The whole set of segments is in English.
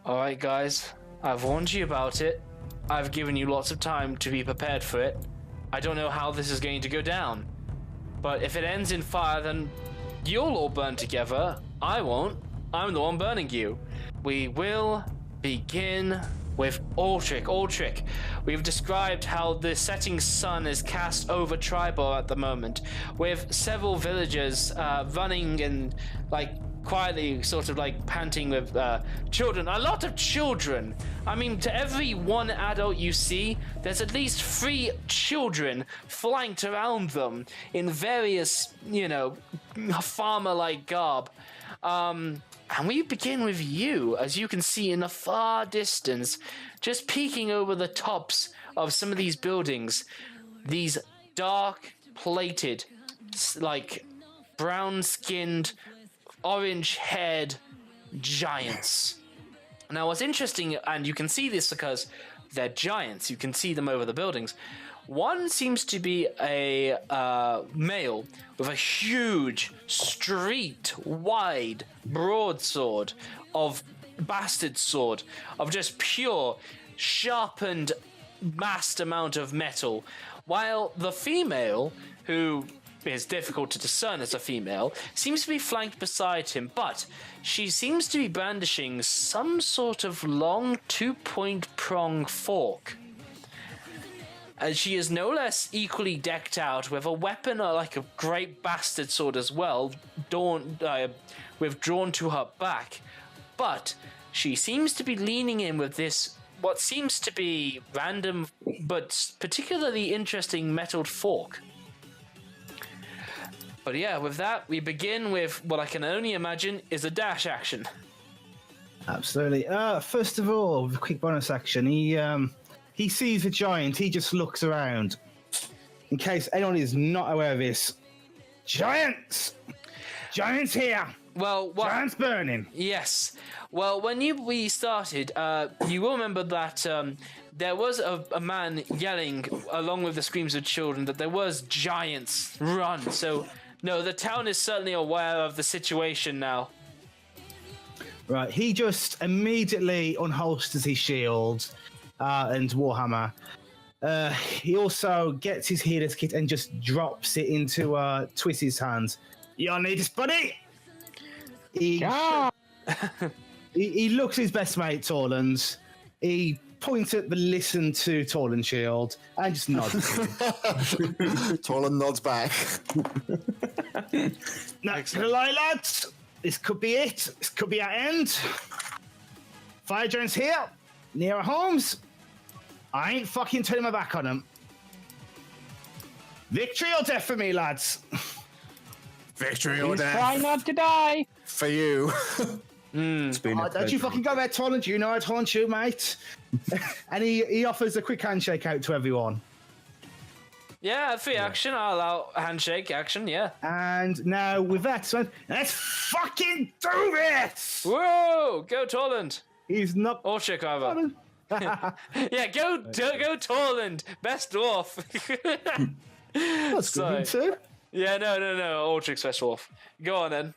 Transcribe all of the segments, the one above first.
Alright, guys. I've warned you about it. I've given you lots of time to be prepared for it. I don't know how this is going to go down. But if it ends in fire, then you'll all burn together. I won't. I'm the one burning you. We will begin with Aldrich. Aldrich, we've described how the setting sun is cast over Tribor at the moment, with several villagers running and quietly sort of panting with children. A lot of children. I mean, to every one adult you see, there's at least 3 children flanked around them in various, farmer-like garb. And we begin with you, as you can see in the far distance, just peeking over the tops of some of these buildings. These dark-plated, brown-skinned, orange-haired giants. Now, what's interesting, and you can see this because they're giants, you can see them over the buildings. One seems to be a male with a huge, street-wide broadsword of bastard sword of just pure, sharpened, massed amount of metal, while the female, who is difficult to discern as a female, seems to be flanked beside him, but she seems to be brandishing some sort of long 2-point prong fork. And she is no less equally decked out with a weapon like a great bastard sword as well, withdrawn to her back. But she seems to be leaning in with this, what seems to be random but particularly interesting metalled fork. But yeah, with that, we begin with what I can only imagine is a dash action. Absolutely. First of all, with a quick bonus action, he sees a giant, he just looks around. In case anyone is not aware of this, giants! Giants here! Well, giants burning! Yes. Well, when we started, you will remember that there was a man yelling, along with the screams of children, that there was giants. Run! So, no, the town is certainly aware of the situation now. Right, he just immediately unholsters his shield and Warhammer. He also gets his healer's kit and just drops it into Twist's hands. You need this, buddy? He looks at his best mate, Torland. He points at the listen to Torland shield and just nods. Torland nods back. Not gonna lie, lads. This could be it. This could be our end. Fire giants here, near our homes. I ain't fucking turning my back on them. Victory or death for me, lads. Victory or death. Try not to die. For you. It's been don't you fucking go there, Torland. You know I taunt you, mate. And he offers a quick handshake out to everyone. Yeah, free action. I'll allow handshake action, yeah. And now with that, let's fucking do this! Whoa! Go Torland. He's not... Aldrich, rather. Yeah, go Torland. Best dwarf. That's good too. Yeah, no. Aldrich's best dwarf. Go on then.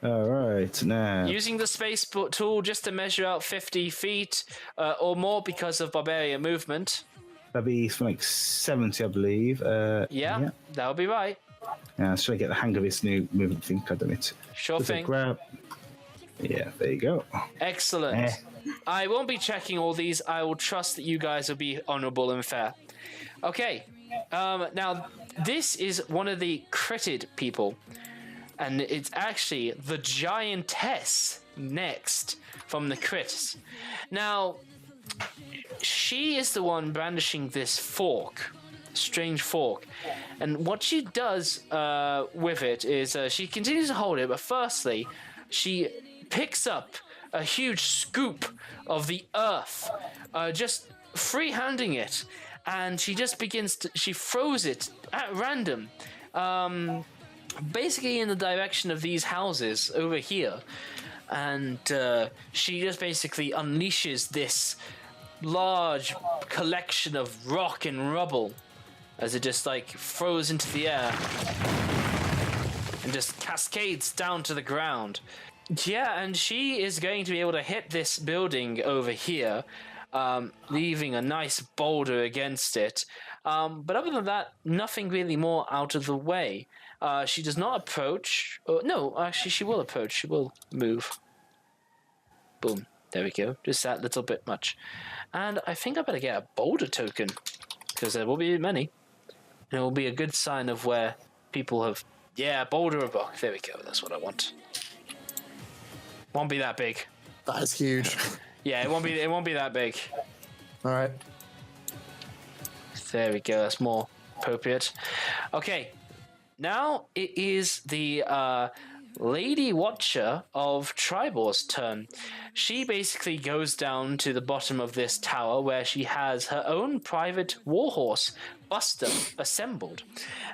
All right, now. Using the space tool just to measure out 50 feet or more because of barbarian movement. That'd be like 70, I believe. Yeah, that would be right. Yeah, I was trying to get the hang of this new movement thing. I done it. Sure thing. Grab. Yeah, there you go. Excellent. I won't be checking all these. I will trust that you guys will be honorable and fair. Okay. Now, this is one of the critted people. And it's actually the giantess next from the crits. Now, she is the one brandishing this fork. Strange fork. And what she does with it is she continues to hold it, but firstly, she picks up a huge scoop of the earth, just free-handing it, and she just she throws it at random, basically in the direction of these houses over here, and she just basically unleashes this large collection of rock and rubble as it just throws into the air and just cascades down to the ground. Yeah, and she is going to be able to hit this building over here, leaving a nice boulder against it. But other than that, nothing really more out of the way. She does not approach. No, actually, she will approach. She will move. Boom. There we go. Just that little bit much. And I think I better get a boulder token, because there will be many. And it will be a good sign of where people have... Yeah, boulder of rock. There we go. That's what I want. Won't be that big. That is huge. Yeah, it won't be. It won't be that big. All right. There we go. That's more appropriate. Okay, now it is the Lady Watcher of Tribor's turn. She basically goes down to the bottom of this tower where she has her own private warhorse, Buster, assembled,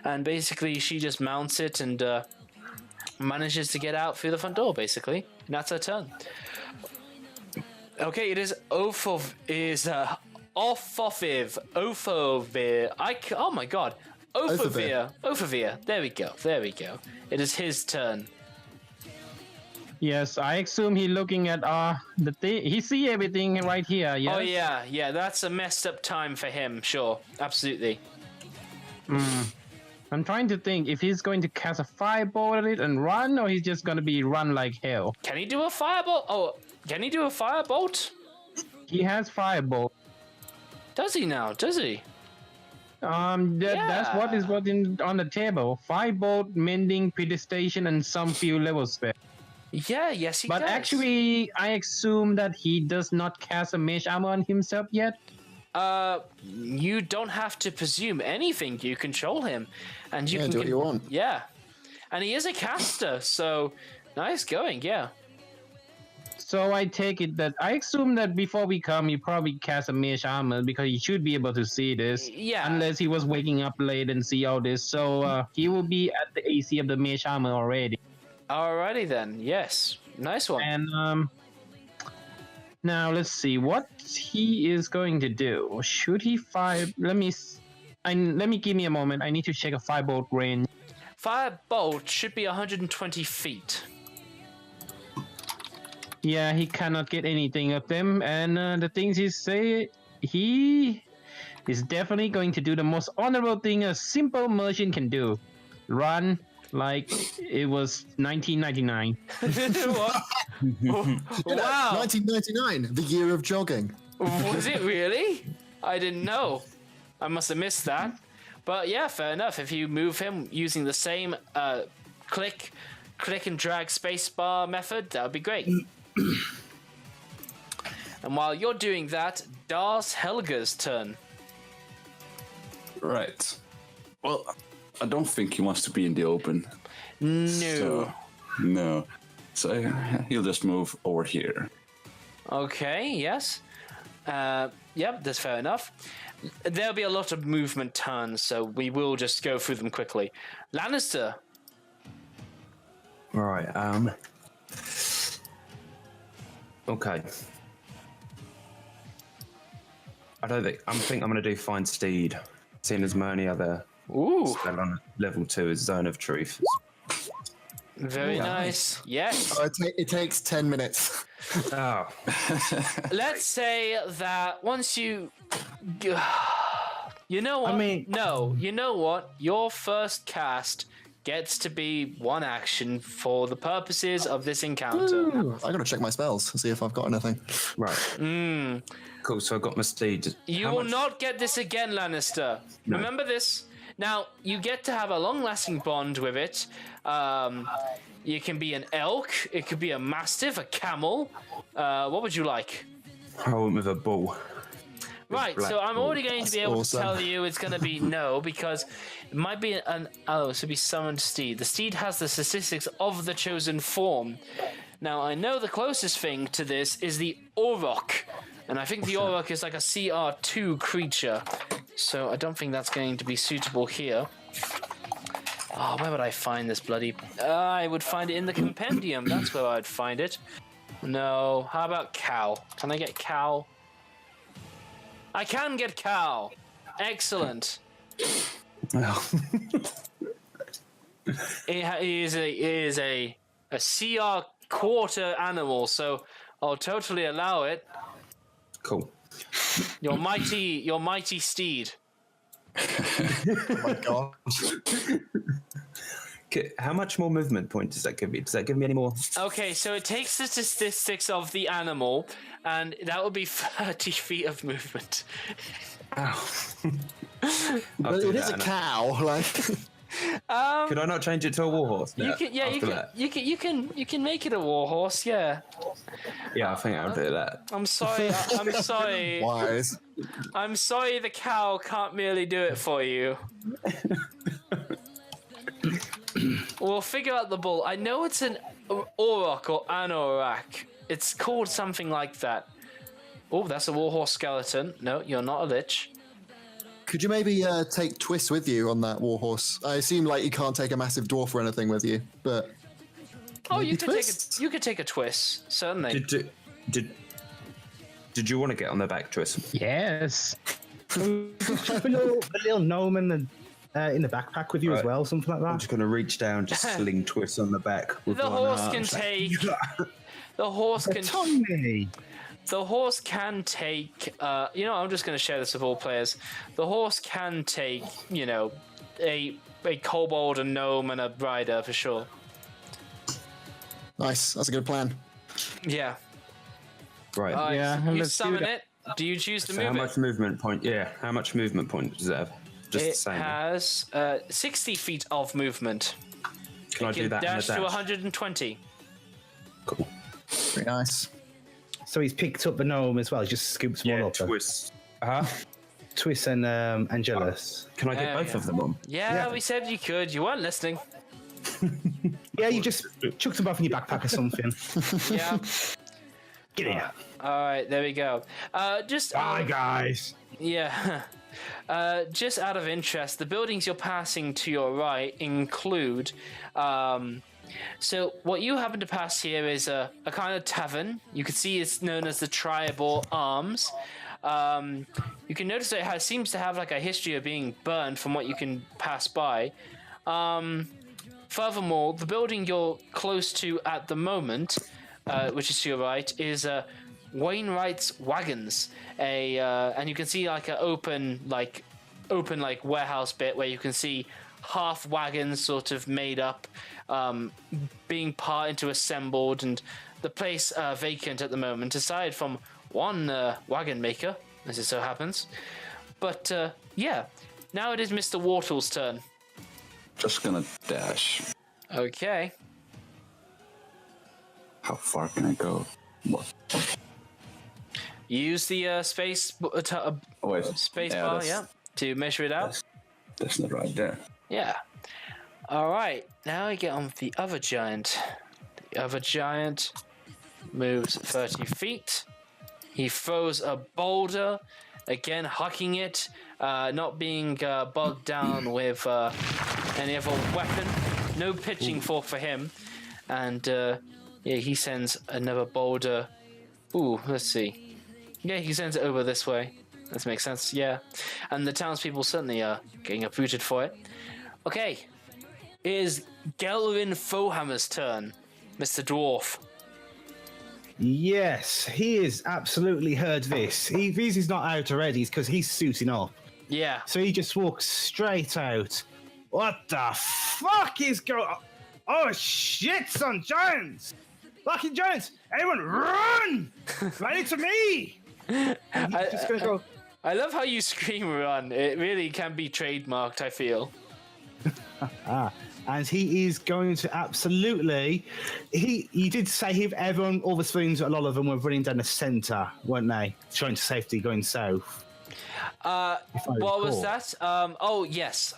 and basically she just mounts it and manages to get out through the front door. Basically, and that's her turn. Okay, it is Ophovir. Oh my god. Ophovir. There we go. It is his turn. Yes, I assume he's looking at the thing. He see everything right here. Yes? Oh yeah. That's a messed up time for him. Sure, absolutely. I'm trying to think if he's going to cast a firebolt at it and run, or he's just going to be run like hell. Can he do a firebolt? Oh, can he do a firebolt? He has firebolt. Does he now? Does he? That's what is on the table. Firebolt, mending, predestination, and some few level spell. Yeah, yes he does. But actually, I assume that he does not cast a mage armor on himself yet. You don't have to presume anything. You control him, and you can do what you want. Yeah, and he is a caster, so nice going. Yeah. So I take it that I assume that before we come, he probably cast a mage armor because he should be able to see this. Yeah. Unless he was waking up late and see all this, so he will be at the AC of the mage armor already. Alrighty then. Yes. Nice one. And now let's see what he is going to do. Should he fire? Let me give me a moment. I need to check a firebolt range. Firebolt should be 120 feet. Yeah, he cannot get anything of them. And the things he say, he is definitely going to do the most honorable thing a simple merchant can do: run like it was 1999. What? Wow. 1999, the year of jogging. Was it really? I didn't know. I must have missed that. But yeah, fair enough. If you move him using the same click and drag spacebar method, that would be great. And while you're doing that, Darth Helga's turn. Right. Well, I don't think he wants to be in the open. No. So he'll just move over here. Okay, yes. Yep, that's fair enough. There'll be a lot of movement turns, so we will just go through them quickly. Lannister. Right, okay. I think I'm going to do Find Steed, seeing as my only other spell on level 2 is Zone of Truth. Very nice. Yes. Oh, it takes 10 minutes. Oh. Let's say that once you... You know what? I mean... No, you know what? Your first cast gets to be one action for the purposes of this encounter. Ooh, I gotta check my spells, see if I've got anything. Right. Cool, so I got my steed. You will not get this again, Lannister. No. Remember this. Now, you get to have a long-lasting bond with it. You can be an elk. It could be a mastiff, a camel. What would you like? I went with a bull. Right, so I'm already going to be able to tell you it's going to be no, because it might be this would be summoned steed. The steed has the statistics of the chosen form. Now, I know the closest thing to this is the Auroch, and I think the Auroch is like a CR2 creature, so I don't think that's going to be suitable here. Oh, where would I find this bloody... I would find it in the compendium. That's where I'd find it. No, how about cow? Can I get cow? I can get cow. Excellent. It is a CR quarter animal, so I'll totally allow it. Cool. Your mighty steed. Oh my god. How much more movement point does that give me? Does that give me any more? Okay, so it takes the statistics of the animal, and that would be 30 feet of movement. Ow. But it is a cow. Like, Could I not change it to a warhorse? You can, yeah, you can make it a warhorse. Yeah. Yeah, I think I'll do that. I'm sorry. I'm sorry. wise. I'm sorry. The cow can't merely do it for you. We'll figure out the bull. I know it's an auroch or anorak. It's called something like that. Oh, that's a warhorse skeleton. No, you're not a lich. Could you maybe take Twist with you on that warhorse? I assume like you can't take a massive dwarf or anything with you, but Oh, maybe you could Twist? you could take a twist, certainly. Did you want to get on the back, Twist? Yes. Have a little gnome in the backpack with you as Right. well, something like I'm that. just going to reach down, just sling Twist on the back. With The one horse arm. can take. The horse can. Tiny. The horse can take. I'm just going to share this with all players. The horse can take. A kobold, a gnome, and a rider for sure. nice. That's a good plan. Yeah. Right. Yeah, You let's do summon that. it. Do you choose to So how move much it? movement point? Yeah. How much movement point does it have? Just the It same. has 60 feet of movement. Can I It do can that in a dash to dash? 120. Cool. Very nice. So he's picked up the gnome as well. He just scoops them all Yeah. up. Twist. Huh? Twist and Angelus. Can I get There we both go. of them on? Yeah, we said you could. You weren't listening. Yeah, you just chucked them both in your backpack or something. Yeah. Get here. All right, there we go. Just Bye, guys. yeah. Just out of interest, the buildings you're passing to your right include. So what you happen to pass here is a kind of tavern. You can see it's known as the Triabor Arms. You can notice that it seems to have like a history of being burned from what you can pass by. Furthermore, the building you're close to at the moment, which is to your right, is Wainwright's Wagons. And you can see like an open warehouse bit where you can see half wagons sort of made up, being part into assembled, and the place vacant at the moment, aside from one wagon maker, as it so happens. But yeah, now it is Mr. Wartle's turn. Just gonna dash. Okay. How far can I go? What? Use the space Oh, wait. space Yeah, bar, that's- yeah, to measure it out. That's not right there. Yeah. All right. Now we get on with the other giant. The other giant moves 30 feet. He throws a boulder, again hucking it, not being bogged down with any other weapon. No pitching fork for him. And yeah, he sends another boulder. Ooh, let's see. Yeah, he sends it over this way. That makes sense, yeah. And the townspeople certainly are getting uprooted for it. Okay. It is Gelrin Fohammer's turn, Mr. Dwarf. Yes, he has absolutely heard this. If he's not out already, it's because he's suiting up. Yeah. So he just walks straight out. What the fuck is going on? Oh shit, son, giants! Fucking giants! Everyone run! Right into me! And he's just gonna go. I love how you scream run. It really can be trademarked, I feel. And he is going to absolutely. He did say if everyone, all the spoons, a lot of them were running down the centre, weren't they? Trying to safety going south. What was recall. that? Oh, yes.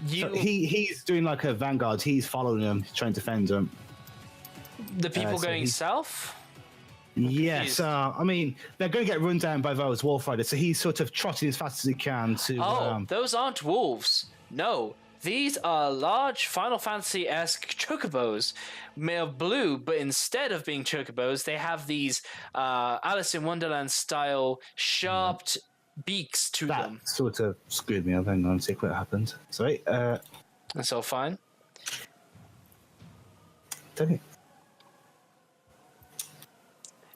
You, So he's doing like a vanguard. He's following them, trying to defend them. the people so going he's- south? Yes, I mean they're going to get run down by those wolf riders. So he's sort of trotting as fast as he can to. Oh, those aren't wolves. No, these are large Final Fantasy-esque chocobos made of blue, but instead of being chocobos, they have these Alice in Wonderland-style sharp beaks to that them. sort of screwed me up. Hang on, see what happened. Sorry. That's all fine. Don't it?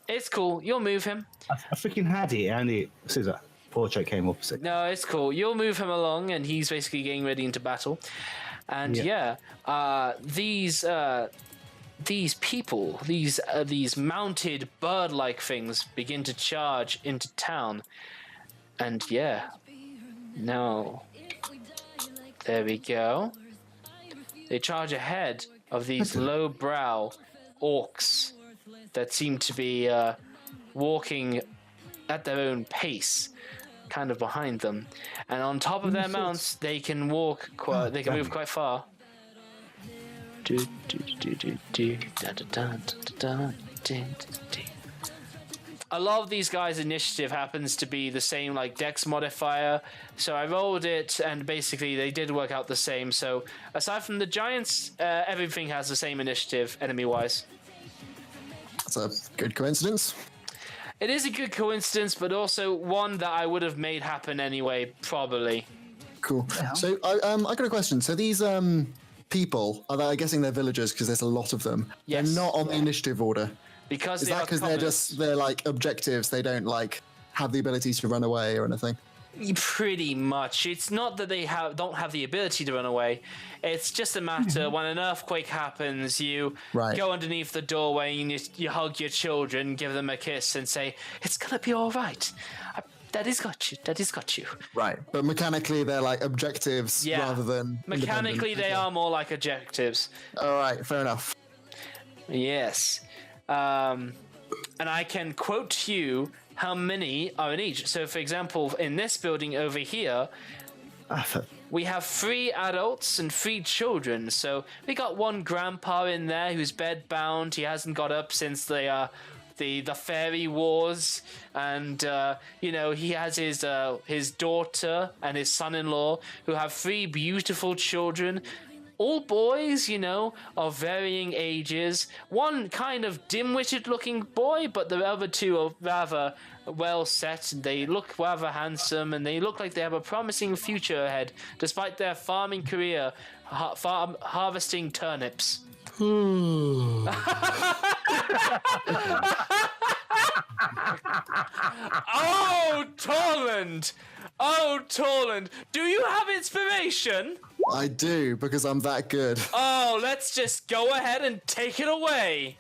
It's cool. You'll move him. I freaking had it, and it scissor portrait came up. So. No, it's cool. You'll move him along, and he's basically getting ready into battle. And these people, these mounted bird-like things begin to charge into town. And no, there we go. They charge ahead of these low-brow orcs that seem to be walking at their own pace, kind of behind them. And on top of their mounts, they can walk quite. They can move quite far. A lot of these guys' initiative happens to be the same, like Dex modifier. So I rolled it, and basically they did work out the same. So aside from the giants, everything has the same initiative, enemy-wise. That's a good coincidence. It is a good coincidence, but also one that I would have made happen anyway, probably. Cool. So I got a question. So these people, I'm guessing they're villagers because there's a lot of them. Yes. They're not on the initiative order. Because Is that because they're like objectives? They don't like have the ability to run away or anything. Pretty much. It's not that they don't have the ability to run away. It's just a matter when an earthquake happens, you go underneath the doorway and you hug your children, give them a kiss, and say, "It's gonna be all right. Daddy's got you. Daddy's got you." Right. But mechanically, they're like objectives rather than mechanically. They are more like objectives. All right. Fair enough. Yes. And I can quote you how many are in each. So, for example, in this building over here, we have 3 adults and 3 children. So we got one grandpa in there who's bedbound. He hasn't got up since the fairy wars, and he has his daughter and his son-in-law who have 3 beautiful children. All boys, of varying ages. One kind of dim-witted looking boy, but the other 2 are rather well set. They look rather handsome, and they look like they have a promising future ahead, despite their farming career, harvesting turnips. Oh, Torland! Oh, Torland! Do you have inspiration? I do, because I'm that good. Oh, let's just go ahead and take it away.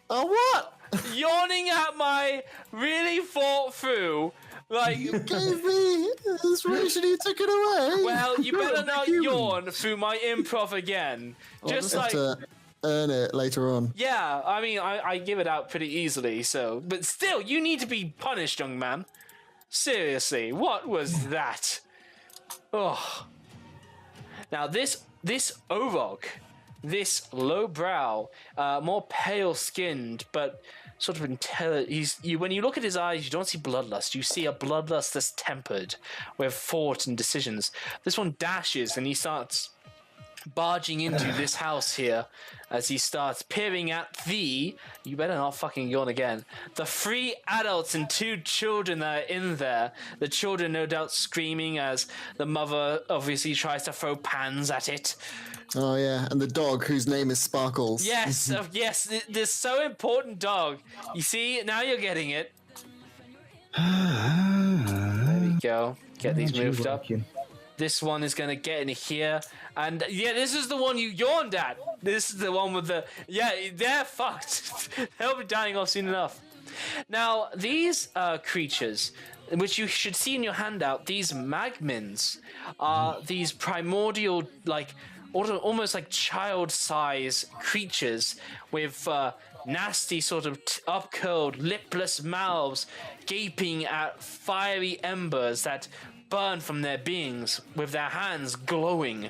Oh, what? Yawning at my really thought through, like... You gave me inspiration, you took it away. Well, you better not yawn through my improv again. Just I'll like... have to earn it later on. Yeah, I mean, I give it out pretty easily, so... But still, you need to be punished, young man. Seriously, what was that? Oh... Now, this Orog, this lowbrow, more pale-skinned, but sort of intelligent. When you look at his eyes, you don't see bloodlust. You see a bloodlust that's tempered with thought and decisions. This one dashes, and he starts barging into this house here as he starts peering at you better not fucking yawn again, the 3 adults and 2 children that are in there. The children no doubt screaming as the mother obviously tries to throw pans at it. Oh yeah, and the dog whose name is Sparkles. Yes, yes, this so important dog. You see, now you're getting it. There we go. Get these moved up. This one is going to get in here. And yeah, this is the one you yawned at. This is the one with the... Yeah, they're fucked. They'll be dying off soon enough. Now, these creatures, which you should see in your handout, these magmins are these primordial, like, almost like child-size creatures with nasty sort of up-curled, lipless mouths gaping at fiery embers that burn from their beings with their hands glowing.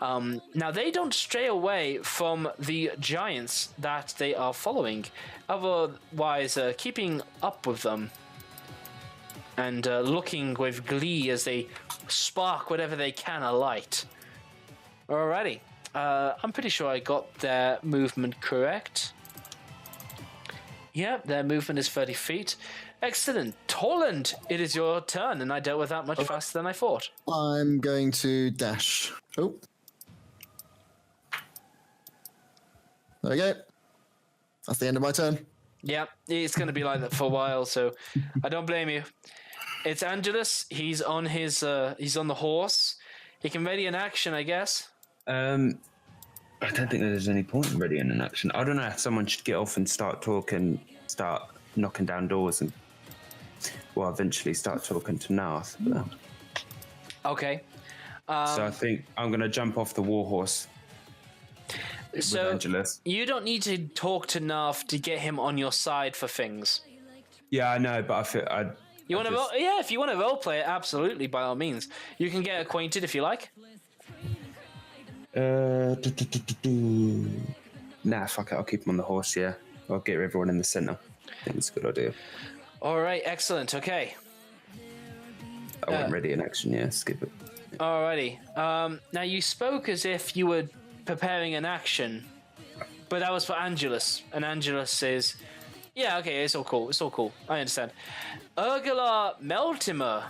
Now, they don't stray away from the giants that they are following, otherwise keeping up with them and looking with glee as they spark whatever they can alight. Alrighty. I'm pretty sure I got their movement correct. Yep, their movement is 30 feet. Excellent. Torland, it is your turn, and I dealt with that much faster than I thought. I'm going to dash. Oh. There we go. That's the end of my turn. Yeah, it's going to be like that for a while, so I don't blame you. It's Angelus. He's on the horse. He can ready an action, I guess. I don't think there's any point in readying an action. I don't know if someone should get off and start talking, start knocking down doors, and eventually start talking to Narth. But, Okay. so I think I'm going to jump off the warhorse. So Angelus. you don't need to talk to Narf to get him on your side for things. Yeah, I know, but I feel You want to yeah, if you want to roleplay it, absolutely, by all means. You can get acquainted if you like. Nah, fuck it. I'll keep him on the horse. Yeah, I'll get everyone in the center. I think it's a good idea. All right, excellent. Okay. I wasn't ready in action. Yeah, skip it. Alrighty. Now you spoke as if you were preparing an action, but that was for Angelus, and Angelus says, "Yeah, okay, it's all cool. It's all cool. I understand." Urgula Meltimer.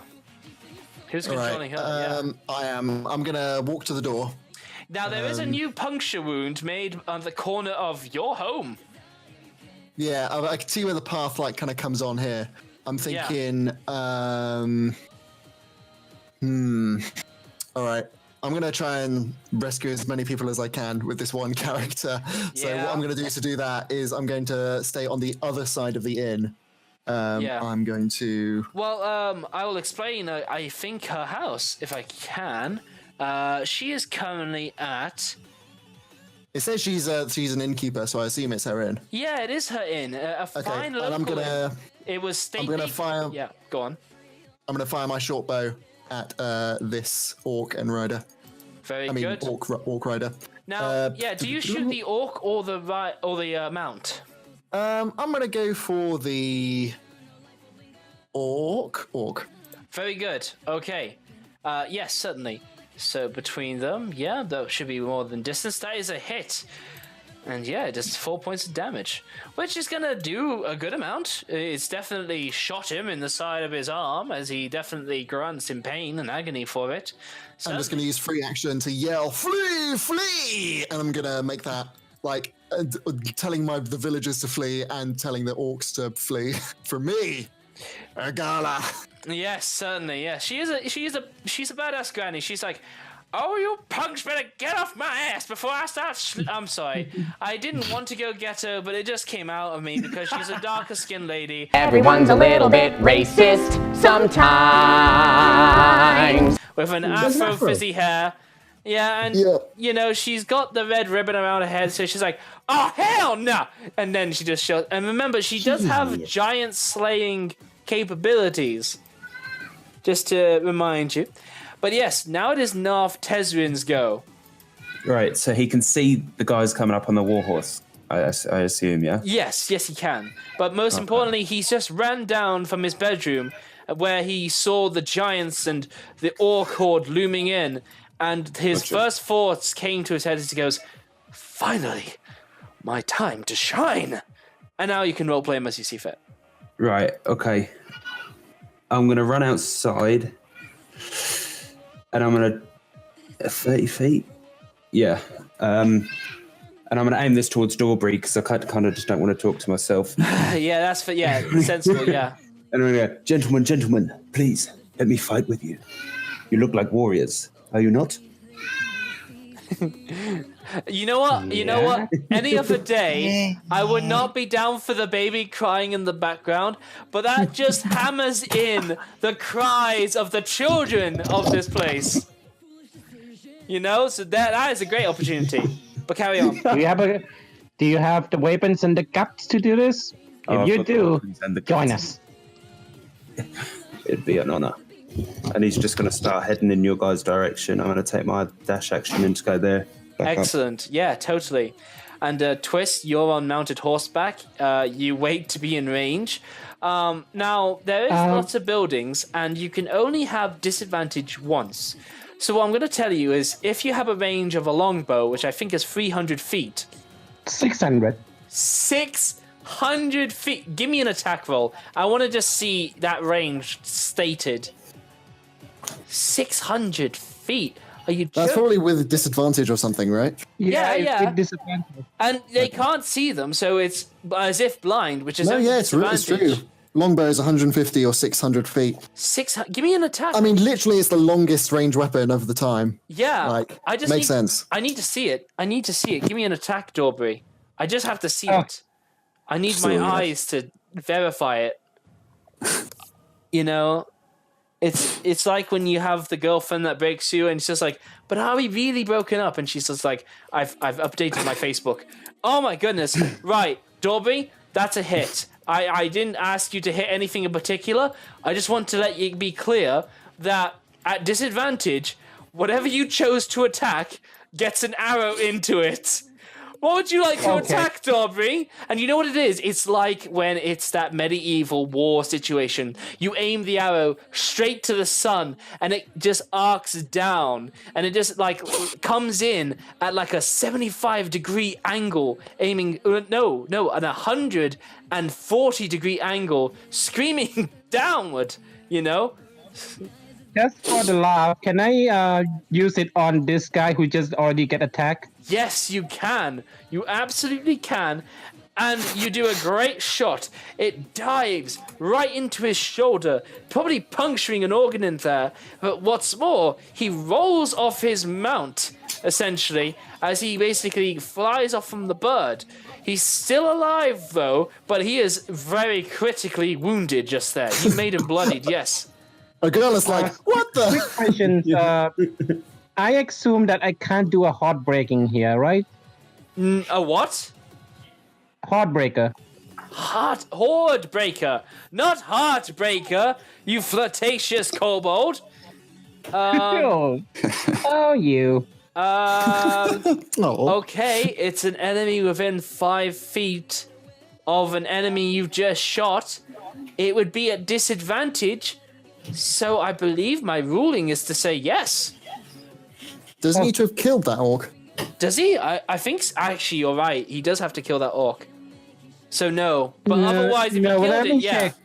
Who's controlling her? Yeah. I am. I'm gonna walk to the door. Now there is a new puncture wound made on the corner of your home. Yeah, I can see where the path like kind of comes on here. I'm thinking. All right. I'm going to try and rescue as many people as I can with this one character. So what I'm going to do to do that is I'm going to stay on the other side of the inn. I'm going to... Well, I will explain. I think her house, if I can. She is currently at... It says she's an innkeeper, so I assume it's her inn. Yeah, it is her inn. A fine local and I'm going to... It was state... I'm going to fire... Yeah, go on. I'm going to fire my short bow at this orc and rider. Very good. Orc rider. Now, do you shoot the orc or the mount? I'm gonna go for the orc. Very good. Okay. Yes, certainly. So between them, that should be more than distance. That is a hit. And just 4 points of damage, which is gonna do a good amount. It's definitely shot him in the side of his arm, as he definitely grunts in pain and agony for it. So, I'm just gonna use free action to yell, "Flee, flee!" And I'm gonna make that like telling the villagers to flee and telling the orcs to flee from me, Urgala. Yes, certainly. Yeah, she's a badass granny. She's like, "Oh, you punks better get off my ass before I start..." I'm sorry. I didn't want to go get her, but it just came out of me because she's a darker skinned lady. Everyone's a little bit racist sometimes. With an afro frizzy hair. Yeah, and, she's got the red ribbon around her head, so she's like, "Oh, hell no!" And then she just shows... And remember, she does have giant slaying capabilities. Just to remind you. But yes, now it is Narf Tezrin's go. Right, so he can see the guys coming up on the warhorse, I assume, yeah? Yes, he can. But most importantly, he's just ran down from his bedroom where he saw the giants and the orc horde looming in. And his first thoughts came to his head as he goes, "Finally, my time to shine." And now you can roleplay him as you see fit. Right, okay. I'm going to run outside. And I'm going to... 30 feet? Yeah. And I'm going to aim this towards Dorbury because I kind of just don't want to talk to myself. That's sensible, yeah. And I'm going to go, Gentlemen, please, let me fight with you. You look like warriors, are you not? You know what? Any other day, I would not be down for the baby crying in the background, but that just hammers in the cries of the children of this place. So that is a great opportunity. But carry on. Do you have the weapons and the guts to do this? If you do, join us. It'd be an honor. And he's just going to start heading in your guys' direction. I'm going to take my dash action and just go there. Excellent. Yeah, totally. And Twist, you're on mounted horseback. You wait to be in range. Now, there is lots of buildings, and you can only have disadvantage once. So what I'm going to tell you is, if you have a range of a longbow, which I think is 300 feet... 600. 600 feet! Give me an attack roll. I want to just see that range stated. 600 feet. Are you That's joking? probably with disadvantage or something, right? Yeah, it's yeah. with disadvantage. And they can't see them, so it's as if blind, which is No, only yeah, it's true. disadvantage. Longbow is 150 or 600 feet. Give me an attack. I mean, literally, it's the longest range weapon of the time. yeah, Like, I just makes sense. I need to see it. I need to see it. Give me an attack, Dorbury. I just have to see Oh. it. I need So, my yeah. eyes to verify it. You know, it's like when you have the girlfriend that breaks you, and it's just like, but are we really broken up? And she's just like, I've updated my Facebook. Oh my goodness! Right, Dorbury, that's a hit. I didn't ask you to hit anything in particular. I just want to let you be clear that at disadvantage, whatever you chose to attack gets an arrow into it. What would you like to attack, Dorbury? And you know what it is? It's like when it's that medieval war situation. You aim the arrow straight to the sun, and it just arcs down, and it just like comes in at like a 75-degree angle, aiming an 140-degree angle, screaming downward. You know. Just for the laugh, can I use it on this guy who just already get attacked? Yes, you can. You absolutely can. And you do a great shot. It dives right into his shoulder, probably puncturing an organ in there. But what's more, he rolls off his mount, essentially, as he basically flies off from the bird. He's still alive, though, but he is very critically wounded just there. You made him bloodied, yes. A girl is like, what the? Questions. I assume that I can't do a heartbreaking here, right? A what? Heartbreaker. Horde breaker, not heartbreaker, you flirtatious kobold. Oh, you. Oh, Okay, it's an enemy within 5 feet of an enemy you've just shot. It would be at disadvantage, so I believe my ruling is to say yes. does he need to have killed that orc? Does he? I think actually you're right. He does have to kill that orc. So no, but No, otherwise if no, he let killed me it, yeah. check.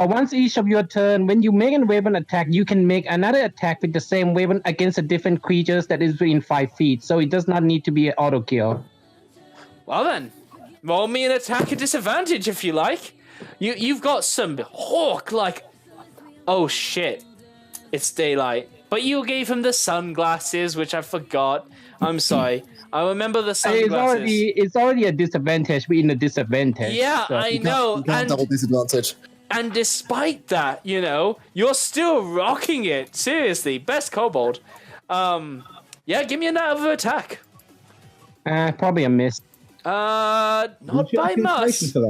Once each of your turn, when you make a weapon attack, you can make another attack with the same weapon against a different creatures that is within 5 feet. So it does not need to be an auto kill. Well then, roll me an attack at disadvantage if you like. You've got some hawk like. Oh shit, it's daylight. But you gave him the sunglasses, which I forgot. I'm sorry. I remember the sunglasses. It's already a disadvantage within a disadvantage. Yeah, so- I know. You can't And, double disadvantage. and despite that, you know, you're still rocking it. Seriously, best kobold. Yeah, give me another attack. Probably a miss. Not Would you by have inspiration much. for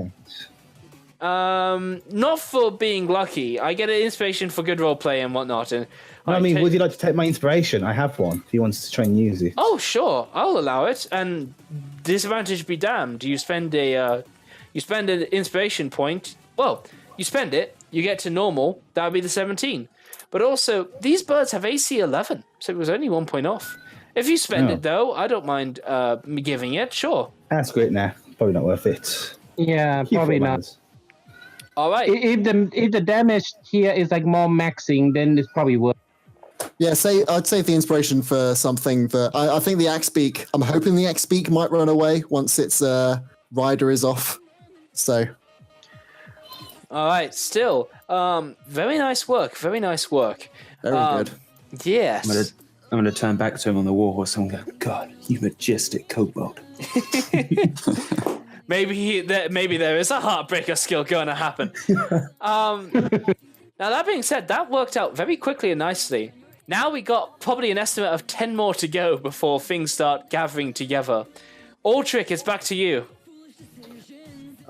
that? Not for being lucky. I get an inspiration for good roleplay and whatnot. And No, I mean, take- would you like to take my inspiration? I have one. If you wanted to try and use it. Oh, sure, I'll allow it. And disadvantage be damned. You spend an inspiration point. Well, you spend it. You get to normal. That would be the 17. But also, these birds have AC 11, so it was only 1 point off. If you spend Oh. it though, I don't mind me giving it. Sure. That's great now. Probably not worth it. Yeah, Keep probably it, not. lads. All right. If the damage here is like more maxing, then it's probably worth. Yeah, I'd save the inspiration for something that I think the axe beak. I'm hoping the axe beak might run away once its rider is off. So All right. Still, very nice work. Very nice work. very good. Yes. I'm gonna turn back to him on the warhorse and go, God, you majestic kobold. Maybe there is a heartbreaker skill going to happen. Now that being said, that worked out very quickly and nicely. Now we got probably an estimate of 10 more to go before things start gathering together. Aldrich, it's back to you.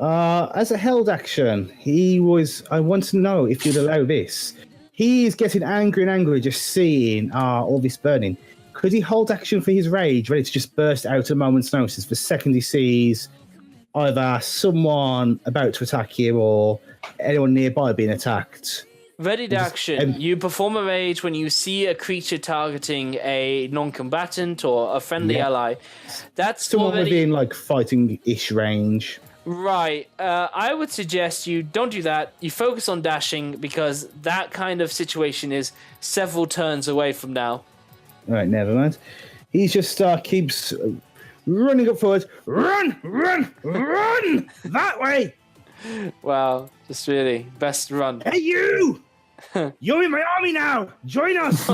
As a held action, I want to know if you'd allow this. He's getting angry and angry just seeing all this burning. Could he hold action for his rage, ready to just burst out at a moment's notice the second he sees either someone about to attack you or anyone nearby being attacked? Ready to action. You perform a rage when you see a creature targeting a non-combatant or a friendly Yeah. ally. That's Someone already... within like fighting-ish range. Right. I would suggest you don't do that. You focus on dashing because that kind of situation is several turns away from now. All right, never mind. He just keeps running up forward. Run, run, run! That way! Wow, just really best run. Hey, you! You're in my army now! Join us!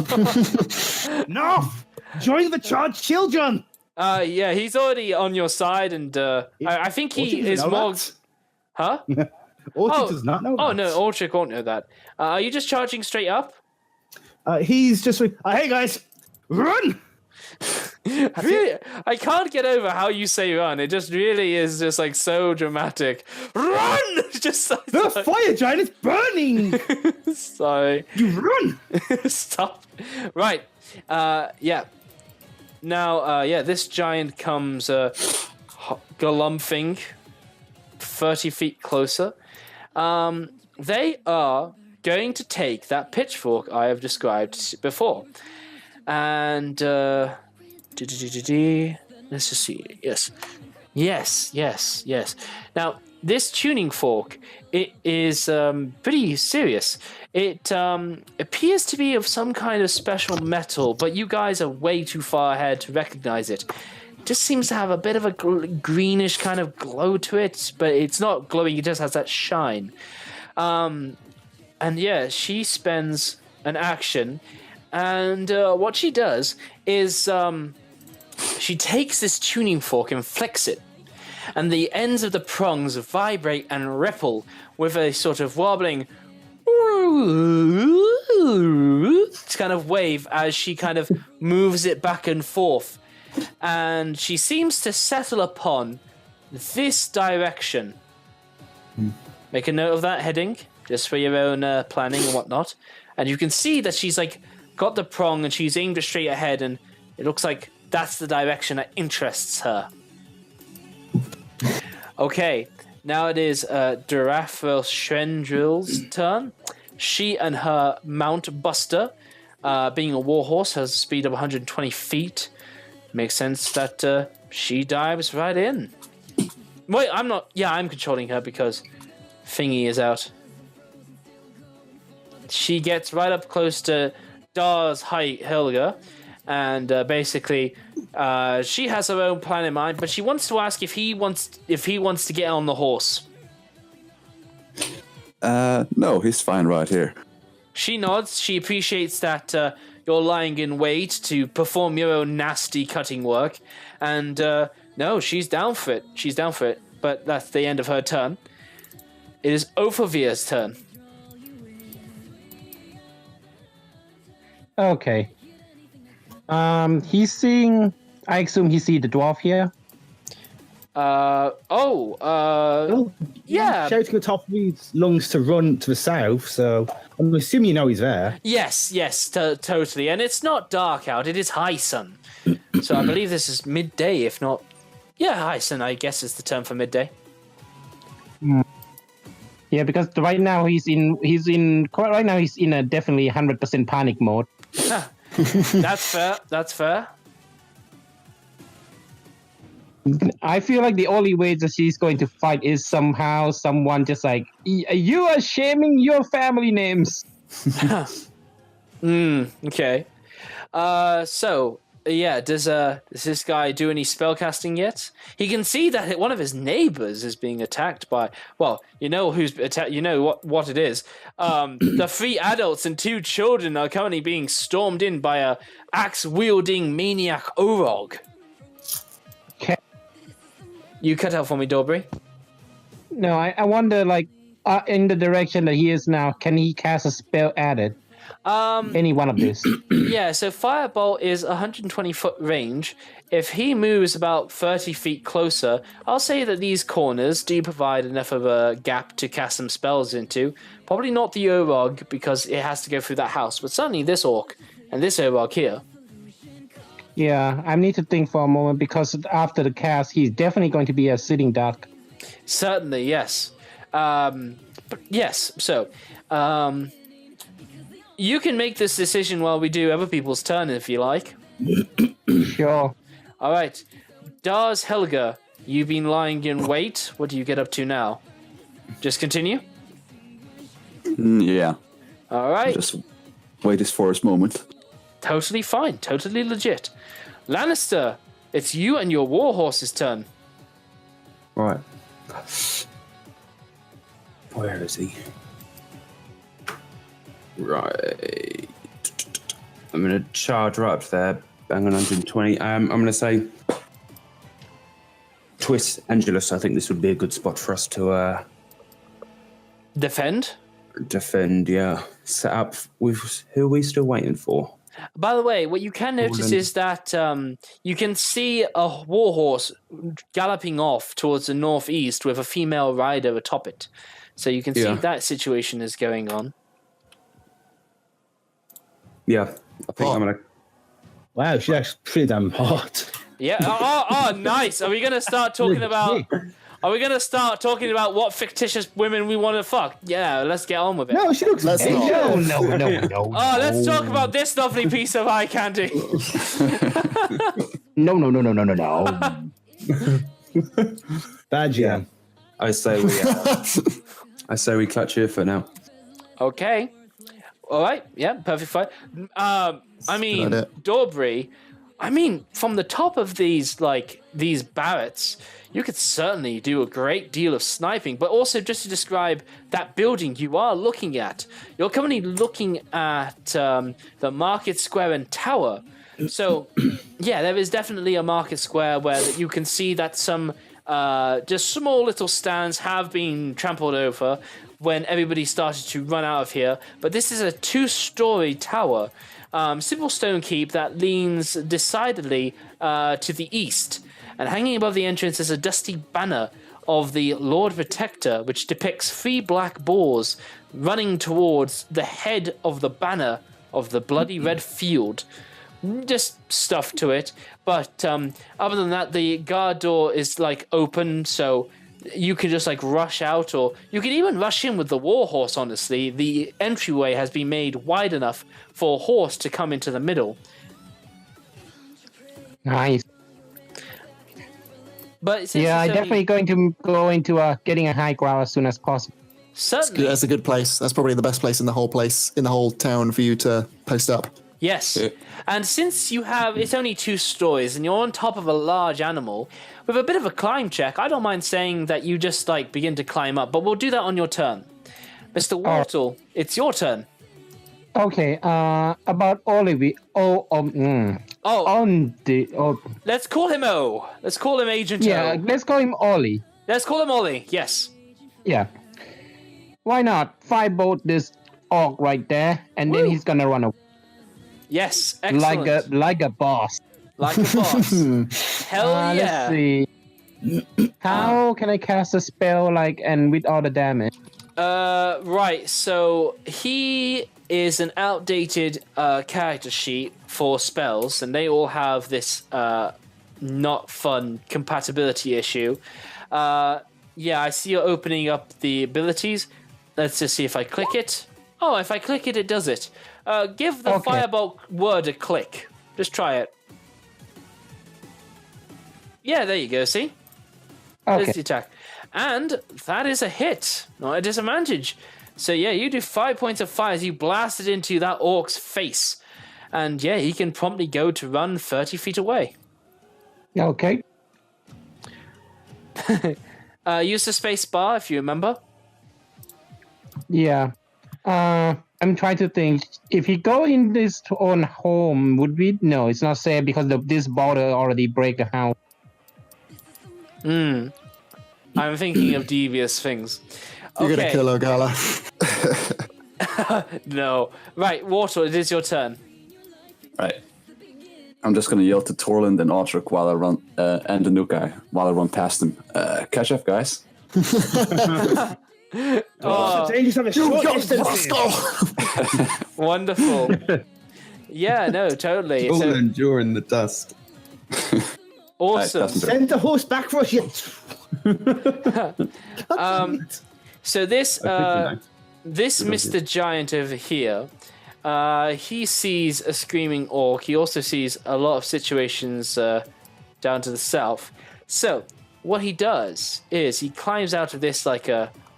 North! Join the charged children! Yeah, he's already on your side, and I think he Orchid is doesn't know more. that. Huh? Orchid does not know Oh that. no, Ultric won't know that. Are you just charging straight up? He's just like, hey guys, run! Really, I can't get over how you say run. It just really is just like so dramatic. Run! Just so, The fire giant is burning! sorry. You run! Stop. Right. Yeah. Now, this giant comes galumphing 30 feet closer. They are going to take that pitchfork I have described before. And, let's just see. Yes. Now, this tuning fork, it is pretty serious. It appears to be of some kind of special metal, but you guys are way too far ahead to recognize it. It just seems to have a bit of a greenish kind of glow to it, but it's not glowing, it just has that shine. And yeah, she spends an action, and what she does is she takes this tuning fork and flicks it. And the ends of the prongs vibrate and ripple with a sort of wobbling kind of wave as she kind of moves it back and forth. And she seems to settle upon this direction. Make a note of that heading, just for your own planning and whatnot. And you can see that she's like got the prong and she's aimed it straight ahead, and it looks like that's the direction that interests her. Okay, now it is Durathral Shrendril's turn. She and her Mount Buster, being a warhorse, has a speed of 120 feet. Makes sense that she dives right in. Wait, I'm not... Yeah, I'm controlling her because Thingy is out. She gets right up close to Dar's height, Helga, and basically... she has her own plan in mind, but she wants to ask if he wants to get on the horse. No, he's fine right here. She nods. She appreciates that you're lying in wait to perform your own nasty cutting work, and no, she's down for it. She's down for it. But that's the end of her turn. It is Ophavia's turn. Okay. He's seeing. I assume he see the dwarf here. Yeah. Shouting at the top of his lungs to run to the south, so I'm assuming you know he's there. Yes, totally. And it's not dark out, it is high sun. So I believe this is midday, if not... Yeah, high sun, I guess, is the term for midday. Yeah, because right now he's in a definitely 100% panic mode. That's fair. I feel like the only way that she's going to fight is somehow someone just like, you are shaming your family names. Okay. So, yeah, does this guy do any spellcasting yet? He can see that one of his neighbors is being attacked by, well, you know who's attacked, you know what it is. The 3 adults and 2 children are currently being stormed in by a axe-wielding maniac Orog. Okay. You cut out for me, Dobry. No, I wonder, like, in the direction that he is now, can he cast a spell at it? Any one of these? Yeah, so Firebolt is 120-foot range. If he moves about 30 feet closer, I'll say that these corners do provide enough of a gap to cast some spells into. Probably not the Orog, because it has to go through that house, but certainly this Orc and this Orog here. Yeah, I need to think for a moment, because after the cast, he's definitely going to be a sitting duck. Certainly, yes. So you can make this decision while we do other people's turn if you like. Sure. All right. Dar's Helga, You've been lying in wait. What do you get up to now? Just continue? Yeah. All right. Just wait for his moment. Totally fine. Totally legit. Lannister, it's you and your warhorse's turn. Right. Where is he? Right. I'm gonna charge right up there. Bang on 120. I'm gonna say twist Angelus. I think this would be a good spot for us to Defend? defend. Yeah. Set up with who are we still waiting for? By the way, what you can notice Poland. is that you can see a warhorse galloping off towards the northeast with a female rider atop it. So you can see Yeah. that situation is going on. Yeah. I think Oh. I'm gonna. Wow, she's actually pretty damn hot. Yeah. Oh, nice. Are we gonna start talking about? Are we gonna start talking about what fictitious women we want to fuck? Yeah, let's get on with it. No, she looks Let's Asian. not. No. Oh, let's talk about this lovely piece of eye candy. No. Bad jam. I say we clutch here for now. Okay. All right. Yeah, perfect fine. I mean, idea. Dorbury, I mean, from the top of these barracks, you could certainly do a great deal of sniping, but also just to describe that building you are looking at, you're currently looking at the Market Square and Tower. So, yeah, there is definitely a Market Square where you can see that some just small little stands have been trampled over when everybody started to run out of here. But this is a 2-story tower, simple stone keep that leans decidedly to the east. And hanging above the entrance is a dusty banner of the Lord Protector, which depicts 3 black boars running towards the head of the banner of the bloody red field. Just stuff to it. But other than that, the guard door is open, so you can just rush out, or you can even rush in with the warhorse, honestly. The entryway has been made wide enough for a horse to come into the middle. Nice. But since Yeah, it's I'm only- definitely going to go into getting a high ground as soon as possible. certainly. That's a good place. That's probably the best place in the whole town for you to post up. Yes. And since it's only 2 stories and you're on top of a large animal, with a bit of a climb check, I don't mind saying that you just begin to climb up, but we'll do that on your turn. Mr. Wartle, it's your turn. Okay, about Olivia. Let's call him O. Let's call him Agent Yeah, O. let's call him Ollie. Let's call him Ollie. Yes. Yeah. Why not? Firebolt this orc right there, and then Woo. he's gonna run away Yes. Excellent. like a boss. Like a boss. Hell yeah. Let's see. How can I cast a spell and with all the damage? Right. So he is an outdated character sheet for spells, and they all have this not fun compatibility issue. Yeah, I see you're opening up the abilities. Let's just see if I click it. Oh, if I click it, it does it. Give the Okay. Firebolt word a click. Just try it. Yeah, there you go. See? There's Okay. the attack. And that is a hit, not a disadvantage. So yeah, you do 5 points of fire as you blast it into that orc's face. And yeah, he can promptly go to run 30 feet away. Okay. Use the space bar if you remember. Yeah. I'm trying to think. If he go in this on home, would we? No, it's not safe because this border already break a house. I'm thinking of devious things. You're gonna Okay. kill Ogala. No. Right, Water, it is your turn. Right. I'm just gonna yell to Torland and Otrek while I run, and the new guy while I run past them. Catch up, guys. Oh, Dangerous have a short distance. Rascal! wonderful. Yeah, no, totally. All So, enduring the dust. awesome. Doesn't do it. Send the horse back for us. So this know. this Mr. Giant over here, he sees a screaming orc. He also sees a lot of situations down to the south. So what he does is he climbs out of this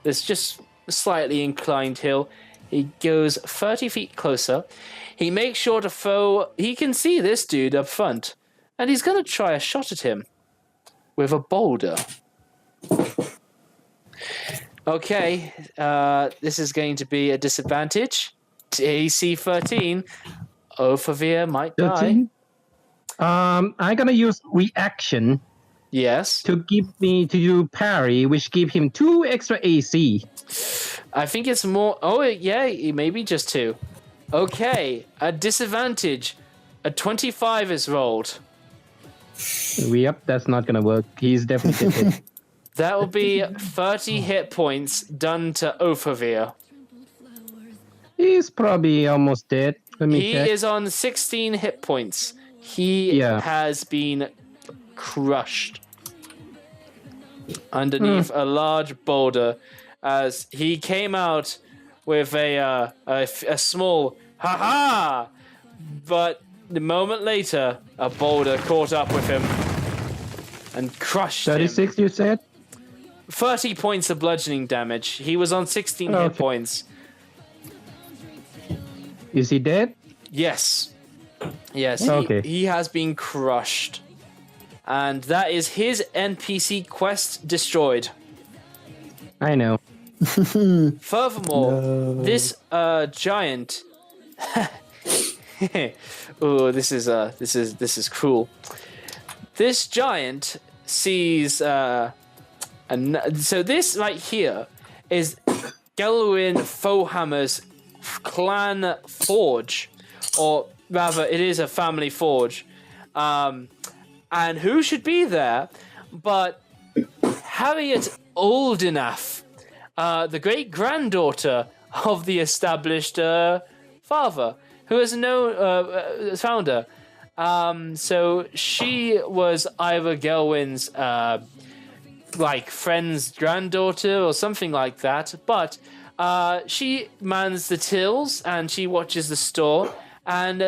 this just slightly inclined hill. He goes 30 feet closer. He makes sure to throw. He can see this dude up front, and he's gonna try a shot at him with a boulder. Okay, this is going to be a disadvantage. AC 13. Ophir might die. 13? I'm gonna use reaction Yes. to do parry, which give him 2 extra AC. I think it's more. Oh, yeah, maybe just 2. Okay, a disadvantage. A 25 is rolled. Yep, that's not gonna work. He's definitely hit. That will be 30 hit points done to Ophir. He's probably almost dead. Let me He check. is on 16 hit points. He has been crushed underneath a large boulder as he came out with a small ha-ha, but the moment later a boulder caught up with him and crushed 36, him. you said? 30 points of bludgeoning damage. He was on 16 hit Okay. points. Is he dead? Yes. Yes, Okay. he has been crushed. And that is his NPC quest destroyed. I know. Furthermore, this giant oh, this is cruel. This giant sees so this right here is Gelwin Fohammer's clan forge, or rather it is a family forge, and who should be there but Harriet Oldenaff, the great granddaughter of the established father, who is no founder. So she was either Gelwin's friend's granddaughter or something like that, but she mans the tills and she watches the store, and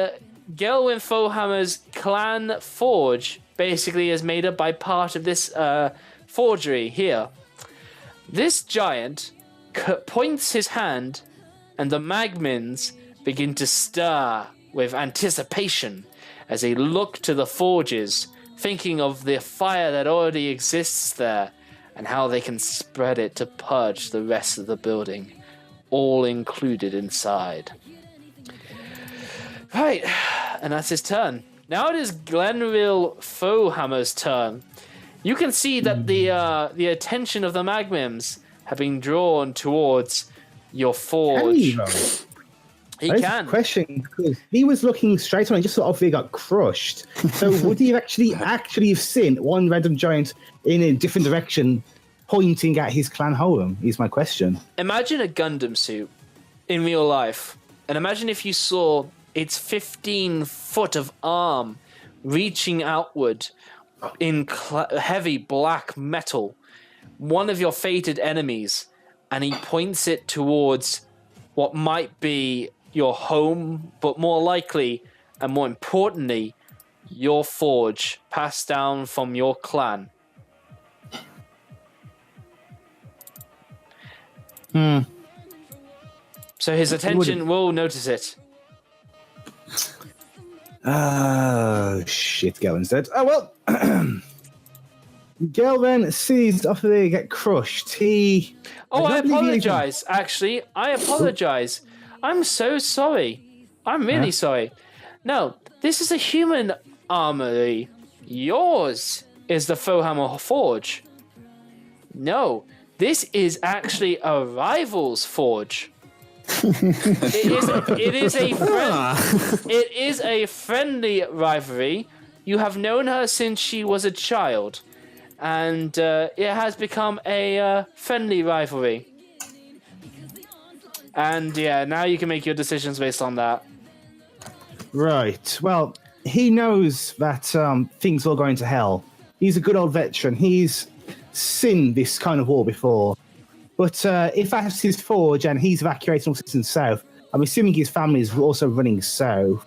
Gelwin Fohammer's clan forge basically is made up by part of this forgery here. This giant points his hand, and the Magmins begin to stir with anticipation as they look to the forges, thinking of the fire that already exists there and how they can spread it to purge the rest of the building, all included inside. Right, and that's his turn. Now it is Glenril Fohammer's turn. You can see that the attention of the Magmims have been drawn towards your forge. He can. Question, because he was looking straight on and just sort of got crushed. So would he have actually have seen one random giant in a different direction pointing at his clan home? Is my question. Imagine a Gundam suit in real life, and imagine if you saw its 15 foot of arm reaching outward in heavy black metal, one of your fated enemies, and he points it towards what might be your home, but more likely and more importantly, your forge passed down from your clan. So his attention will notice it. Oh, shit, Gelvin's dead. Oh, well. Gelvin sees Ophelia get crushed. I apologize. Actually, I apologize. I'm so sorry. I'm really sorry. No, this is a human armory. Yours is the Fohammer Forge. No, this is actually a rival's forge. It is a friendly rivalry. You have known her since she was a child, and it has become a friendly rivalry. And yeah, now you can make your decisions based on that. Right. Well, he knows that things will go into hell. He's a good old veteran. He's seen this kind of war before. But if that's his forge and he's evacuating all citizens south, I'm assuming his family is also running south.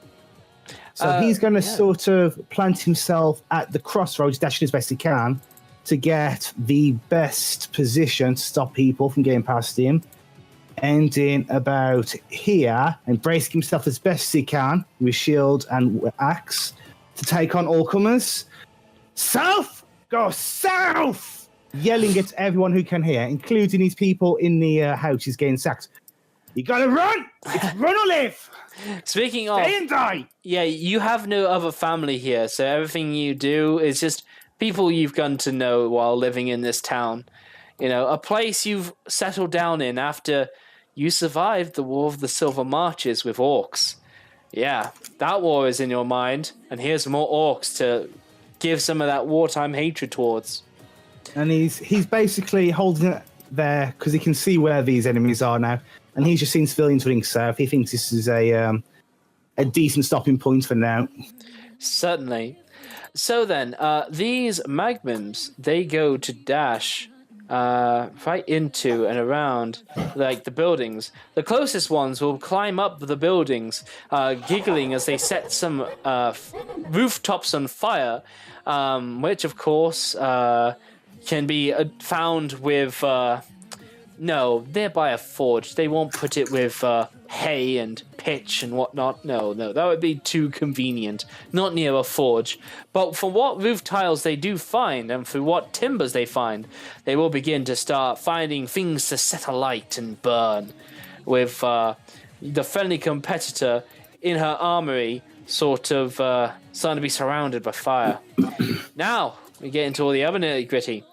So he's going to sort of plant himself at the crossroads, dashing as best he can, to get the best position to stop people from getting past him, ending about here and bracing himself as best as he can with shield and axe to take on all comers. South! Go south! Yelling at everyone who can hear, including these people in the houses getting sacked. You gotta run! It's run or live! Speaking of, Stay and die! yeah, you have no other family here, so everything you do is just people you've gotten to know while living in this town. You know, a place you've settled down in after you survived the War of the Silver Marches with orcs. Yeah, that war is in your mind, and here's more orcs to give some of that wartime hatred towards. And he's basically holding it there because he can see where these enemies are now, and he's just seen civilians running south. He thinks this is a decent stopping point for now. Certainly. So then, these magmums, they go to dash right into and around like the buildings. The closest ones will climb up the buildings, giggling as they set some rooftops on fire, which of course can be found with no, they're by a forge. They won't put it with hay and pitch and whatnot. No, that would be too convenient. Not near a forge. But for what roof tiles they do find, and for what timbers they find, they will begin to start finding things to set alight and burn. With the friendly competitor in her armory sort of starting to be surrounded by fire. Now, we get into all the other nitty-gritty.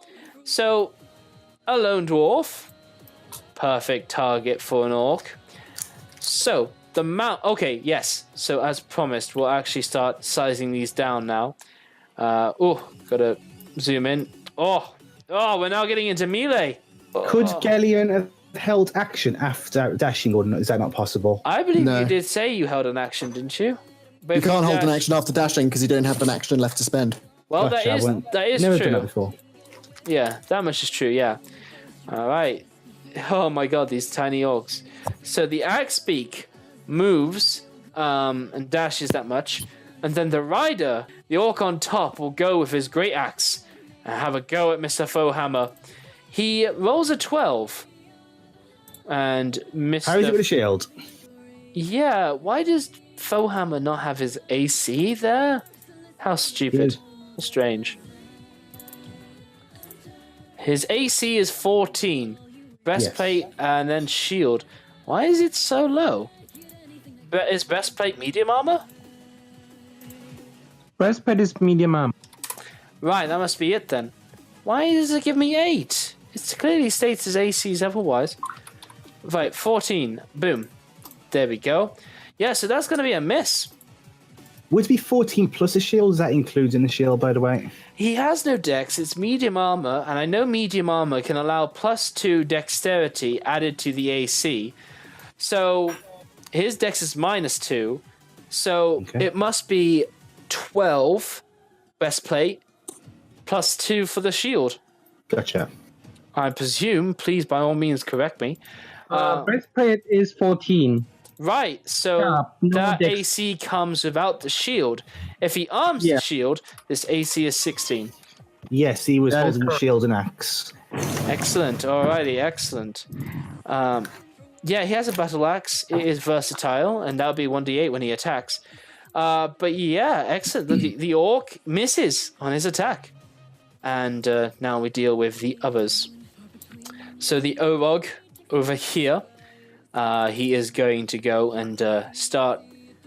So, a lone dwarf. Perfect target for an orc. So, the mount... Okay, yes. So, as promised, we'll actually start sizing these down now. Gotta zoom in. Oh, we're now getting into melee. Could Galleon have held action after dashing, or not? Is that not possible? I believe No. you did say you held an action, didn't you? But You if can't hold an dash- action after dashing because you don't have an action left to spend. Well, Gotcha, I that is never true. done that before. Yeah, that much is true, yeah. Alright. Oh my god, these tiny orcs. So the axe beak moves and dashes that much. And then the rider, the orc on top, will go with his great axe and have a go at Mr. Fohammer. He rolls a 12. And Mr. How is it with a shield? Yeah, why does Fohammer not have his AC there? How stupid. Strange. His AC is 14. Breastplate and then shield. Why is it so low? Is breastplate medium armor? Breastplate is medium armor. Right, that must be it then. Why does it give me 8? It clearly states his AC is otherwise. Right, 14. Boom. There we go. Yeah, so that's going to be a miss. Would it be 14 plus a shield? Is that including the shield, by the way? He has no dex, it's medium armor, and I know medium armor can allow +2 dexterity added to the AC. So his dex is -2, so Okay. it must be 12 breastplate +2 for the shield. Gotcha. I presume, please by all means correct me. Breastplate is 14. Right, so Yeah, no that dex. AC comes without the shield. If he arms Yeah. the shield, this AC is 16. Yes, he was That is holding the correct. shield and axe. Excellent. Alrighty, excellent. Yeah, he has a battle axe. It is versatile, and that'll be 1d8 when he attacks. But yeah, excellent. The orc misses on his attack. And now we deal with the others. So the Orog over here, he is going to go and start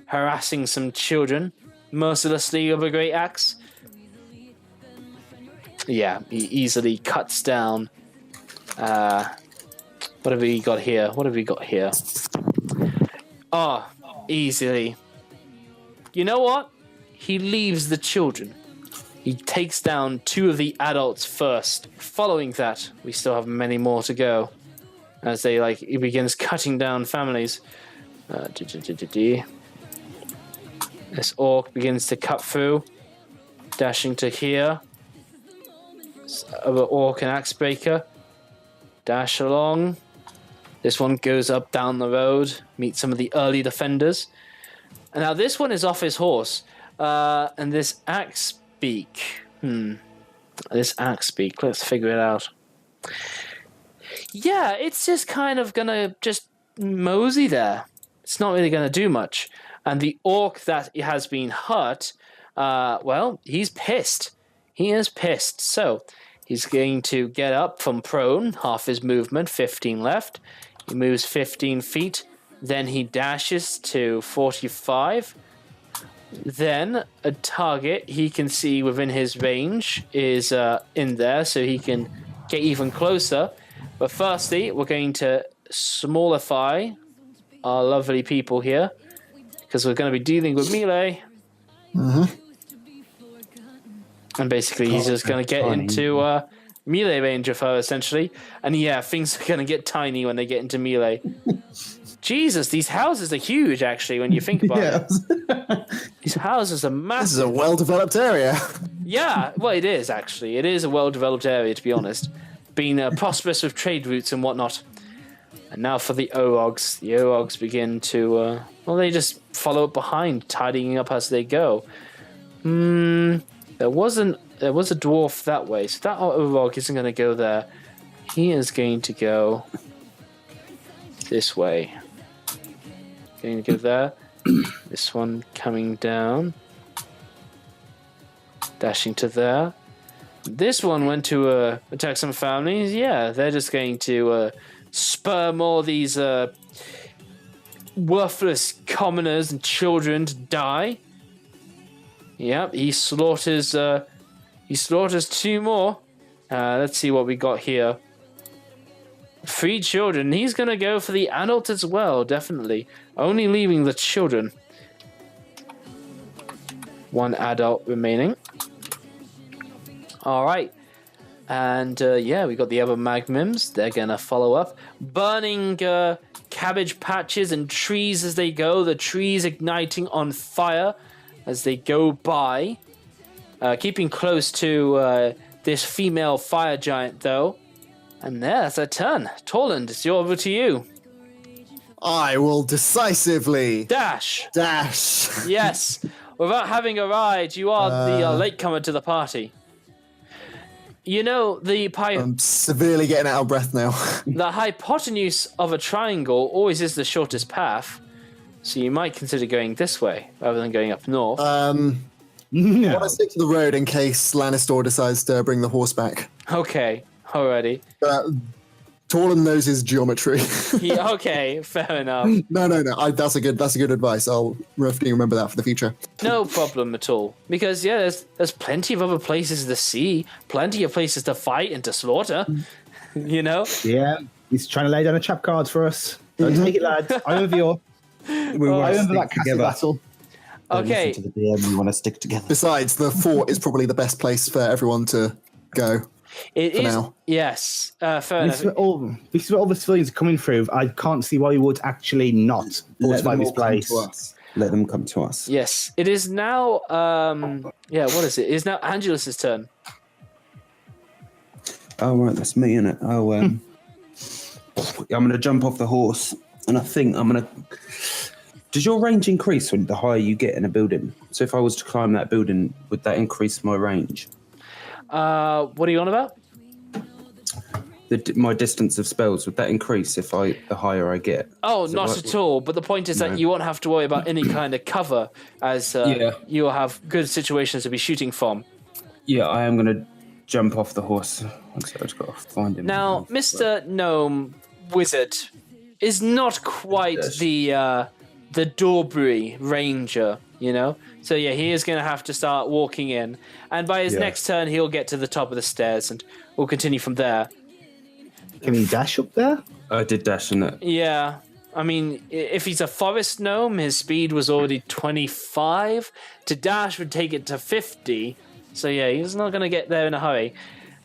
harassing some children mercilessly with a great axe. Yeah, he easily cuts down. What have we got here? Easily. You know what? He leaves the children. He takes down 2 of the adults first. Following that, we still have many more to go. As he begins cutting down families. This orc begins to cut through. Dashing to here. Other orc and axe breaker. Dash along. This one goes up down the road, meets some of the early defenders. And now this one is off his horse. And this axe beak. This axe speak. Let's figure it out. Yeah, it's just kind of gonna just mosey there. It's not really gonna do much. And the orc that has been hurt, well, he's pissed. He is pissed. So he's going to get up from prone, half his movement, 15 left. He moves 15 feet. Then he dashes to 45. Then a target he can see within his range is in there, so he can get even closer. But firstly, we're going to smallify our lovely people here, because we're going to be dealing with melee. And basically, he's just going to get into melee range of her, essentially. And yeah, things are going to get tiny when they get into melee. Jesus, these houses are huge, actually, when you think about it. These houses are massive. This is a well-developed area. Yeah, well, it is, actually. It is a well-developed area, to be honest. Being prosperous with trade routes and whatnot. And now for the Orogs. The Orogs begin to, well, they just follow up behind, tidying up as they go. There was a dwarf that way, so that Orog isn't going to go there. He is going to go this way. Going to go there. This one coming down. Dashing to there. This one went to attack some families. Yeah, they're just going to spur more of these worthless commoners and children to die. Yep, he slaughters 2 more. Let's see what we got here. 3 children. He's going to go for the adult as well, definitely. Only leaving the children. 1 adult remaining. All right. And yeah, we got the other Magmims. They're going to follow up. Burning cabbage patches and trees as they go. The trees igniting on fire as they go by. Keeping close to this female fire giant, though. And there's a turn. Torland, it's over to you. I will decisively Dash. dash. Yes. Without having a ride, you are the latecomer to the party. You know, I'm severely getting out of breath now. the hypotenuse of a triangle always is the shortest path. So you might consider going this way rather than going up north. I want to stick to the road in case Lannister decides to bring the horse back. Okay. Alrighty. Torland knows his geometry. Okay, fair enough. No. That's a good advice. I'll roughly remember that for the future. No problem at all. Because yeah, there's plenty of other places to see, plenty of places to fight and to slaughter. You know? Yeah, he's trying to lay down a trap card for us. Don't take it, lads. I remember We want I to remember stick that castle together. battle. Okay. Listen to the DM. We want to stick together. Besides, the fort is probably the best place for everyone to go. It is. now. Yes. Fair This enough. is where all the civilians are coming through. I can't see why we would actually not fortify this place. Let them come to us. Yes. It is now. Yeah. What is it? It is now Angelus's turn. Oh, right, that's me, innit? Oh, I'm going to jump off the horse, and I think I'm going to... Does your range increase when the higher you get in a building? So if I was to climb that building, would that increase my range? What are you on about? My distance of spells, would that increase the higher I get? Oh, Is it not like- at all. But the point is that No. you won't have to worry about any kind of cover, as you'll have good situations to be shooting from. Yeah, I am going to jump off the horse. I've just got to find him. Now, Mr. Gnome Wizard is not quite the Dorbury Ranger, you know? So yeah, he is going to have to start walking in. And by his next turn, he'll get to the top of the stairs and we'll continue from there. Can he dash up there? I did dash in that. Yeah. I mean, if he's a forest gnome, his speed was already 25. To dash would take it to 50. So yeah, he's not going to get there in a hurry.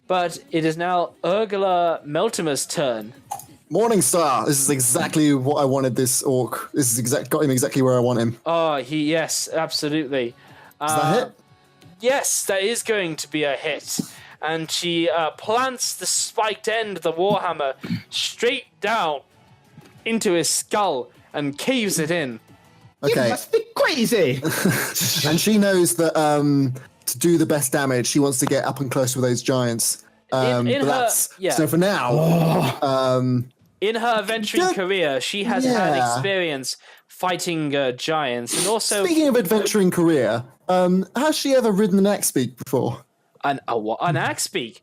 But it is now Urgula Meltimer's turn. Morningstar. This is exactly what I wanted. This orc. This is got him exactly where I want him. Oh, yes, absolutely. Is that hit? Yes, that is going to be a hit. And she plants the spiked end of the Warhammer straight down into his skull and caves it in. Okay. That's crazy. And she knows that to do the best damage, she wants to get up and close with those giants. In But her- that's yeah. so for now. In her adventuring career, she has had experience fighting giants, and also Speaking of adventuring career, has she ever ridden an Axebeak before? an Axebeak.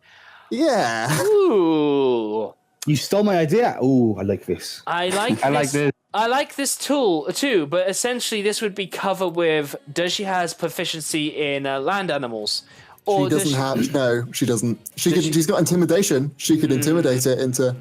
Yeah. Ooh, You stole my idea. Ooh, I like this. I like. I like this. I like this tool too, but essentially this would be covered with. Does she has proficiency in land animals? She does doesn't have. No, she doesn't. She's got intimidation. She could intimidate it into.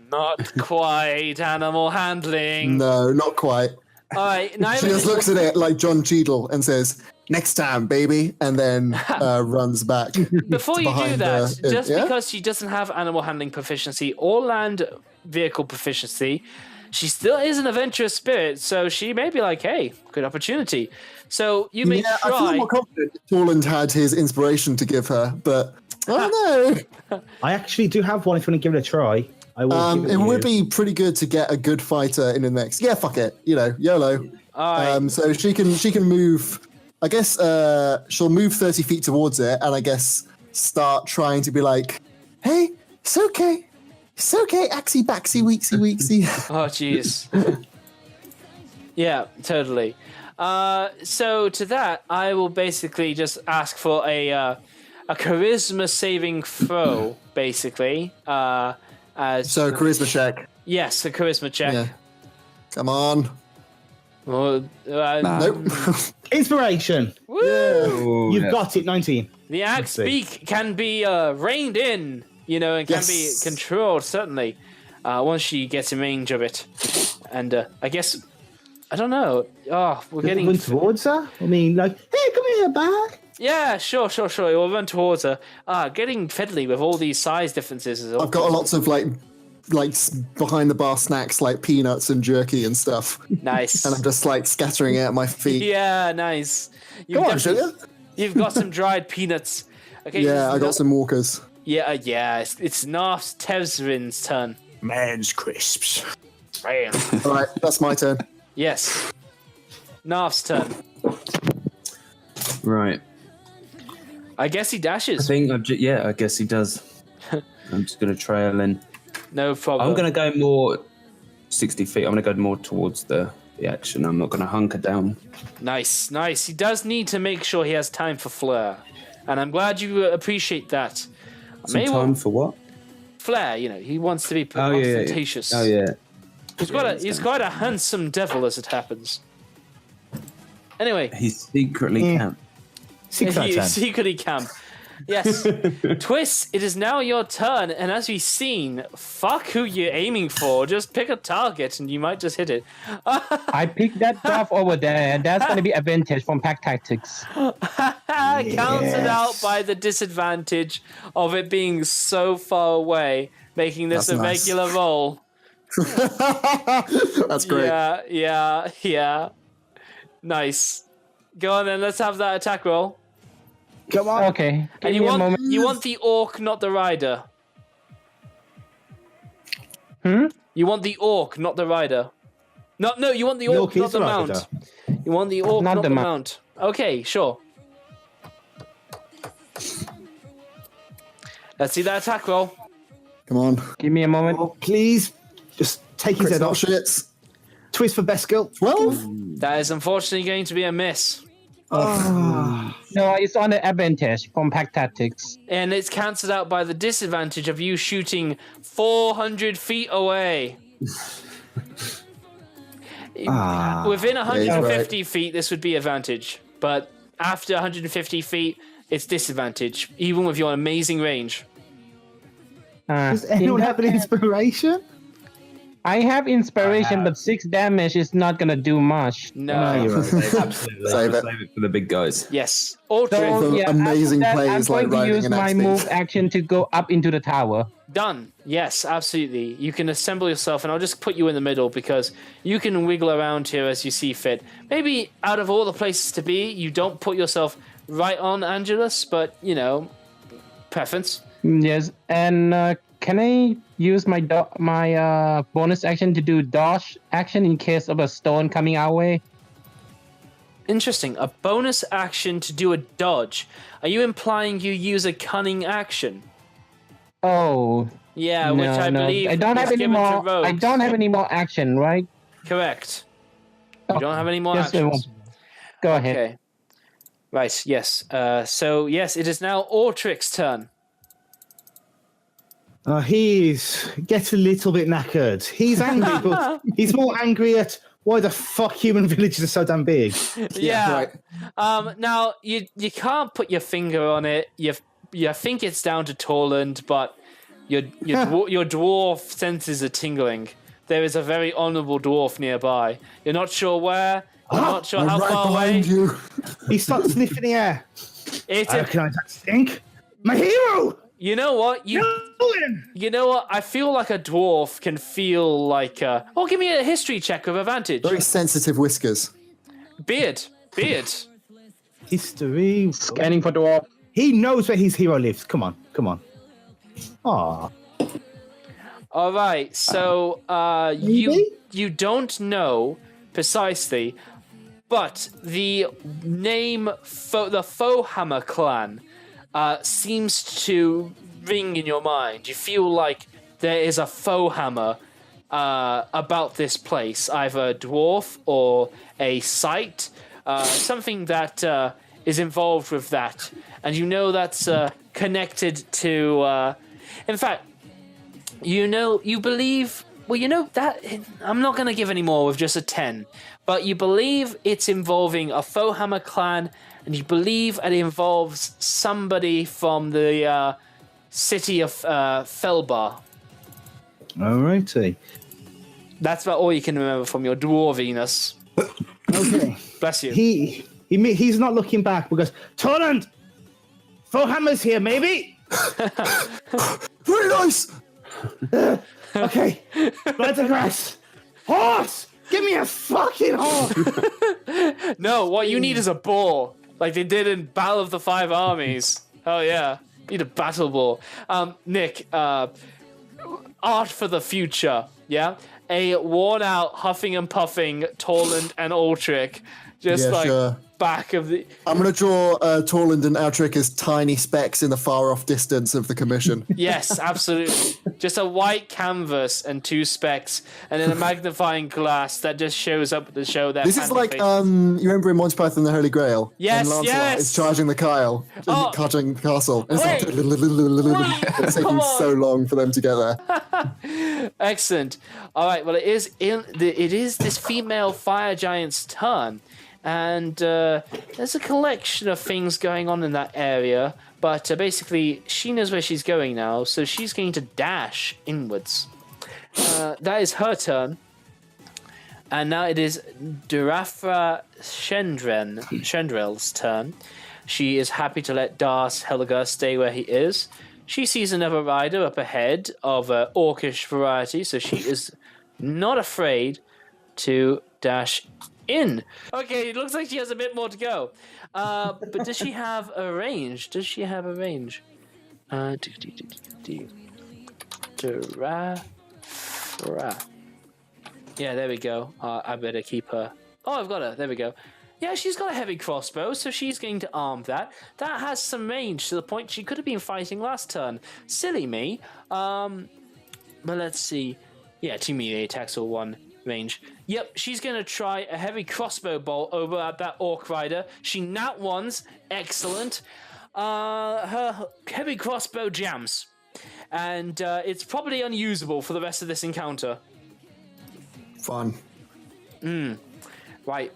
Not quite animal handling. No, not quite. All right, now She just looks at it like John Cheadle and says, "Next time, baby," and then runs back. before you do behind that, the- just yeah? because she doesn't have animal handling proficiency or land vehicle proficiency, she still is an adventurous spirit. So she may be like, "Hey, good opportunity." So you may Yeah, I feel try. more confident if Torland had his inspiration to give her, but I don't know. I actually do have one if you want to give it a try. I will. give It would you. be pretty good to get a good fighter in the next. Yeah, fuck it. YOLO. All right. So she can move. I guess she'll move 30 feet towards it, and I guess start trying to be like, "Hey, it's okay, axie backsy weeksy weeksy." Oh, jeez. Yeah, totally. So to that, I will basically just ask for a charisma saving throw, basically. As So charisma check. yes, a charisma check. Yeah. Come on. Well, Nope. Inspiration. woo! You've got it. 19. The axe beak can be reined in, and can be Yes. controlled certainly once she gets in range of it. And I guess I don't know. Oh, we're getting Run towards her. I mean, like, hey, come here, bud. yeah, sure. We'll run towards her. Getting fiddly with all these size differences is all. I've got lots of like behind the bar snacks like peanuts and jerky and stuff, Nice. and I'm just like scattering it at my feet. Yeah, nice. Come on, sugar. You've got some dried peanuts. Okay. Yeah, I got some walkers. Yeah, It's Narf Tevzrin's turn. Man's crisps. Bam. All right, that's my turn. Yes. Narf's turn. Right. I guess he I dashes. think I guess he does. I'm just gonna trail in. No problem. I'm gonna go more 60 feet. I'm gonna go more towards the action. I'm not gonna hunker down. Nice. He does need to make sure he has time for flair, and I'm glad you appreciate that. Some time for what? flair. He wants to be Oh yeah. ostentatious. Oh yeah. He's quite a handsome devil, as it happens. Anyway, He's secretly camp. secretly camp. Yes. Twist, it is now your turn, and as we've seen, fuck who you're aiming for. Just pick a target, and you might just hit it. I picked that dwarf over there, and that's going to be advantage from Pack Tactics. Counted out by the disadvantage of it being so far away, making this That's a nice. regular roll. That's great. Yeah. Nice. Go on then, let's have that attack roll. Come on. Okay, give And me a moment. you want the orc, not the rider. Hmm? You want the orc, not the rider. No, you want the orc, not is the the mount. rider. You want the orc, Not not the the mount. mount. Okay, sure. Let's see that attack roll. Come on. Give me a moment. Oh, please, just take his Crits, head not off. shits. Twist for best skill. 12? That is unfortunately going to be a miss. Oh. No, it's on the advantage from Pack Tactics. And it's cancelled out by the disadvantage of you shooting 400 feet away. Within 150 feet, this would be advantage. But after 150 feet, it's disadvantage, even with your amazing range. Does anyone have an inspiration? I have inspiration, but 6 damage is not going to do much. No. you're right. Absolutely. Save it. Save it for the big guys. Yes. So, Some yeah, amazing after that, plays I'm like going to riding use an my axe move beak. action to go up into the tower. Done. Yes, absolutely. You can assemble yourself, and I'll just put you in the middle because you can wiggle around here as you see fit. Maybe out of all the places to be, you don't put yourself right on Angelus, but, preference. Yes, and can I use my bonus action to do dodge action in case of a stone coming our way? Interesting. A bonus action to do a dodge. Are you implying you use a cunning action? Oh, Yeah, no, which I no. believe I don't is have any given to more. I rogues. don't have any more action, right? Correct. You don't have any more Just the actions. one. Go ahead. Okay. Right, yes. So, yes, it is now Ortric's turn. He's gets a little bit knackered. He's angry, but he's more angry at why the fuck human villages are so damn big. Yeah. Right. Now, you can't put your finger on it. You think it's down to Torland, but your dwarf senses are tingling. There is a very honourable dwarf nearby. You're not sure where. You're not sure I'm how right far away. behind you. He starts sniffing the air. It's I recognize that stink. My hero! you know what? You know what? I feel like a dwarf can feel like. Oh, give me a history check with advantage. Very sensitive whiskers. Beard. History. Scanning for dwarf. He knows where his hero lives. Come on. Aw. All right. So you don't know precisely, but the name the Fohammer clan seems to ring in your mind. You feel like there is a Fohammer about this place, either a dwarf or a site, something that is involved with that, and you know that's connected to. In fact, you believe. Well, you know that I'm not going to give any more with just a 10, but you believe it's involving a Fohammer clan, and you believe it involves somebody from the city of Felbar. Alrighty. That's about all you can remember from your dwarviness. Okay. Bless you. He's not looking back because Torrent! Fohammer's here, maybe? Very nice. Okay. Blades of grass. Horse! Give me a fucking horse! No, what you need is a boar, like they did in Battle of the Five Armies. Oh yeah, you need a battle boar. Nick, art for the future. Yeah, a worn-out, huffing and puffing Torland and Ultric, just Yeah, like sure. back of the. I'm going to draw Torland and Altric as tiny specks in the far-off distance of the commission. Yes, absolutely. Just a white canvas and two specks, and then a magnifying glass that just shows up to show that. This is like, you remember in Monty Python and the Holy Grail? Yes, and Lancelot yes. is charging the Kyle, Oh. charging the castle. And Wait. it's taking Come on. so long for them to get there. Excellent. All right. Well, it is this female fire giant's turn, and there's a collection of things going on in that area. But basically, she knows where she's going now, so she's going to dash inwards. That is her turn. And now it is Durafra Shendrel's turn. She is happy to let Dars Helga stay where he is. She sees another rider up ahead of orcish variety, so she is not afraid to dash in. Okay, it looks like she has a bit more to go. But does she have a range? Durafra. Yeah, there we go. I better keep her. Oh, I've got her. There we go. Yeah, she's got a heavy crossbow, so she's going to arm that. That has some range to the point she could have been fighting last turn. Silly me. But let's see. Yeah, 2 melee attacks or 1 range. Yep, she's going to try a heavy crossbow bolt over at that orc rider. She nat ones. Excellent. Her heavy crossbow jams. And it's probably unusable for the rest of this encounter. Fun. Right.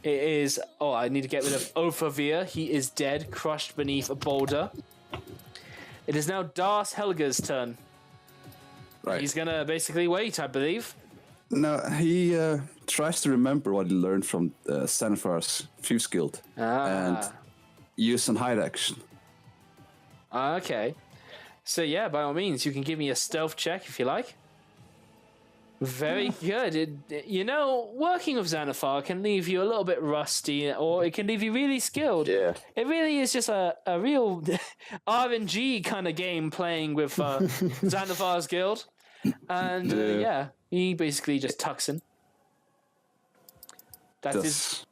It is... Oh, I need to get rid of Ophir. He is dead, crushed beneath a boulder. It is now Dars Helga's turn. Right. He's gonna basically wait, I believe. No, he tries to remember what he learned from Sanafar's Fuse Guild and use some hide action. Okay. So yeah, by all means, you can give me a stealth check if you like. Very good. Working with Xanathar can leave you a little bit rusty, or it can leave you really skilled. Yeah. It really is just a real RNG kind of game playing with Xanathar's guild. And he basically just tucks in. That's his...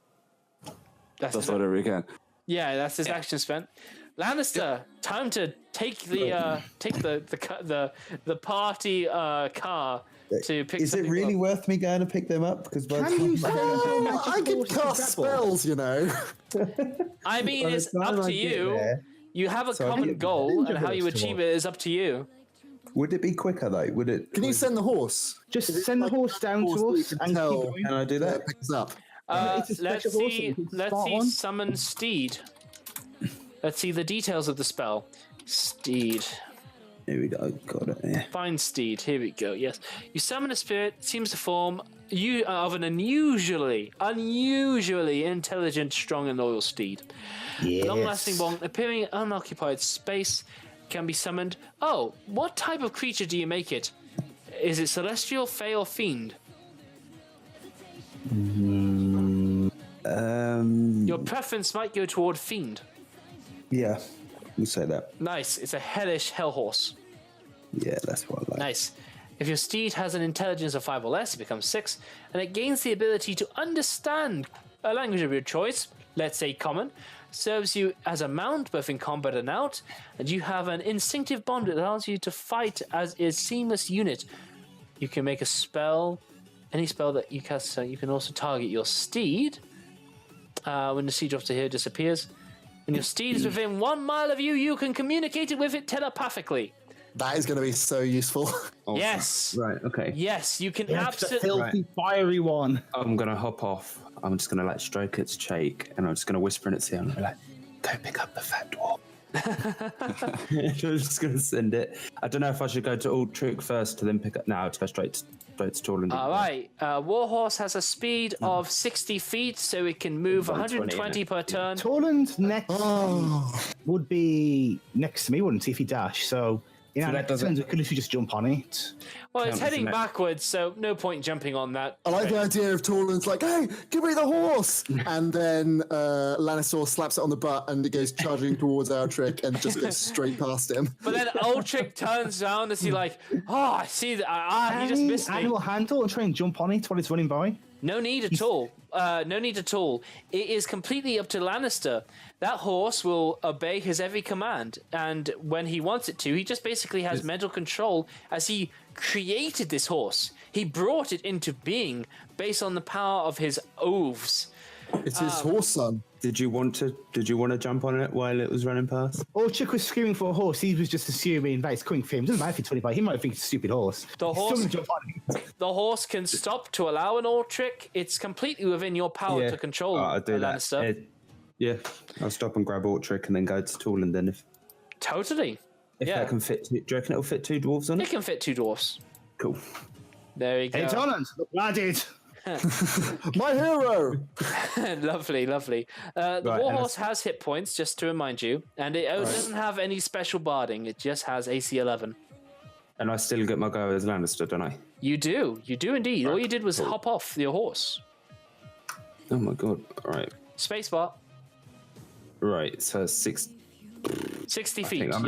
That's whatever you can. Yeah, that's his action spent. Lannister, time to take the party car to pick. Is it something really up. worth me going to pick them up? Because by the Can you time Oh, I could horse to cast grapple? spells, you know. I mean, by the it's time up I to get you. there, You have a So I common get goal, and how you horse to achieve walk. it is up to you. would it be quicker though? Would it? Can you send the horse? Just send the horse down horse to that you us can and tell? keep going. Can I do that? Pick us up. It's a Let's special horse that see. you can Let's start see. on. Summon Steed. Let's see the details of the spell. Steed. Here we go. Got it. Yeah. Find Steed. Here we go. Yes. You summon a spirit. Seems to form of an unusually intelligent, strong, and loyal steed. Yes. Long-lasting bond appearing in unoccupied space can be summoned. Oh, what type of creature do you make it? Is it celestial, fey, or fiend? Your preference might go toward fiend. Yeah. You say that. Nice. It's a hellish hell horse. Yeah, that's what I like. Nice. If your steed has an intelligence of 5 or less, it becomes 6, and it gains the ability to understand a language of your choice, let's say common, serves you as a mount both in combat and out, and you have an instinctive bond that allows you to fight as a seamless unit. You can make a spell, any spell that you cast, so you can also target your steed. When the siege officer here disappears, when your steed is within 1 mile of you, you can communicate it with it telepathically. That is going to be so useful. Awesome. Yes. Right. Okay. Yes, you can That's the absolutely. filthy, fiery one. I'm gonna hop off. I'm just gonna like stroke its cheek, and I'm just gonna whisper in its ear. I'm gonna like, go pick up the fat dwarf. I'm just gonna send it. I don't know if I should go to Ultric first to then pick up. No, I'll just go straight to Torland. All right. Warhorse has a speed of 60 feet, so it can move 120 per turn. Torland next Oh, would be next to me, wouldn't he, if he dash? So, you know, So that next doesn't- turn, we could literally just jump on it. Well, it's Count as heading an- backwards, so no point jumping on that. I like the idea of Torland's like, hey, give me the horse! And then Lannister slaps it on the butt and it goes charging towards Altric and just goes straight past him. But then Ultric turns around and see like, oh, I see that. He just missed me. Animal handle and try and jump on it while it's running by. No need at all. No need at all. It is completely up to Lannister. That horse will obey his every command, and when he wants it to, he just basically has mental control as he created this horse. He brought it into being based on the power of his oaths. It's his horse son. Did you want to jump on it while it was running past? Orchik was screaming for a horse. He was just assuming that it's coming for him. Doesn't matter if it's 25. He might think it's a stupid horse. The He's horse- still gonna jump on it. The horse can stop to allow an Ultric. It's completely within your power to control I'll do that. Lannister. Yeah, I'll stop and grab Ultric and then go to Torland. Then Totally. if Yeah. that can fit, do you reckon it'll fit 2 dwarves on It it? can fit 2 dwarfs. Cool. There you go. Hey, Torland, look what I did. My hero! Lovely, lovely. The Right, and Warhorse has hit points, just to remind you, and it doesn't have any special barding. It just has AC 11. And I still get my go as Lannister, don't I? You do indeed. All you did was hop off your horse. Oh my god! All right, Spacebar, right. So 60 feet. feet. I'm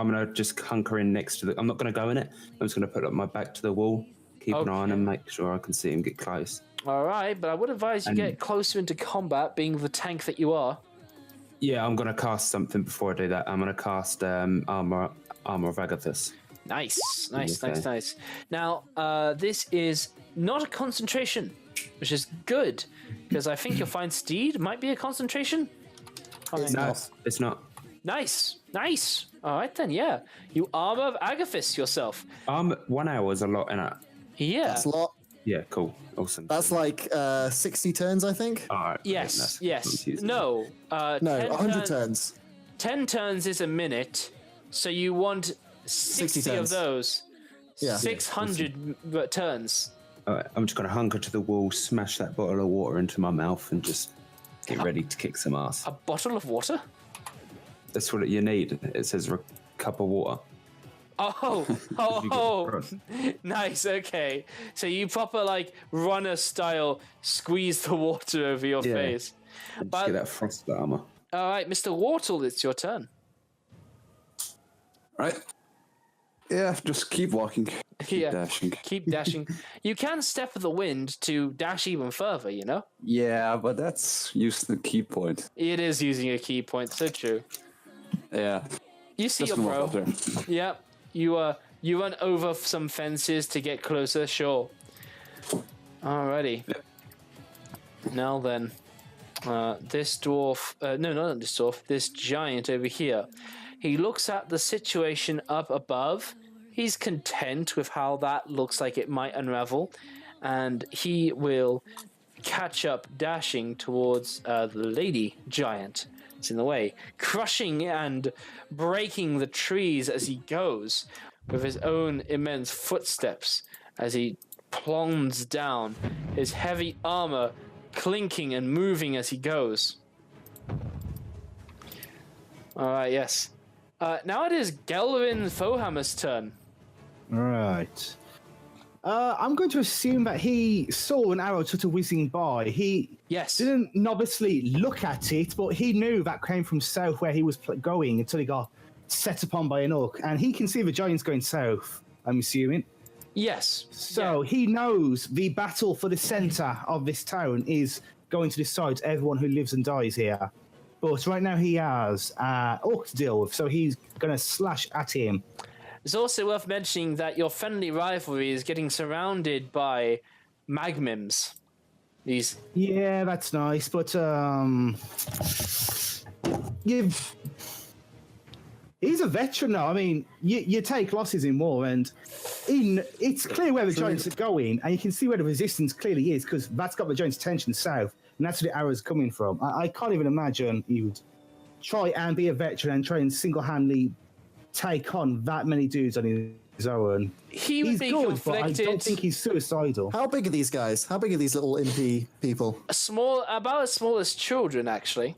gonna just hunker in next to the. I'm not gonna go in it. I'm just gonna put up my back to the wall, keep an eye on him, make sure I can see him get close. All right, but I would advise you get closer into combat, being the tank that you are. Yeah, I'm gonna cast something before I do that. I'm gonna cast armor of Agathis. Nice. Okay. Now, this is not a concentration, which is good, because I think you'll find Steed might be a concentration. No, it's not. Nice. All right then, yeah. You armor of Agathis yourself. 1 hour is a lot in it. Yeah. That's a lot. Yeah, cool, awesome. That's like 60 turns, I think. All right. Yes. that's No. No, 10 100 turn- turns. 10 turns is a minute, so you want 60 of turns. those. Yeah. 600 turns. All right, I'm just gonna hunker to the wall, smash that bottle of water into my mouth, and just get ready to kick some ass. A bottle of water? That's what you need. It says a cup of water. Oh, nice. Okay, so you proper like runner style squeeze the water over your Yeah. face. Just But- get that frost armor. All right, Mr. Wartle, it's your turn. Right. Yeah, just keep walking. Keep dashing. Keep dashing. You can step with the wind to dash even further, you know? Yeah, but that's using the key point. It is using a key point, so true. Yeah. You see Just your walk pro. up there. Yep. You run over some fences to get closer, sure. Alrighty. Now then, this dwarf, no, not this dwarf, this giant over here. He looks at the situation up above. He's content with how that looks like it might unravel, and he will catch up, dashing towards the lady giant. It's in the way, crushing and breaking the trees as he goes with his own immense footsteps as he plods down, his heavy armor clinking and moving as he goes. Alright, yes. Now it is Gelvin Fohammer's turn. Right. I'm going to assume that he saw an arrow sort of whizzing by. He didn't obviously look at it, but he knew that came from south where he was going until he got set upon by an orc. And he can see the giants going south, I'm assuming. Yes. So he knows the battle for the center of this town is going to decide everyone who lives and dies here. But right now he has orc to deal with, so he's going to slash at him. It's also worth mentioning that your friendly rivalry is getting surrounded by magmims. These. Yeah, that's nice, but he's a veteran now. I mean, you take losses in war, and it's clear where the giants are going, and you can see where the resistance clearly is, because that's got the giants' attention south, and that's where the arrow's coming from. I can't even imagine he would try and be a veteran and try and single-handedly take on that many dudes on his own. He's good, conflicted. but I don't think he's suicidal. How big are these guys? How big are these little impy people? About as small as children, actually.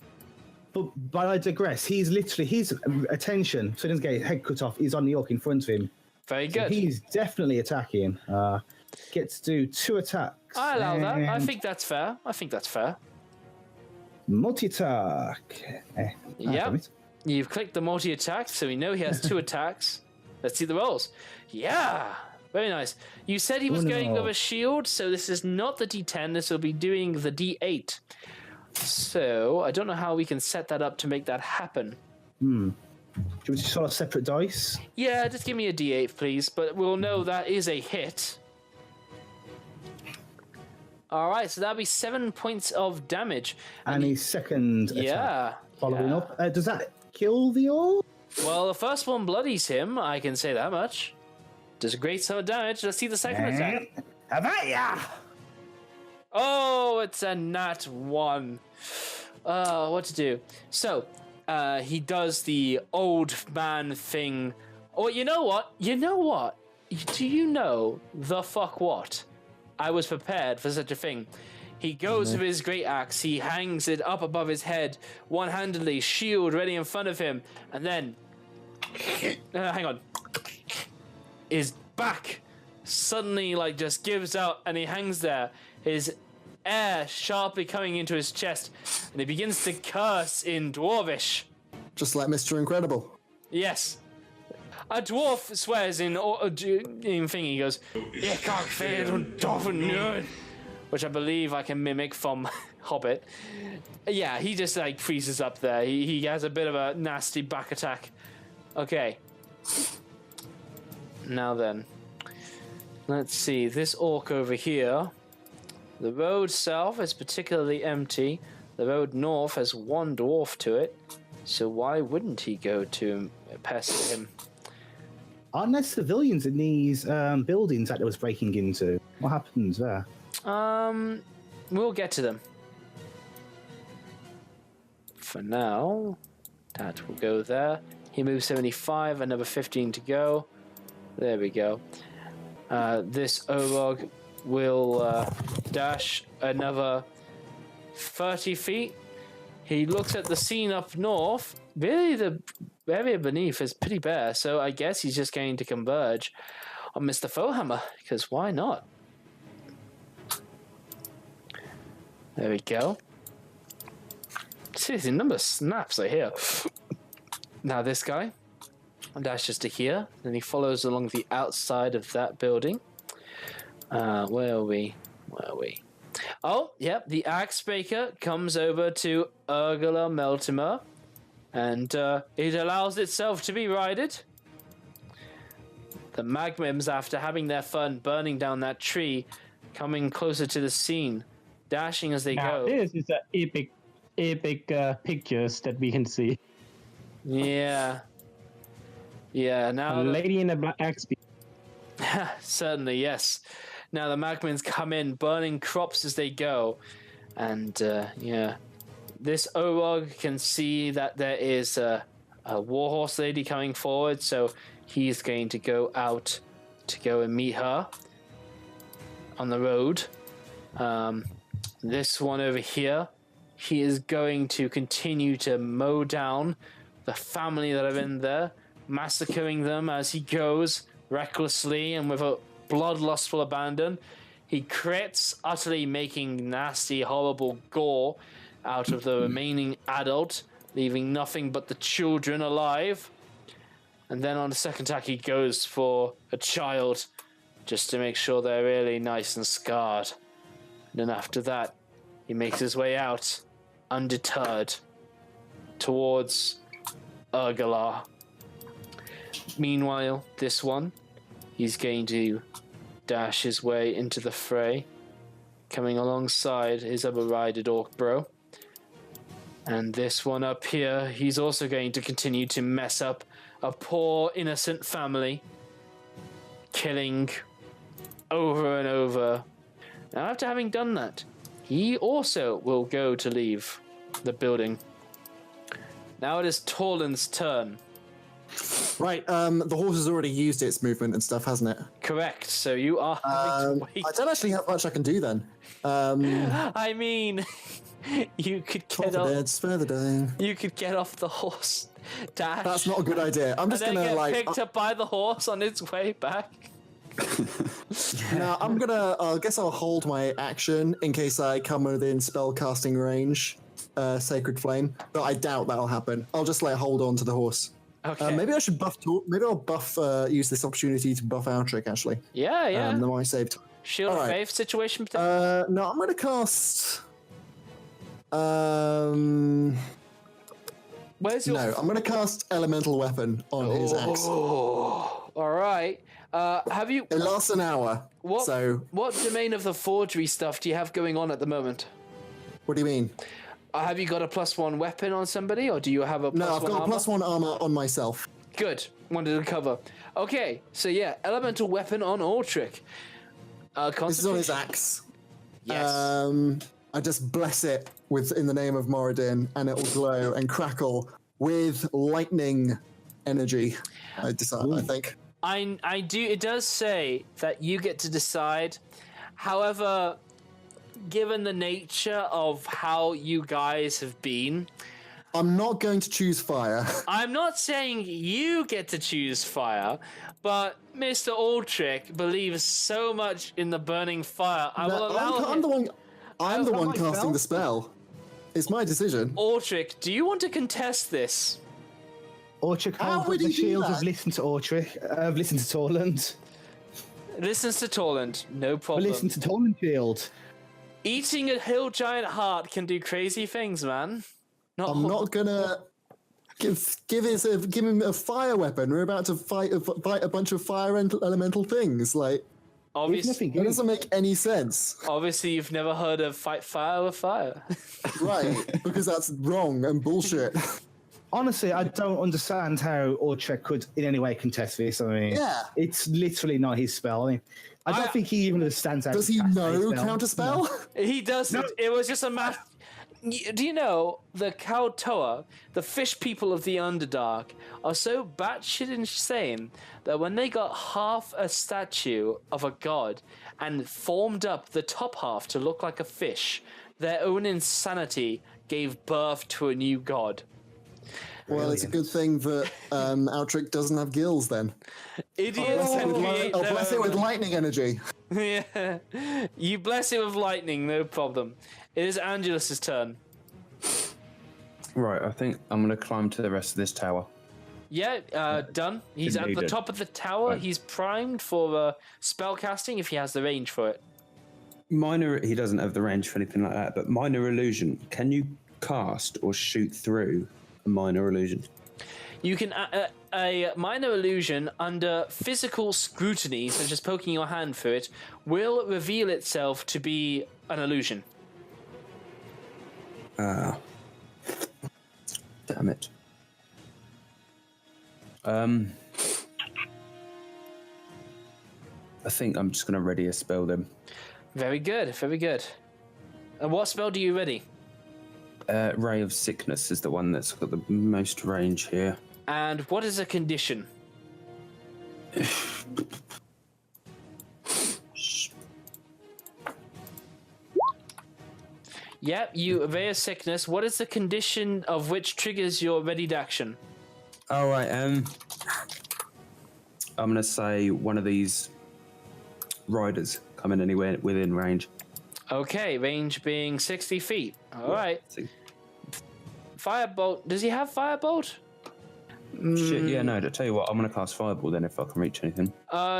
But I digress. He's literally, his attention, so he doesn't get his head cut off, is on the orc in front of him. Very good. So he's definitely attacking. Gets to do 2 attacks. I allow that. I think that's fair. Multi-attack. Yep. You've clicked the multi-attack, so we know he has 2 attacks. Let's see the rolls. Yeah! Very nice. You said he was going with a shield, so this is not the D10. This will be doing the D8. So, I don't know how we can set that up to make that happen. Do you want to sort of separate dice? Yeah, just give me a D8, please. But we'll know that is a hit. Alright, so that'll be 7 points of damage. And his second attack following up. Does that kill the orc? Well, the first one bloodies him, I can say that much. Does a great deal of damage. Let's see the second attack. Avaya! Oh, it's a nat 1. What to do? So, he does the old man thing. Oh, you know what? Do you know the fuck what? I was prepared for such a thing. He goes with his great axe, he hangs it up above his head, one-handedly, shield ready in front of him, and then... hang on. His back suddenly, just gives out, and he hangs there. His air sharply coming into his chest, and he begins to curse in Dwarvish. Just like Mr. Incredible. Yes. A dwarf swears in thing, he goes, "Ich kann fehlen dürfen," which I believe I can mimic from Hobbit. Yeah, he just freezes up there. He has a bit of a nasty back attack. Okay. Now then. Let's see, this orc over here. The road south is particularly empty. The road north has 1 dwarf to it. So why wouldn't he go to pester him? Aren't there civilians in these buildings that it was breaking into? What happens there? We'll get to them. For now, that will go there. He moves 75, another 15 to go. There we go. This Orog will dash another 30 feet. He looks at the scene up north. Really, the area beneath is pretty bare, so I guess he's just going to converge on Mr. Fohammer, because why not? There we go. Seriously, number of snaps I hear. Now this guy. dashes to here. Then he follows along the outside of that building. Where are we? Oh, yep. The Axe Baker comes over to Urgula Meltimer, and it allows itself to be rided. The Magmims, after having their fun burning down that tree, coming closer to the scene, dashing as they Now, go. this is an epic pictures that we can see. Yeah. Now A lady in a black axe. certainly, yes. Now the Magmins come in, burning crops as they go, and this Orog can see that there is a warhorse lady coming forward, so he's going to go out to go and meet her on the road. This one over here, he is going to continue to mow down the family that are in there, massacring them as he goes recklessly and with a bloodlustful abandon. He crits, utterly making nasty, horrible gore out of the remaining adult, leaving nothing but the children alive. And then on the second attack, he goes for a child, just to make sure they're really nice and scarred. And then after that, he makes his way out, undeterred, towards Urgalar. Meanwhile, this one, he's going to dash his way into the fray, coming alongside his other rided orc bro. And this one up here, he's also going to continue to mess up a poor innocent family, killing over and over. Now, after having done that, he also will go to leave the building. Now it is Torlin's turn. Right, the horse has already used its movement and stuff, hasn't it? Correct. So you are having to wait. I don't actually have much I can do then. I mean, you could get off. Further down. You could get off the horse, dash. That's not a good idea. I'm just and then gonna get picked up by the horse on its way back. No, I guess I'll hold my action in case I come within spell casting range, Sacred Flame. But I doubt that'll happen. I'll just hold on to the horse. Okay. Maybe I should buff. Maybe I'll buff. Use this opportunity to buff Altric actually. Yeah. The my save. Shield of Alright. Faith situation. No, I'm gonna cast. Where's your? No, I'm gonna cast Elemental Weapon on his axe. Oh, all right. Have you? It lasts an hour. What? So, What domain of the forgery stuff do you have going on at the moment? what do you mean? Have you got a +1 weapon on somebody, or do you have a +1 No, I've got armor? a +1 armor on myself. Good. Wanted to cover. Okay, so yeah, elemental weapon on Altric. This is on his axe. Yes. I just bless it in the name of Moradin, and it will glow and crackle with lightning energy. I think. I do. It does say that you get to decide. However, given the nature of how you guys have been, I'm not going to choose fire. I'm not saying you get to choose fire, but Mr. Altric believes so much in the burning fire. I will allow I'm him. the one. I'm the one my casting spell? the spell. It's my decision. Altric, do you want to contest this? Ortric How holds would up the he do shield. that? Have listened to Ortric. Have listened to Torland. Listens to Torland, no problem. Listen to Torland shield. Eating a hill giant heart can do crazy things, man. I'm not gonna give him a fire weapon. We're about to fight a bunch of fire elemental things. Like, Obviously, nothing that doesn't make any sense. obviously, you've never heard of fight fire with fire. Right, because that's wrong and bullshit. Honestly, I don't understand how Ortric could in any way contest this. I mean, Yeah. it's literally not his spell. I mean, I don't think he even understands how Does to he cast a know spell. counterspell? He doesn't. No. It was just a matter. Do you know the Kautoa, the fish people of the Underdark, are so batshit insane that when they got half a statue of a god and formed up the top half to look like a fish, their own insanity gave birth to a new god. Well, it's a good thing that Altric doesn't have gills then. Idiots I'll and create bless their it with own- lightning energy. Yeah, you bless it with lightning, no problem. It is Angelus's turn. Right, I think I'm going to climb to the rest of this tower. Yeah, done. He's at the Needed. top of the tower. Right. He's primed for spell casting if he has the range for it. Minor, he doesn't have the range for anything like that, but minor illusion. Can you cast or shoot through a minor illusion? You can a minor illusion under physical scrutiny, such as poking your hand through it, will reveal itself to be an illusion. Damn it. I think I'm just going to ready a spell then. Very good, very good. And what spell do you ready? Ray of Sickness is the one that's got the most range here. And what is a condition? Yep, you Ray of Sickness. What is the condition of which triggers your readied action? All right. I'm going to say one of these riders coming anywhere within range. Okay, range being 60 feet. All right. Firebolt. Does he have Firebolt? Shit, yeah, no, to tell you what, I'm going to cast Fireball then if I can reach anything.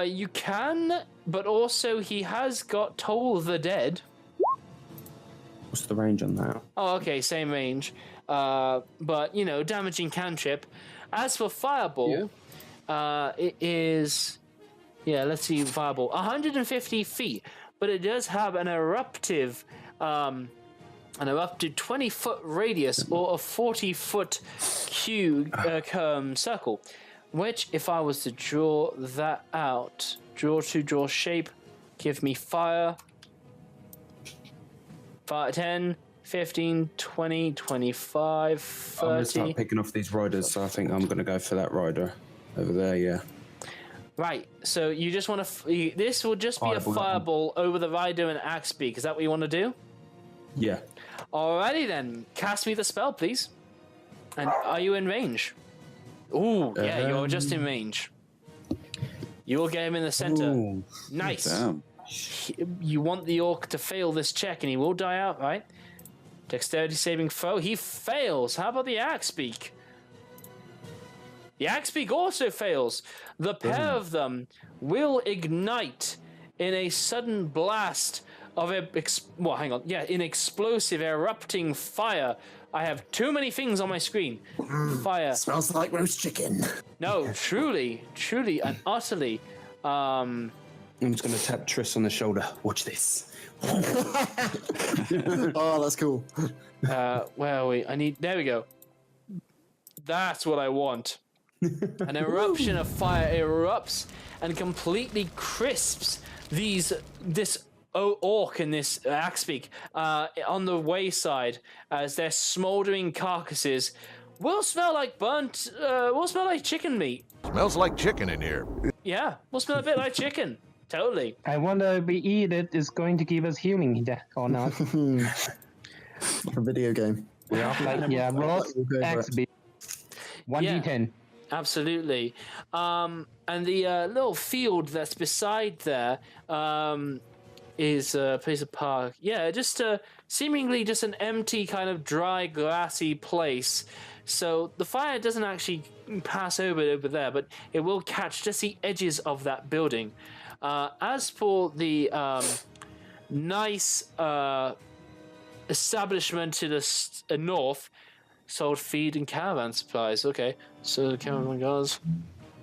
You can, but also he has got Toll the Dead. What's the range on that? Oh, okay, same range. But, you know, damaging cantrip. As for Fireball, it is... Yeah, let's see, Fireball. 150 feet, but it does have an eruptive 20-foot radius or a 40-foot circle, which, if I was to draw that out, draw shape, give me fire, 10, 15, 20, 25, 30. I'm going to start picking off these riders, so I think I'm going to go for that rider over there, yeah. Right, so you just want to... This will just be a fireball over the rider and axe beak. Is that what you want to do? Yeah. Alrighty then, cast me the spell, please. And are you in range? Ooh, yeah, you're just in range. You will get him in the center. Ooh. Nice. Damn. You want the orc to fail this check, and he will die out, right? Dexterity saving throw. He fails. How about the axe beak? The axe beak also fails. The pair of them will ignite in a sudden blast of in explosive erupting fire. I have too many things on my screen. Fire. Smells like roast chicken. No, truly and utterly. I'm just going to tap Triss on the shoulder. Watch this. Oh, that's cool. Where are we? There we go. That's what I want. An eruption of fire erupts and completely crisps this orc and this axebeak on the wayside as their smoldering carcasses will smell like chicken meat. Smells like chicken in here. Yeah, will smell a bit like chicken. Totally. I wonder if we eat it is going to give us healing or not. Like a video game. Roast axe beak. 1d10. Absolutely. And the little field that's beside there is a piece of park. Yeah, just seemingly just an empty kind of dry, grassy place. So the fire doesn't actually pass over there, but it will catch just the edges of that building. As for the nice establishment to the north, sold feed and caravan supplies. Okay, so the caravan goes.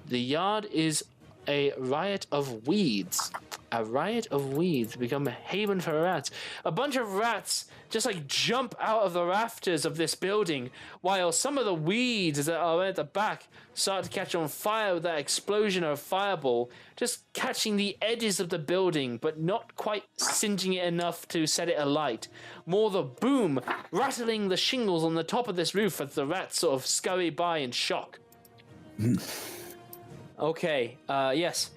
The yard is a riot of weeds. A riot of weeds become a haven for rats. A bunch of rats just like jump out of the rafters of this building, while some of the weeds that are at the back start to catch on fire with that explosion of fireball, just catching the edges of the building, but not quite singeing it enough to set it alight. More the boom, rattling the shingles on the top of this roof as the rats sort of scurry by in shock. Okay, yes,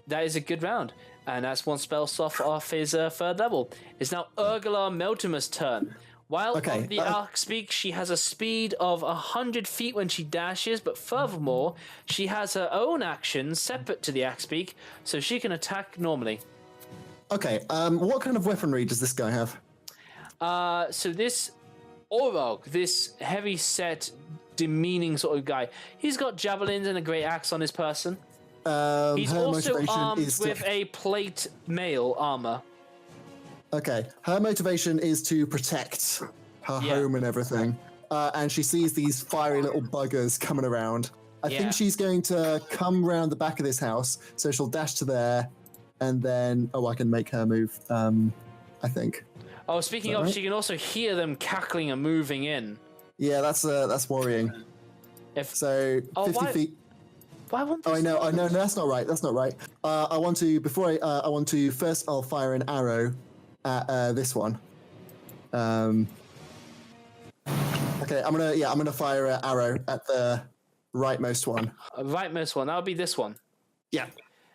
that is a good round. And that's one spell slot off his third level. It's now Urgala Meltimer's turn. While on the Axebeak, she has a speed of 100 feet when she dashes, but furthermore, she has her own actions separate to the Axebeak, so she can attack normally. Okay, what kind of weaponry does this guy have? So this Orog, this heavy-set demeaning sort of guy. He's got javelins and a great axe on his person. He's Her also motivation armed is to- with a plate mail armor. Okay, her motivation is to protect her Yeah. home and everything. And she sees these fiery little buggers coming around. I Yeah. think she's going to come round the back of this house, so she'll dash to there, and then I can make her move. I think. Oh, speaking of, right? she can also hear them cackling and moving in. Yeah, that's worrying. If So Oh, 50 why- feet. why won't Oh, this- I know. No, that's not right. That's not right. I want to first. I'll fire an arrow at this one. Okay, I'm gonna fire an arrow at the rightmost one. rightmost one? That'll be this one. Yeah.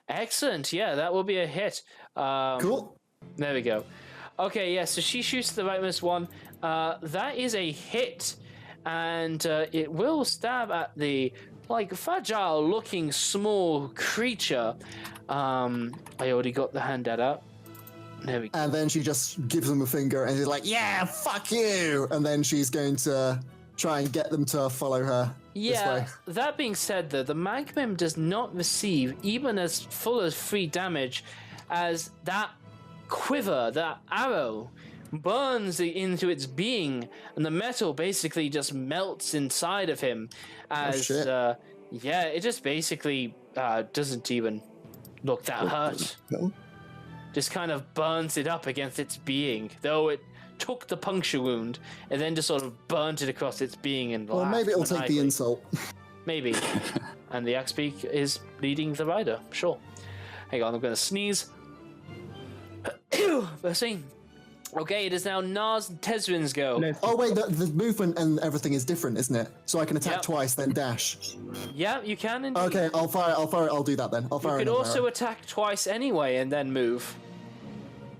Excellent. Yeah, that will be a hit. Cool. There we go. Okay, yeah, so she shoots the rightmost one. That is a hit, and it will stab at the fragile-looking small creature. I already got the hand out. There we go. And then she just gives them a finger and she's like, "Yeah, fuck you!" And then she's going to try and get them to follow her this Yeah, way. that being said, though, the Magmim does not receive even as full as 3 damage as that quiver, that arrow, burns into its being, and the metal basically just melts inside of him as, shit. it just basically doesn't even look that hurt. No? Just kind of burns it up against its being, though it took the puncture wound and then just sort of burnt it across its being and Well, maybe it'll take the insult. Maybe. And the axe beak is leading the rider. Sure. Hang on, I'm going to sneeze. First thing. Okay, it is now Nars and Tezrin's go. Let's- Oh wait, the movement and everything is different, isn't it? So I can attack Yep. twice, then dash. Yeah, you can indeed. Okay, I'll fire. I'll do that then. I'll You fire. could another also arrow. attack twice anyway and then move.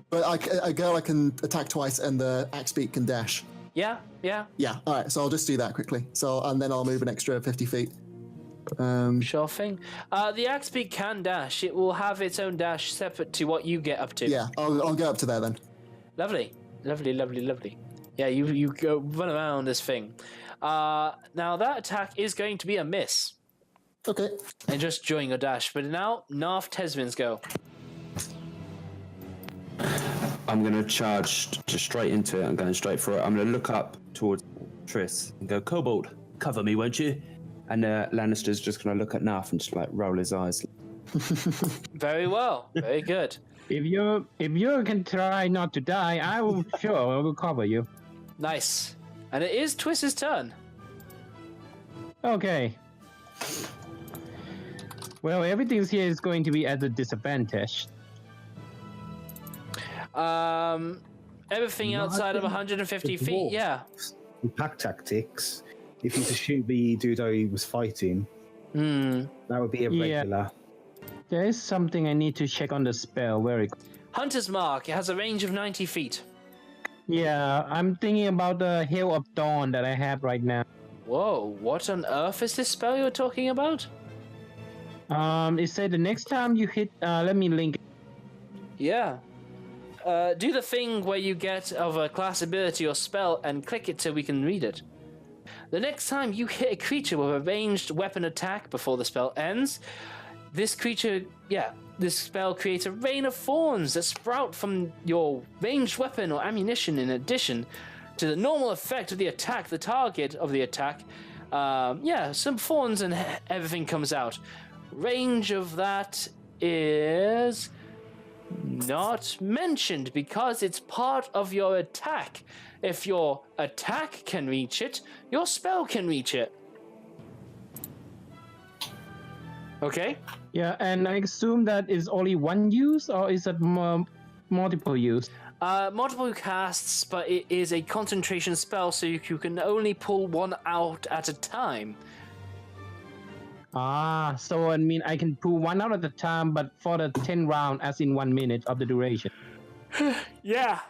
But a girl I can attack twice, and the axe beak can dash. Yeah, yeah, Yeah. All right. So I'll just do that quickly. And then I'll move an extra 50 feet. sure thing. The axe beak can dash. It will have its own dash separate to what you get up to. Yeah. I'll go up to there then. Lovely. Lovely, lovely, lovely. Yeah, you go run around this thing. Now that attack is going to be a miss. Okay. And just during your dash. But now, Narf Tezrin's go. I'm going to charge just straight into it. I'm going straight for it. I'm going to look up towards Triss and go, Kobold, cover me, won't you? And Lannister's just going to look at Narf and just roll his eyes. Very well. Very good. If you can try not to die, I will cover you. Nice. And it is Twist's turn. Okay. Well, everything here is going to be at a disadvantage. Everything outside of 150 feet, dwarf. yeah. In pack tactics, if you to shoot the dude he was fighting, that would be irregular. There is something I need to check on the spell. Very good. Hunter's Mark, it has a range of 90 feet. Yeah, I'm thinking about the Hail of Dawn that I have right now. Whoa, what on earth is this spell you're talking about? It said the next time you hit, let me link it. Yeah. Do the thing where you get of a class ability or spell and click it so we can read it. The next time you hit a creature with a ranged weapon attack before the spell ends, this spell creates a rain of thorns that sprout from your ranged weapon or ammunition in addition to the normal effect of the attack, the target of the attack. Some thorns and everything comes out. Range of that is not mentioned because it's part of your attack. If your attack can reach it, your spell can reach it. Okay? Yeah, and I assume that is only one use, or is it multiple use? Multiple casts, but it is a concentration spell, so you can only pull one out at a time. So I mean I can pull one out at a time, but for the 10 round, as in 1 minute of the duration. Yeah.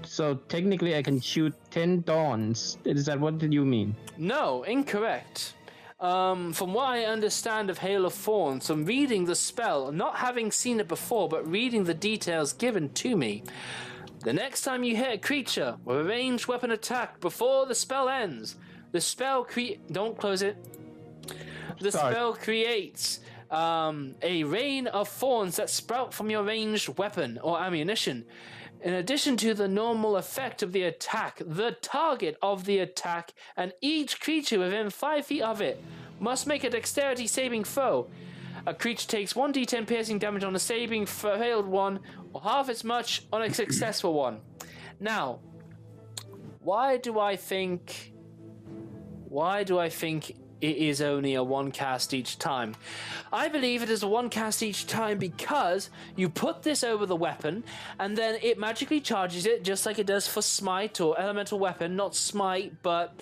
So technically I can shoot 10 dawns. Is that what you mean? No, incorrect. From what I understand of Hail of Thorns, from reading the spell, not having seen it before, but reading the details given to me, the next time you hit a creature with a ranged weapon attack before the spell ends, The spell don't close it. The Sorry. spell creates a rain of thorns that sprout from your ranged weapon or ammunition. In addition to the normal effect of the attack, the target of the attack and each creature within 5 feet of it must make a dexterity saving throw. A creature takes 1d10 piercing damage on a saving failed one, or half as much on a successful one. Now, why do I think it is only a 1 cast each time? I believe it is a 1 cast each time because you put this over the weapon and then it magically charges it just like it does for smite or elemental weapon. Not smite, but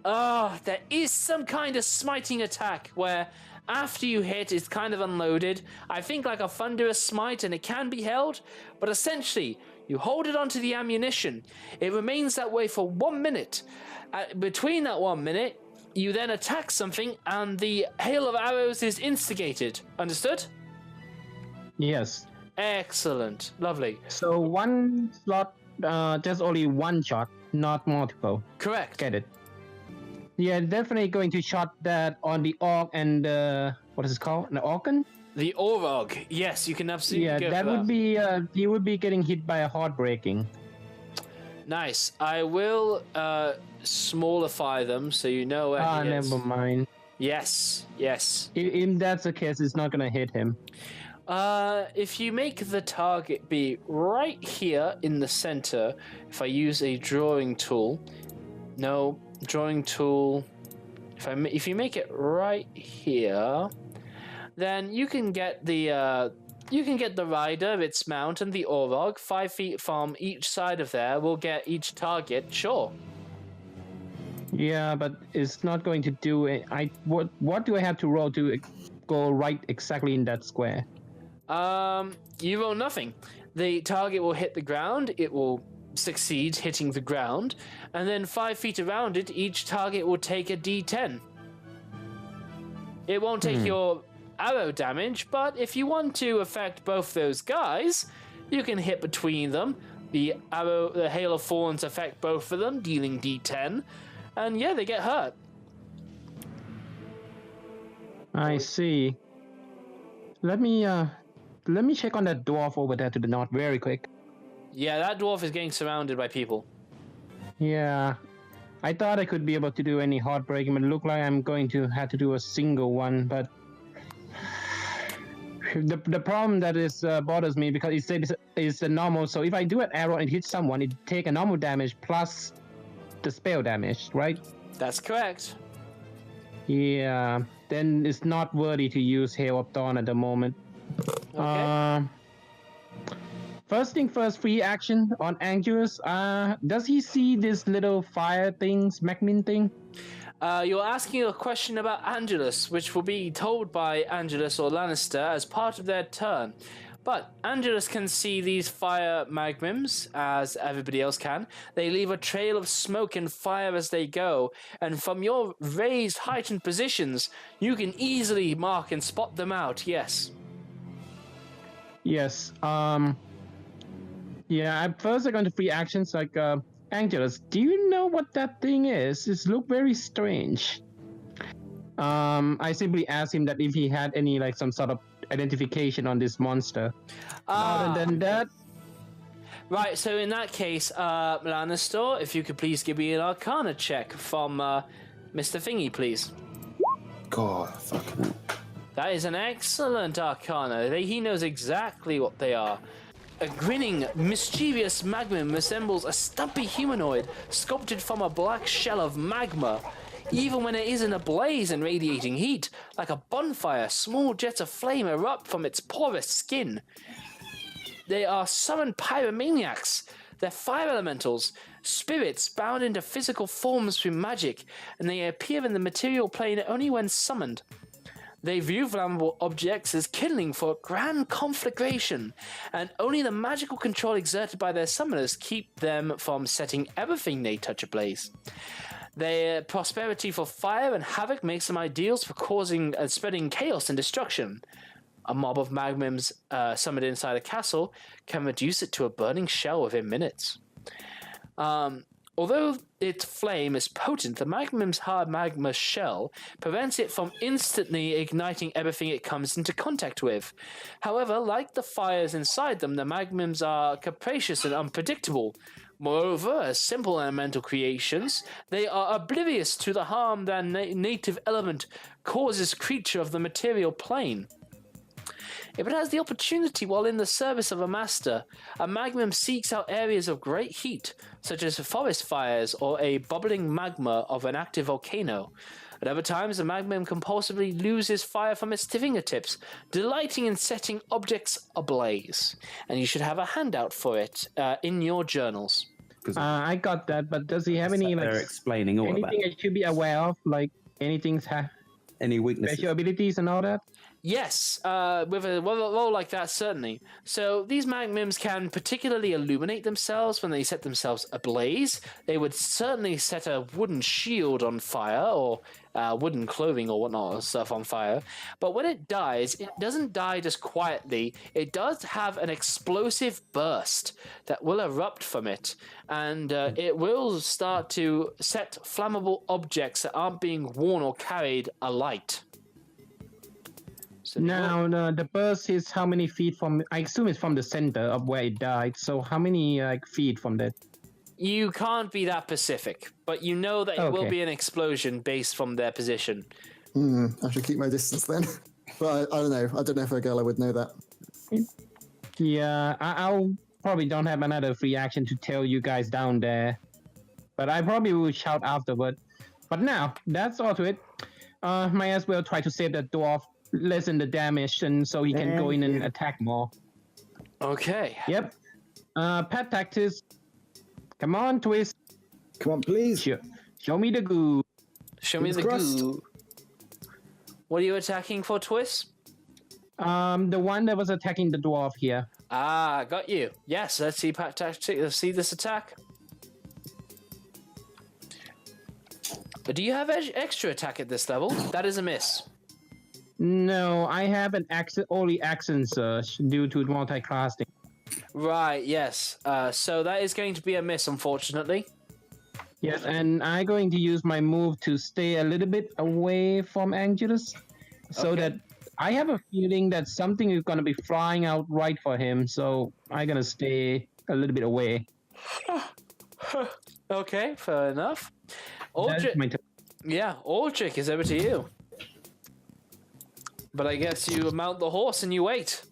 there is some kind of smiting attack where after you hit it's kind of unloaded. I think like a thunderous smite, and it can be held, but essentially you hold it onto the ammunition. It remains that way for 1 minute. Between that 1 minute, you then attack something and the hail of arrows is instigated. Understood? Yes. Excellent. Lovely. So one slot, just only one shot, not multiple. Correct. Get it? Yeah, definitely going to shot that on the orc and what is it called? The orcan? The Orog. Yes, you can absolutely Yeah, go that for would be he would be getting hit by a heartbreaking. Nice. I will smallify them so you know where he is. Never mind. Yes. If that's the case, it's not gonna hit him. If you make the target be right here in the center, if I use a drawing tool, drawing tool. If you make it right here, then you can get the rider, its mount, and the Orog 5 feet from each side of there. We'll get each target. Sure. Yeah, but it's not going to do it. What do I have to roll to go right exactly in that square? You roll nothing. The target will hit the ground. It will succeed hitting the ground, and then 5 feet around it, each target will take a d10. It won't take your arrow damage, but if you want to affect both those guys, you can hit between them. The hail of thorns affect both of them, dealing d10, and yeah, they get hurt. I see. Let me check on that dwarf over there to the north very quick. Yeah, that dwarf is getting surrounded by people. Yeah, I thought I could be able to do any heartbreaking, but it looked like I'm going to have to do a single one. But the problem that is bothers me because it said it's a normal. So if I do an arrow and hit someone, it take a normal damage plus the spell damage, right? That's correct. Yeah, then it's not worthy to use Hail of Dawn at the moment. Okay. First thing first, free action on Angelus. Does he see this little fire things, Magmin thing? You're asking a question about Angelus, which will be told by Angelus or Lannister as part of their turn. But Angelus can see these fire magmims, as everybody else can. They leave a trail of smoke and fire as they go, and from your raised, heightened positions, you can easily mark and spot them out, yes. Yes, yeah, at first I'm going to free actions like, Angelus, do you know what that thing is? It looks very strange. I simply asked him that if he had any, like, some sort of identification on this monster. Other than that... Right, so in that case, Lannister, if you could please give me an Arcana check from Mr. Thingy, please. God, fucking. That is an excellent Arcana. He knows exactly what they are. A grinning, mischievous magma resembles a stumpy humanoid sculpted from a black shell of magma. Even when it is in a blaze and radiating heat, like a bonfire, small jets of flame erupt from its porous skin. They are summoned pyromaniacs. They're fire elementals, spirits bound into physical forms through magic, and they appear in the material plane only when summoned. They view flammable objects as kindling for a grand conflagration, and only the magical control exerted by their summoners keep them from setting everything they touch ablaze. Their prosperity for fire and havoc makes them ideals for causing and spreading chaos and destruction. A mob of magmims summoned inside a castle can reduce it to a burning shell within minutes. Although its flame is potent, the magnum's hard magma shell prevents it from instantly igniting everything it comes into contact with. However, like the fires inside them, the magnums are capricious and unpredictable. Moreover, as simple elemental creations, they are oblivious to the harm their native element causes creature of the material plane. If it has the opportunity while in the service of a master, a magnum seeks out areas of great heat, such as forest fires or a bubbling magma of an active volcano. At other times, the magnum compulsively loses fire from its fingertips, delighting in setting objects ablaze. And you should have a handout for it in your journals. I got that, but does he have any They're explaining all anything about I should be aware of, like anything any weaknesses. special abilities and all that? Yes, with a role like that, certainly. So these magnums can particularly illuminate themselves when they set themselves ablaze. They would certainly set a wooden shield on fire, or wooden clothing or whatnot or stuff on fire. But when it dies, it doesn't die just quietly. It does have an explosive burst that will erupt from it, and it will start to set flammable objects that aren't being worn or carried alight. So Now, the burst is how many feet from? I assume it's from the center of where it died. So how many feet from that? you can't be that specific, but you know that it will Okay. be an explosion based from their position. I should keep my distance then. But I don't know. I don't know if Ergala would know that. Yeah, I'll probably don't have another free action to tell you guys down there, but I probably will shout afterward. But now that's all to it. Might as well try to save that dwarf, lessen the damage, and so he can go in and attack more. Okay. Yep. Pet tactics. Come on, Twist. Come on, please. Show me the goo. Show me the Fingers crossed. goo. What are you attacking for, Twist? The one that was attacking the dwarf here. Ah, got you. Yes, let's see let's see this attack. But do you have extra attack at this level? That is a miss. No, I have an only action search due to multi-casting. Right, yes. So that is going to be a miss, unfortunately. Yes, and I'm going to use my move to stay a little bit away from Angelus, so Okay. that I have a feeling that something is going to be flying out right for him. So I'm going to stay a little bit away. Okay, fair enough. That's Aldrich, my turn. yeah, Aldrich is over to you. But I guess you mount the horse and you wait.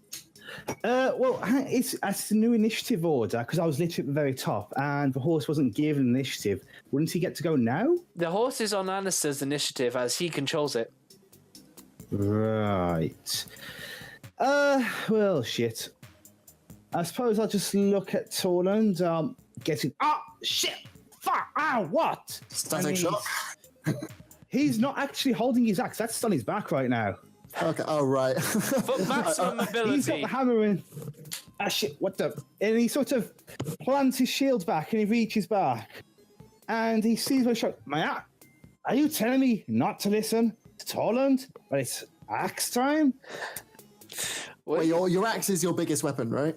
Well, it's a new initiative order because I was literally at the very top and the horse wasn't given initiative. Wouldn't he get to go now? The horse is on Annister's initiative as he controls it. Right. Well, shit. I suppose I'll just look at Torland, getting. Oh, shit! Fuck! Ow, what? Static And shot. He's not actually holding his axe. That's on his back right now. Okay. Oh right. But maximum He's got ability. the hammer in. Ah, shit, what the? And he sort of plants his shield back and he reaches back. And he sees my shot. Are you telling me not to listen to Torland? But it's axe time? Wait, your axe is your biggest weapon, right?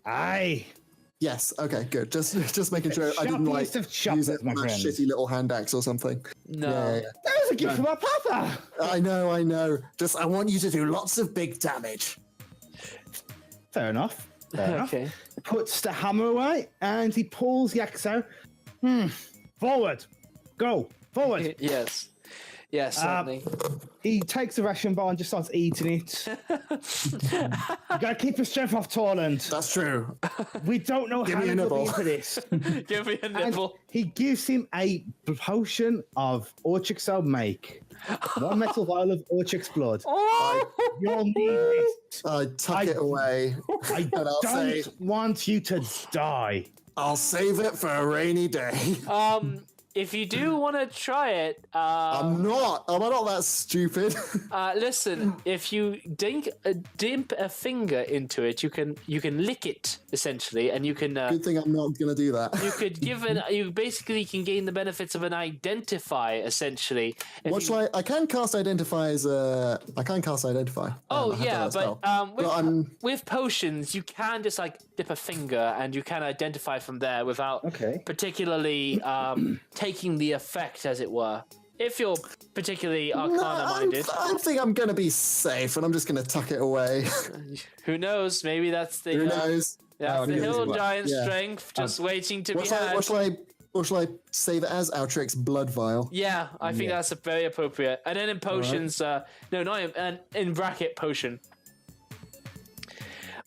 Aye. Yes. Okay. Good. Just making sure I didn't like Sharpest of use choppers, it my with a friend. shitty little hand axe or something. No. Yeah. That was a gift from my papa. I know. Just I want you to do lots of big damage. Fair enough. Fair enough. Okay. Puts the hammer away and he pulls the axe out. Forward. Go. Forward. Yes. Yes, certainly. He takes the ration bar and just starts eating it. You gotta keep your strength off, Torland. That's true. We don't know how me a to nibble. be into this. Give me a And nibble. he gives him a potion of Orchix's make. 1 metal vial of Orchix blood. You'll need this. I tuck it away, I and I'll say, don't want you to die. I'll save it for a rainy day. if you do want to try it, I'm not. Am I not that stupid? listen. If you dimp a finger into it, you can lick it essentially, and you can. Good thing I'm not gonna do that. You could give it. You basically can gain the benefits of an identify essentially. If What you- shall I can cast identify as a. I can cast identify. Oh I have yeah, that spell. but with potions, you can just like dip a finger and you can identify from there without particularly taking the effect, as it were. If you're particularly arcana-minded, I think I'm gonna be safe, and I'm just gonna tuck it away. who knows? Maybe that's the Who knows? that's the hill giant Yeah. strength just waiting to be What shall I save it as? Altrix Blood Vial. Yeah, I think that's very appropriate. And then in potions, no, not in bracket potion.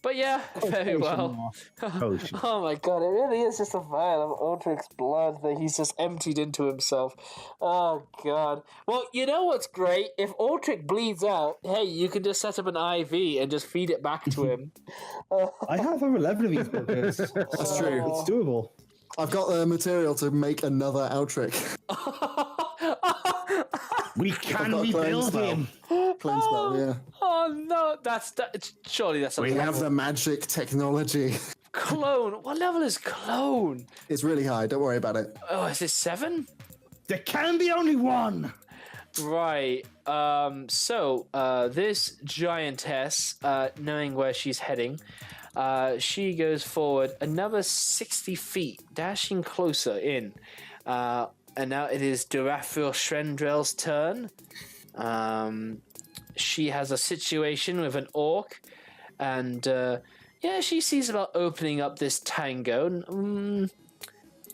But yeah, very well. Potion. Oh my god, it really is just a vial of Ultrix blood that he's just emptied into himself. Oh god. Well, you know what's great? If Ultrix bleeds out, hey, you can just set up an IV and just feed it back to him. I have over 11 of these buggers. That's true. It's doable. I've got the material to make another Altric. We can got a clone rebuild spell. him. Clean spell, yeah. Oh no, surely that's a We have the magic technology. clone. What level is clone? It's really high. Don't worry about it. Oh, is it 7? There can be only one. Right. So this giantess, knowing where she's heading, she goes forward another 60 feet, dashing closer in. And now it is Durafil Shrendrel's turn. She has a situation with an orc, and she sees about opening up this tango.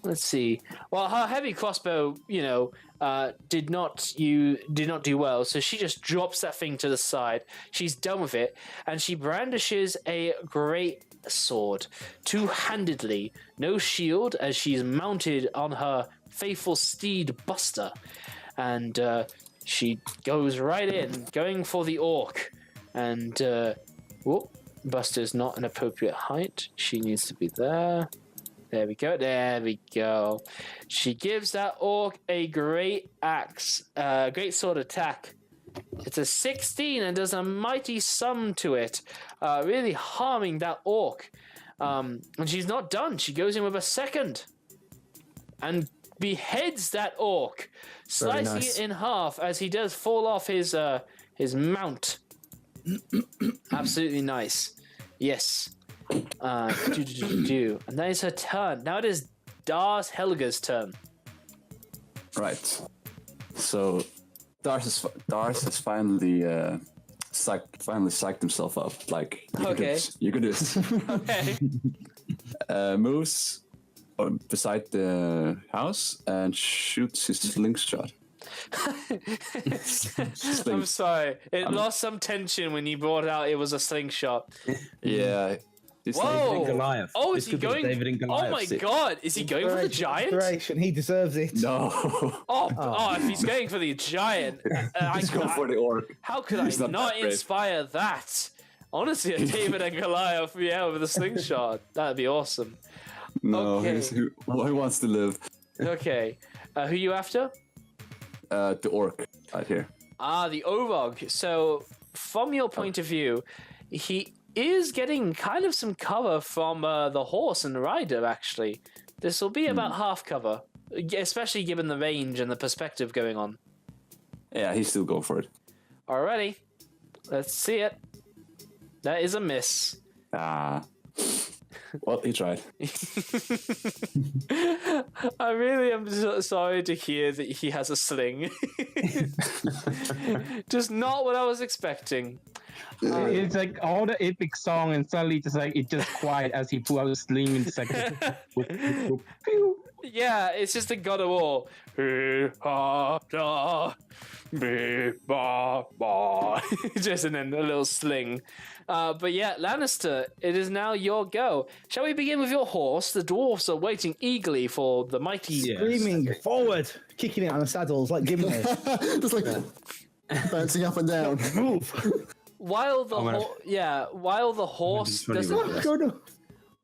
Let's see. Well, her heavy crossbow, did not do well, so she just drops that thing to the side. She's done with it, and she brandishes a great sword, two-handedly, no shield, as she's mounted on her faithful steed Buster, and she goes right in, going for the orc, and Buster's not an appropriate height. She needs to be there. There we go. She gives that orc a great axe, great sword attack. It's a 16 and does a mighty sum to it, really harming that orc. And she's not done. She goes in with a second and beheads that orc, slicing it in half as he does fall off his mount. Absolutely nice. Yes. And that is her turn. Now it is Dars Helga's turn. Right. So Dars has finally psyched himself up. Like you can do this. Okay. Moves beside the house and shoots his slingshot. I'm sorry. It lost some tension when you brought out it was a slingshot. Yeah. It's Whoa! Goliath. Oh, This is he could be going? David and Goliath Oh my sit. god! Is he going for the giant? Inspiration, he deserves it. No. Oh, if he's going for the giant, He's going for the orc. how could I He's not not that brave. inspire that? Honestly, a David and Goliath, with a slingshot. That'd be awesome. No, Okay. who wants to live? Okay, who you after? The orc out here. The Orog. So, from your point of view, he is getting kind of some cover from the horse and the rider, actually. This will be about half cover, especially given the range and the perspective going on. Yeah, he's still going for it. Alrighty, let's see it. That is a miss. Well, he tried. I really am sorry to hear that he has a sling. Just not what I was expecting. It's like all the epic song, and suddenly just like it just quiet as he pull out the sling in the second. Pew. Yeah, it's just a God of War. Just and then a little sling. But yeah, Lannister, it is now your go. Shall we begin with your horse? The dwarfs are waiting eagerly for the mighty. Screaming forward, kicking it on the saddles like Gimli. Just like bouncing up and down. Move. While the horse doesn't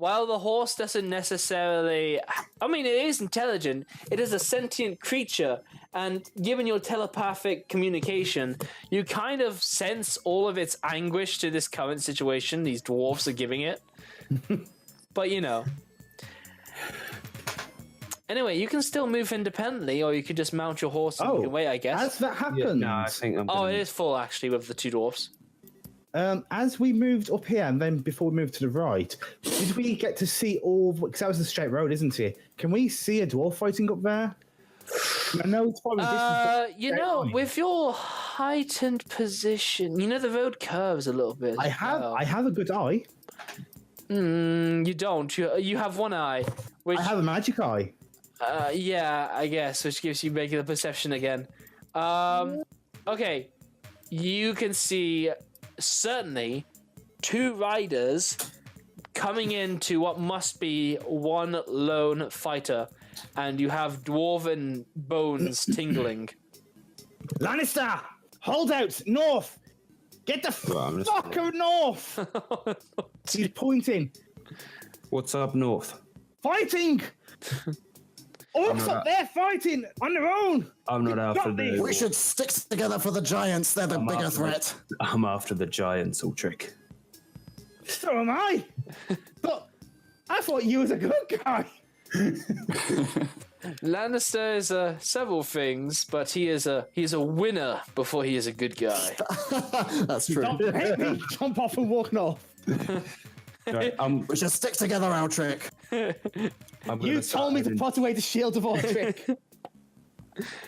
while the horse doesn't necessarily, I mean, it is intelligent. It is a sentient creature, and given your telepathic communication, you kind of sense all of its anguish to this current situation these dwarves are giving it. But you know. Anyway, you can still move independently, or you could just mount your horse and you can wait, I guess. As that happens, No, I think I'm. Oh, gonna- it is full actually with the two dwarfs. as we moved up here and then before we moved to the right, did we get to see all? Because that was a straight road, isn't it? Can we see a dwarf fighting up there? I know it's probably distant, You know, with your heightened position, you know the road curves a little bit. but I have a good eye. You don't. You have one eye, which I have a magic eye. yeah, I guess, which gives you regular perception again. Okay, you can see certainly two riders coming into what must be one lone fighter, and you have dwarven bones tingling. Lannister, hold out north. Get the I'm just- fuck out north. He's pointing. What's up north? Fighting. Orcs up there fighting on their own. I'm not after got me. the. We should stick together for the giants. They're the bigger after threat. I'm after the giants, Ultric. So am I. But I thought you was a good guy. Lannister is several things, but he's a winner before he is a good guy. That's true. Don't hit me. Jump off and walk north. Right, We should stick together, Altric. I'm You gonna start told me to heading- put away the shield of Ortrick.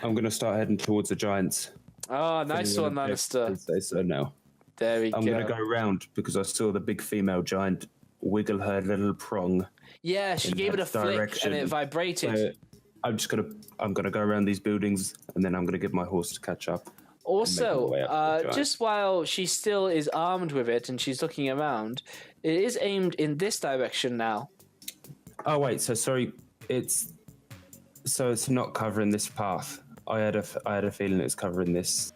I'm going to start heading towards the giants. Oh, nice one, Lannister. Say so now. There we I'm go. going to go round because I saw the big female giant wiggle her little prong. Yeah, she in gave it that a flick direction. and it vibrated. So I'm gonna go around these buildings and then I'm gonna get my horse to catch up. Also, way up to the giant. just while she still is armed with it and she's looking around, it is aimed in this direction now. Oh wait, so sorry, it's not covering this path. I had a feeling it was covering this.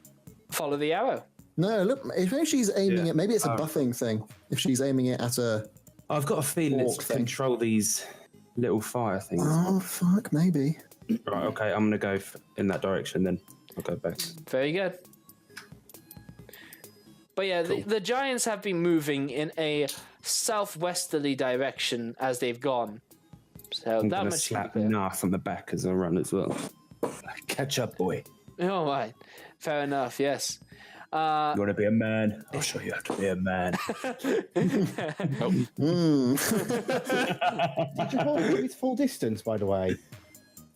Follow the arrow. No, look, if she's aiming Yeah. it, maybe it's a buffing thing. If she's aiming it at a. I've got a feeling it's Walk to thing. control these little fire things. Oh, fuck, maybe. Right, okay, I'm gonna go in that direction then. I'll go back. Very good. But yeah, the giants have been moving in a southwesterly direction as they've gone. So I'm that gonna much slap can be clear. Narth on the back as I run as well. Catch up, boy. All right, fair enough. Yes. You want to be a man? I'll show you how to be a man. Did your horse move its full distance, by the way?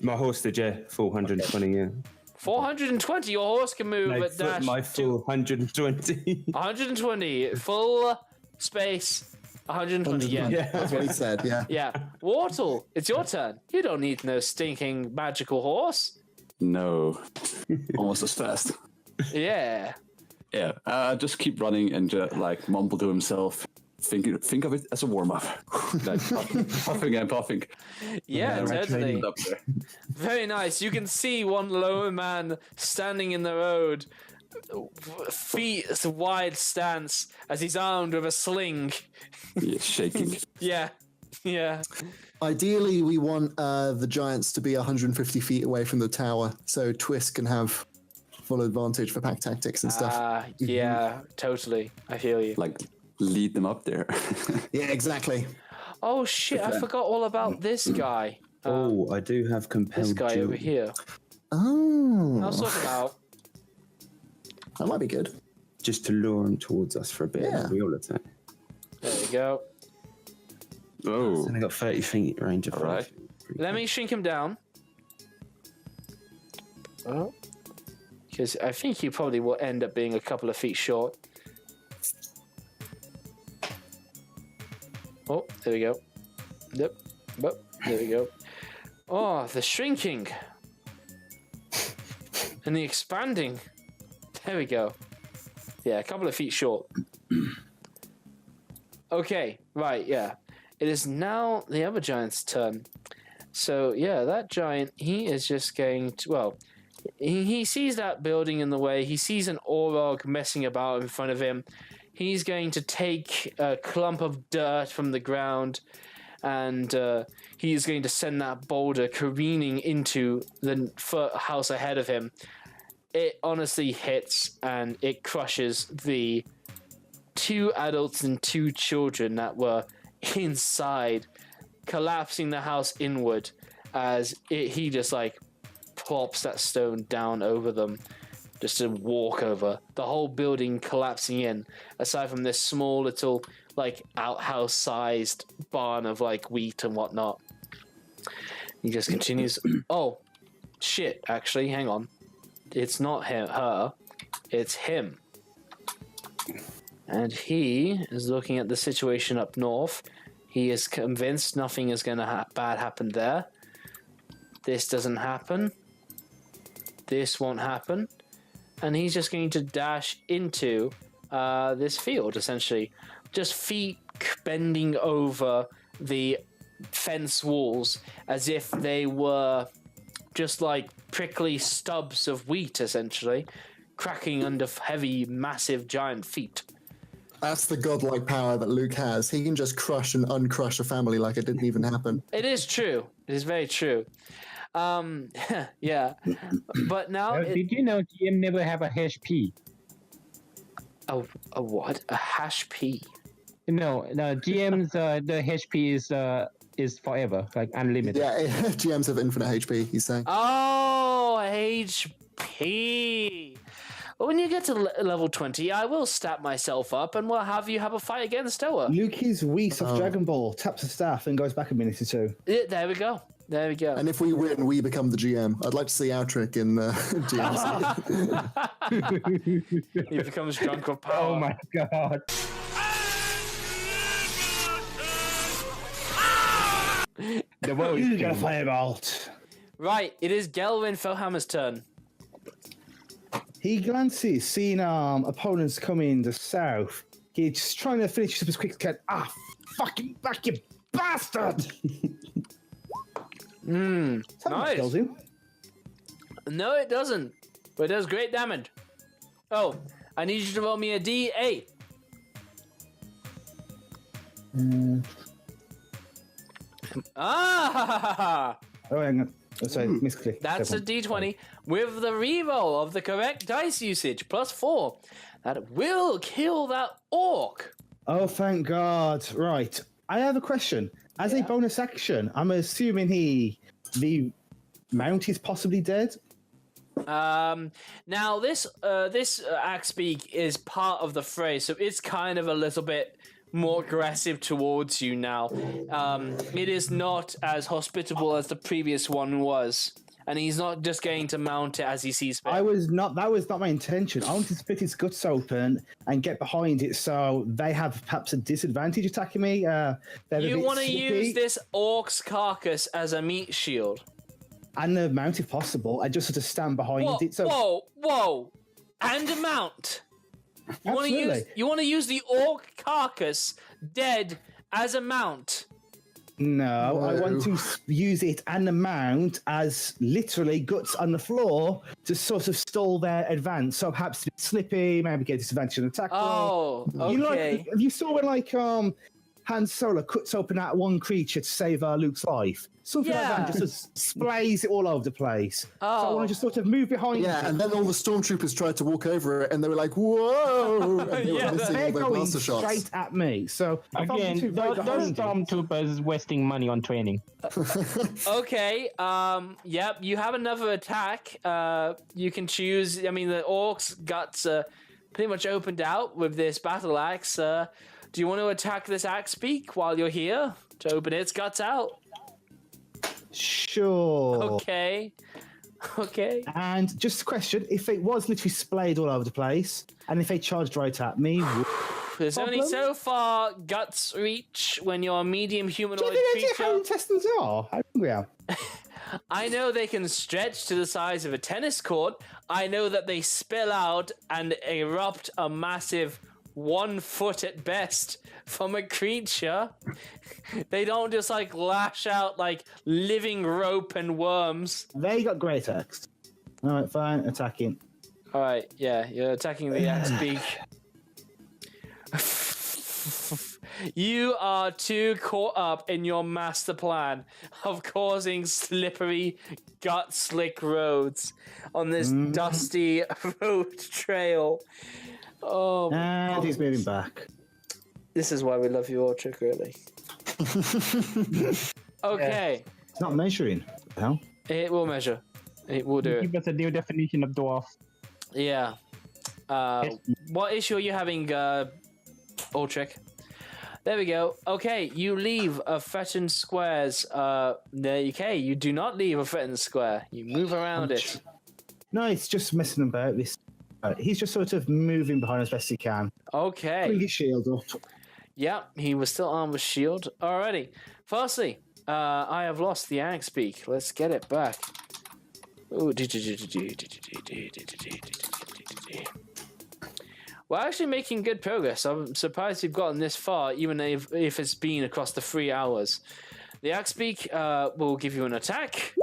My horse did, yeah, full 120, yeah. 420. Your horse can move No, at dash. my full 120. 120 full space. 120. Yeah. Yeah. That's what he said, yeah. Yeah. Wartle, it's your turn. You don't need no stinking magical horse. No, almost as fast. Yeah. Yeah, just keep running and like mumble to himself. Think of it as a warm up, like puffing and puffing. Yeah, totally. Up there. Very nice. You can see one lone man standing in the road, feet wide stance as he's armed with a sling. Yeah, shaking. Yeah. Yeah. Ideally, we want the giants to be 150 feet away from the tower so Twist can have full advantage for pack tactics and stuff. Yeah, totally. I feel you. Like lead them up there. Yeah, exactly. Oh shit, I forgot all about this guy. Oh, I do have compelled This guy duel. over here. Oh, I'll sort him out. that might be good. Just to lure him towards us for a bit. Yeah. We all attack. There you go. Oh, And I got 30 feet range of All right. Let me shrink him down. Oh. Because I think he probably will end up being a couple of feet short. Oh, there we go. Yep. Yep. There we go. Oh, the shrinking. And the expanding. There we go. Yeah, a couple of feet short. Okay, right, yeah. It is now the other giant's turn. So, yeah, that giant, he is just going to, well, he sees that building in the way. He sees an Orog messing about in front of him. He's going to take a clump of dirt from the ground and he is going to send that boulder careening into the house ahead of him. It honestly hits and it crushes the 2 adults and 2 children that were inside, collapsing the house inward as he just like plops that stone down over them, just to walk over. The whole building collapsing in, aside from this small little like outhouse-sized barn of like wheat and whatnot. He just continues. Oh, shit! Actually, hang on. It's not her. It's him. And he is looking at the situation up north. He is convinced nothing is going to bad happen there. This doesn't happen. This won't happen. And he's just going to dash into this field, essentially. Just feet bending over the fence walls as if they were just like prickly stubs of wheat, essentially, cracking under heavy, massive, giant feet. That's the godlike power that Luke has. He can just crush and uncrush a family like it didn't even happen. It is true. It is very true. Yeah. But now... Did you know GM never have a HP? A what? A hash P? No, GM's the HP is forever, like unlimited. Yeah, GMs have infinite HP, he's saying. Oh, HP. Well, when you get to level 20, I will stat myself up and we'll have you have a fight against Oa. Luke is Whis of Dragon Ball, taps the staff and goes back a minute or 2. There we go. There we go. And if we win, we become the GM. I'd like to see our trick in GM. He becomes drunk of power. Oh my god. The world You is got a firebolt. Right, it is Gelwin Felhammer's turn. He glances, seeing opponents coming the south. He's just trying to finish up as quick as he can. Ah, fucking back, you bastard! Nice. Kills him. No, it doesn't. But it does great damage. Oh, I need you to roll me a D8. Ah! Oh, hang on. Oh, sorry, misclick. That's a D20 with the reroll of the correct dice usage, +4. That will kill that orc. Oh, thank God. Right. I have a question. As a bonus action, I'm assuming the mount is possibly dead. Now this axe beak is part of the fray, so it's kind of a little bit more aggressive towards you now. It is not as hospitable as the previous one was, and he's not just going to mount it as he sees fit. That was not my intention. I wanted to split its guts open and get behind it so they have perhaps a disadvantage attacking me. You want to use this orc's carcass as a meat shield. And the mount if possible. I just sort of stand behind it. So Whoa! And a mount. You want to use the orc carcass dead as a mount. No, I want to use it and the mount as literally guts on the floor to sort of stall their advance. So perhaps slippy, maybe get disadvantage on attack. Oh, okay. You know, like, have you saw when Han Solo cuts open that one creature to save Luke's life? Something like that, and just sprays it all over the place. Oh. So I want to just sort of move behind it. Yeah, and then all the stormtroopers tried to walk over it, and they were like, "Whoa!" And they were missing They're all their going blaster shots. straight at me. So Again, those stormtroopers wasting money on training. Okay. Yep. You have another attack. You can choose. I mean, the orc's guts are pretty much opened out with this battle axe. Do you want to attack this axe beak while you're here to open its guts out? Sure. Okay. And just a question: if it was literally splayed all over the place, and if they charged right at me, there's only so far guts reach when you're a medium humanoid do you think creature. how intestines are? How hungry I am. I know they can stretch to the size of a tennis court. I know that they spill out and erupt a massive 1 foot at best from a creature. They don't just like lash out like living rope and worms. They got great axe. All right, fine, attacking. All right, yeah, you're attacking the axe beak. You are too caught up in your master plan of causing slippery, gut-slick roads on this dusty road trail. Oh, And he's moving back. this is why we love you all, Trick, really. Okay, It's not measuring. What the hell? it will measure. It will do it. Give us a new definition of dwarf. Yeah. What issue are you having, Ultric? There we go. Okay, you leave a threatened squares. Okay, you do not leave a threatened square. You move around it. No, it's just messing about. This. He's just sort of moving behind as best he can. Bring Okay. his shield up. Yeah, he was still armed with shield. Alrighty. Firstly, I have lost the axe beak. Let's get it back. Ooh. We're actually making good progress. I'm surprised we've gotten this far, even if it's been across the 3 hours. The axe beak will give you an attack.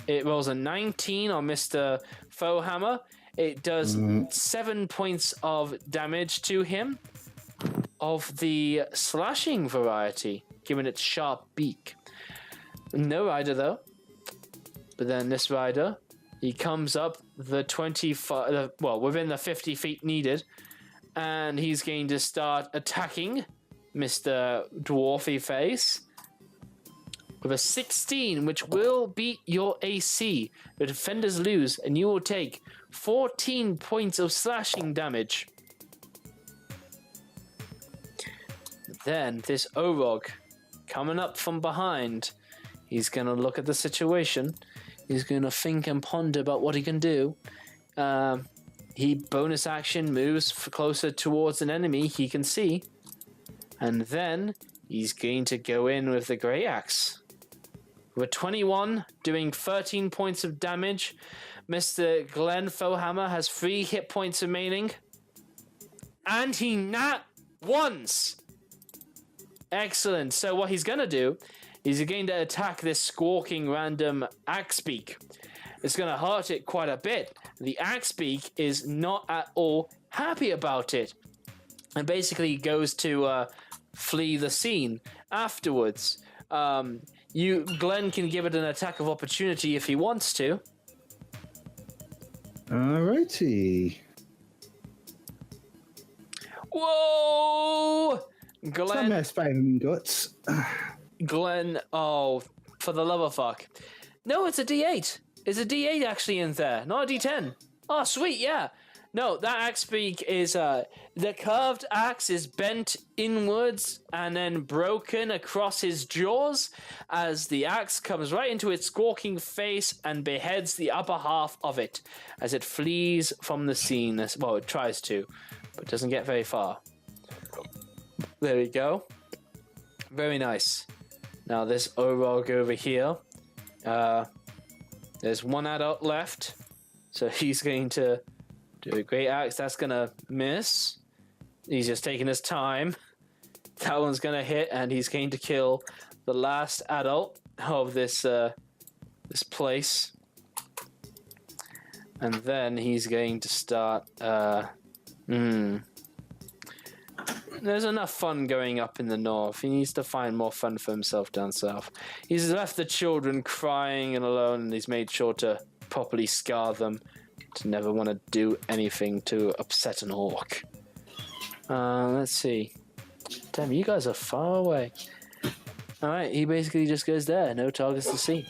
It rolls a 19 on Mr. Foehammer. It does 7 points of damage to him of the slashing variety, given its sharp beak. No rider, though. But then this rider, he comes up the 25, within the 50 feet needed, and he's going to start attacking Mr. Dwarfy Face with a 16, which will beat your AC. The defenders lose, and you will take 14 points of slashing damage. Then this Orog, coming up from behind, he's going to look at the situation. He's going to think and ponder about what he can do. He bonus action moves closer towards an enemy he can see. And then he's going to go in with the Grey Axe. With a 21, doing 13 points of damage. Mr. Glenn Foehammer has 3 hit points remaining. And he nat once. Excellent. So what he's going to do is going to attack this squawking random axe beak. It's going to hurt it quite a bit. The axe beak is not at all happy about it. And basically goes to flee the scene afterwards. Glenn can give it an attack of opportunity if he wants to. Alrighty. Whoa! Some Glenn, spaving guts. Glenn, oh, for the love of fuck. No, it's a D8. It's a D8 actually in there, not a D10. Oh, sweet, yeah. No, that axe beak is, the curved axe is bent inwards and then broken across his jaws as the axe comes right into its squawking face and beheads the upper half of it as it flees from the scene. Well, it tries to, but doesn't get very far. There we go. Very nice. Now this Orog over here, there's one adult left, so he's going to do a Great Axe. That's gonna miss. He's just taking his time. That one's gonna hit, and he's going to kill the last adult of this this place. And then he's going to start. There's enough fun going up in the north. He needs to find more fun for himself down south. He's left the children crying and alone, and he's made sure to properly scar them to never want to do anything to upset an orc. Let's see. Damn, you guys are far away. Alright, he basically just goes there. No targets to see.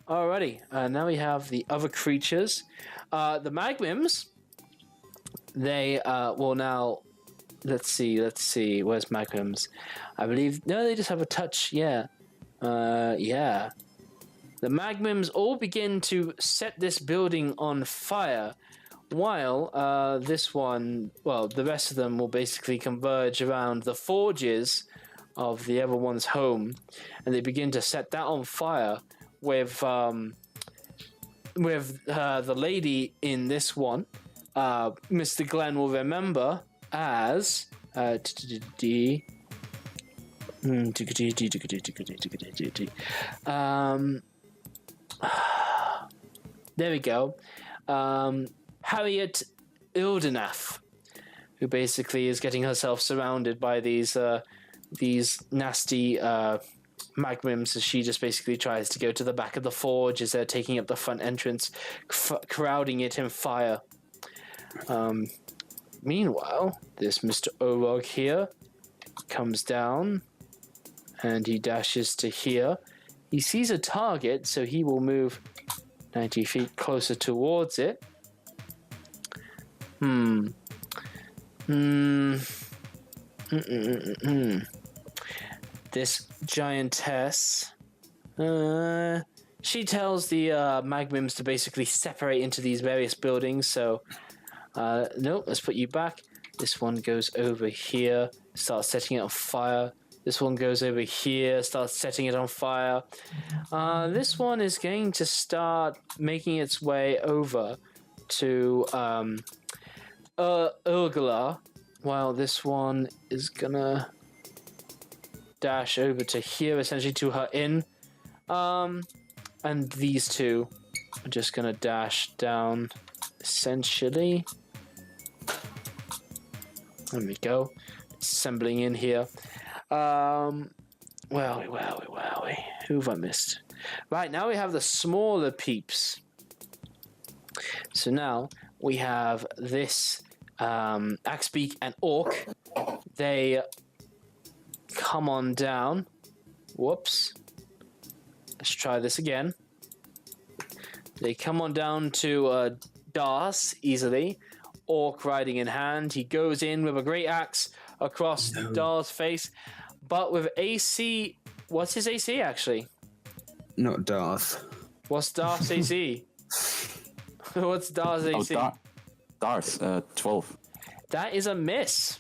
Alrighty, now we have the other creatures. The Magmims, they will now... Let's see. Where's Magmims? I believe... No, they just have a touch. Yeah. Yeah. The Magmims all begin to set this building on fire, while this one... Well, the rest of them will basically converge around the forges of the Everyone's home, and they begin to set that on fire with the lady in this one. Mr. Glenn will remember as there we go. Harriet Ildenath. who basically is getting herself surrounded by these nasty magmims as she just basically tries to go to the back of the forge as they're taking up the front entrance, crowding it in fire. Meanwhile, this Mr. Orog here comes down and he dashes to here. He sees a target, so he will move 90 feet closer towards it. This giantess, she tells the magmims to basically separate into these various buildings. So, no, let's put you back. This one goes over here, starts setting it on fire. This one goes over here, starts setting it on fire. This one is going to start making its way over to Urgala, while this one is gonna dash over to here, essentially to her inn. And these two are just gonna dash down, essentially. There we go. Assembling in here. Wowie. Who have I missed? Right, now we have the smaller peeps. So now we have this Axbeak and Orc. They come on down. Whoops. Let's try this again. They come on down to Das easily. Orc riding in hand. He goes in with a great axe across Dar's face. But with AC... What's his AC, actually? Not Darth. What's Darth's AC? What's Dar's AC? Darth, 12. That is a miss.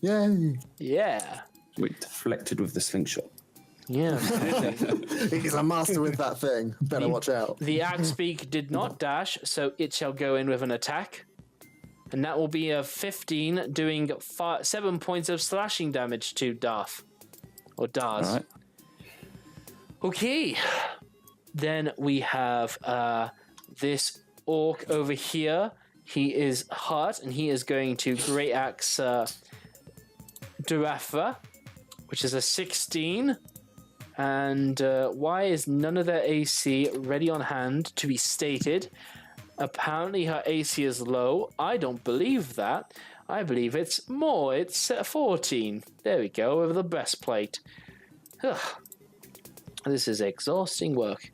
Yay! Yeah. Sweet. Deflected with the slingshot. Yeah. He's a master with that thing. Better watch out. The Axbeak did not dash, so it shall go in with an attack. And that will be a 15, doing 7 points of slashing damage to Darth. Or Dars. All right. Okay. Then we have this Orc over here. He is hurt, and he is going to Great Axe Durafra, which is a 16. And why is none of their AC ready on hand to be stated? Apparently her AC is low. I don't believe that. I believe it's more. It's 14. There we go, over the breastplate. Ugh. This is exhausting work.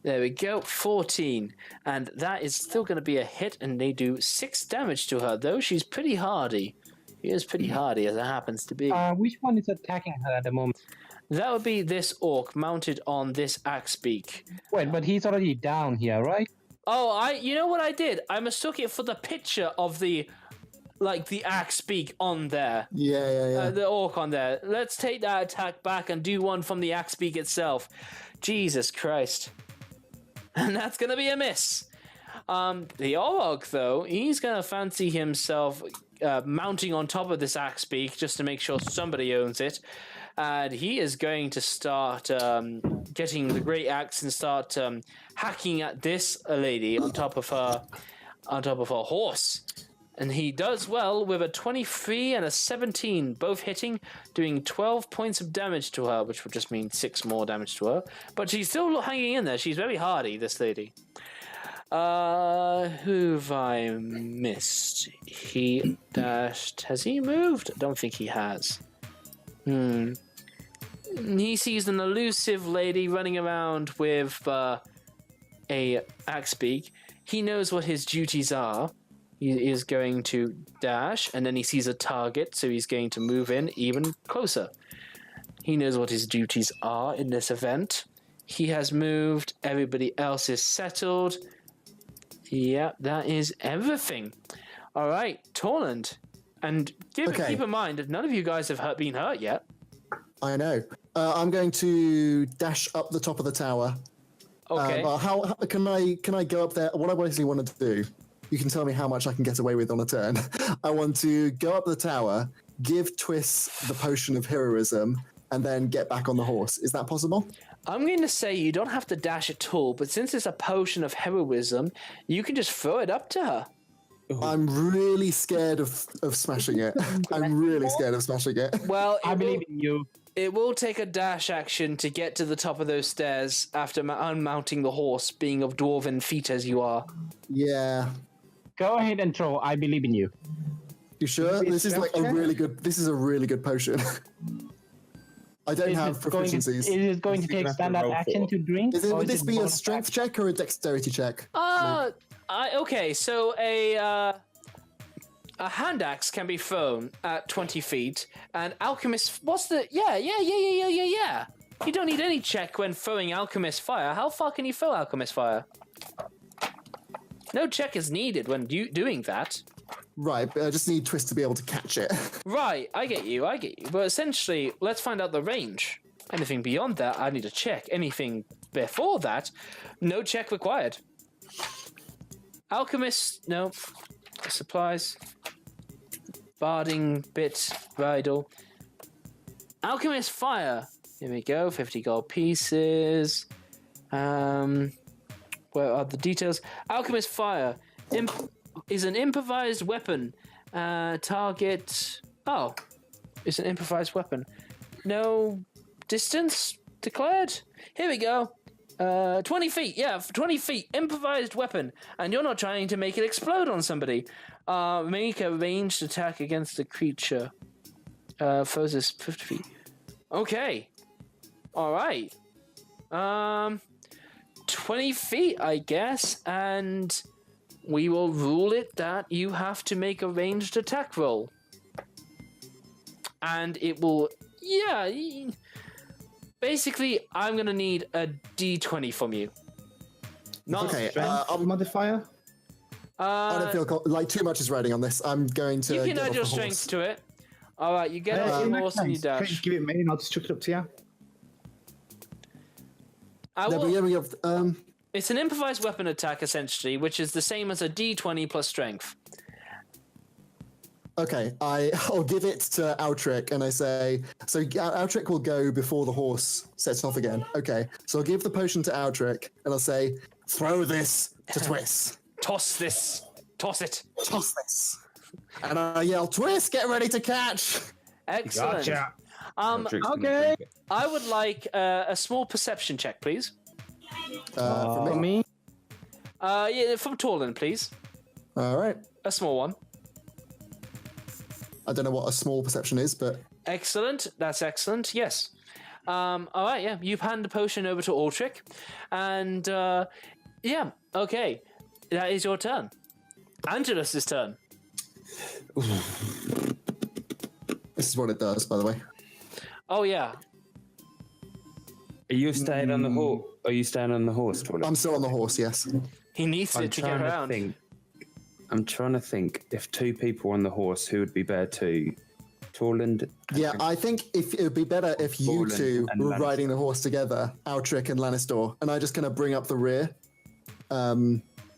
There we go, 14. And that is still going to be a hit, and they do 6 damage to her, though she's pretty hardy. She is pretty hardy, as it happens to be. Which one is attacking her at the moment? That would be this Orc mounted on this Axbeak. Wait, but he's already down here, right? Oh, you know what I did? I mistook it for the picture of the Axbeak on there. Yeah. The Orc on there. Let's take that attack back and do one from the Axbeak itself. Jesus Christ. And that's going to be a miss. The Orc, though, he's going to fancy himself mounting on top of this Axbeak just to make sure somebody owns it. And he is going to start getting the great axe and start hacking at this lady on top of her horse. And he does well with a 23 and a 17, both hitting, doing 12 points of damage to her, which would just mean 6 more damage to her. But she's still hanging in there. She's very hardy, this lady. Who've I missed? He dashed. Has he moved? I don't think he has. He sees an elusive lady running around with a Axbeak. He knows what his duties are. He is going to dash, and then he sees a target, so he's going to move in even closer. He knows what his duties are in this event. He has moved. Everybody else is settled. Yeah, that is everything. All right, Torland. And keep in mind that none of you guys have been hurt yet. I know. I'm going to dash up the top of the tower. Okay. How can I go up there? What I basically want to do, you can tell me how much I can get away with on a turn. I want to go up the tower, give Twiss the potion of heroism, and then get back on the horse. Is that possible? I'm going to say you don't have to dash at all, but since it's a potion of heroism, you can just throw it up to her. I'm really scared of smashing it. I'm really scared of smashing it. Well, I believe in you. it will take a dash action to get to the top of those stairs after unmounting the horse, being of dwarven feet as you are. Yeah. Go ahead and throw. I believe in you. You sure? Maybe This is like a strength check? really good. This is a really good potion. I don't have proficiencies. Is it going to take standard action to drink? or Would this it be a bonus strength action? check or a dexterity check? Okay, so a hand axe can be thrown at 20 feet, and alchemist. What's the? Yeah. You don't need any check when throwing alchemist fire. How far can you throw alchemist fire? No check is needed when doing that. Right, but I just need Twist to be able to catch it. Right, I get you. But essentially, let's find out the range. Anything beyond that, I need a check. Anything before that, no check required. Alchemist, no. Supplies. Barding, bit, bridle. Alchemist fire. Here we go, 50 gold pieces. Where are the details? Alchemist fire. Is an improvised weapon. Target. Oh, it's an improvised weapon. No distance declared. Here we go. 20 feet. Yeah, 20 feet. Improvised weapon. And you're not trying to make it explode on somebody. Make a ranged attack against the creature. Foes is 50 feet. Okay. All right. 20 feet, I guess, and we will rule it that you have to make a ranged attack roll. And it will, yeah, basically, I'm going to need a d20 from you. Not Okay, Strength modifier? I don't feel like too much is riding on this. I'm going to. you can get add off your the strength horse. to it. All right, you get off In the that horse and you case, can you dash. give it me and I'll just chuck it up to you? I No, but will, yeah, we have. it's an improvised weapon attack, essentially, which is the same as a d20 plus strength. Okay, I'll give it to Altric and I say, so Altric will go before the horse sets off again. Okay, so I'll give the potion to Altric and I'll say, throw this to Twist. Toss this. Toss it. Toss this. And I yell, Twist, get ready to catch. Excellent. Gotcha. Okay. I would like a small perception check, please. For For me. me, Yeah, from Torlin, please. All right. A small one. I don't know what a small perception is, but Excellent. That's excellent. Yes. All right. Yeah. You hand the potion over to Altric, and yeah. Okay. That is your turn. Angelus's turn. this is what it does, by the way. Oh yeah. Are you staying on the horse? Are you staying on the horse, Torlin? I'm still on the horse, yes. He needs I'm it to get trying to around. think. I'm trying to think. If two people on the horse, who would be better to? Torland. Yeah, I think if it would be better if you Borland two and were Lannister. riding the horse together, Altric and Lannister, and I just kind of bring up the rear.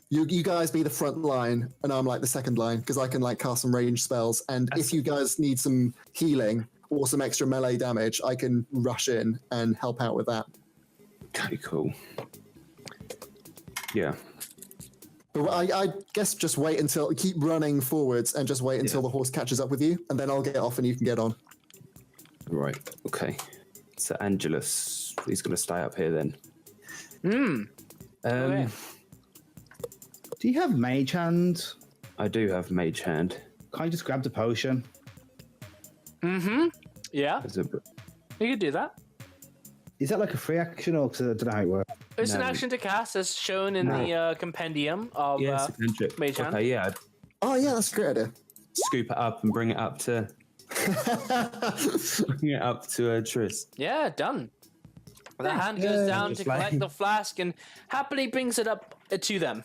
You guys be the front line, and I'm like the second line because I can like cast some range spells. And if you guys need some healing or some extra melee damage, I can rush in and help out with that. Okay, cool. Yeah. But I guess just wait until keep running forwards and just wait until the horse catches up with you, and then I'll get off and you can get on. Right. Okay. So Angelus, he's going to stay up here then. Okay. Do you have Mage Hand? I do have Mage Hand. Can't you just grab the potion? Yeah. As a, You could do that. Is that like a free action or 'cause I don't know how it works? It's an No. action to cast, as shown in the compendium of yes, Mage Hand. okay, yeah. I'd Oh yeah, that's a great idea. scoop it up and bring it up to Tris. Yeah, done. The hand goes down to Just like- collect the flask and happily brings it up to them.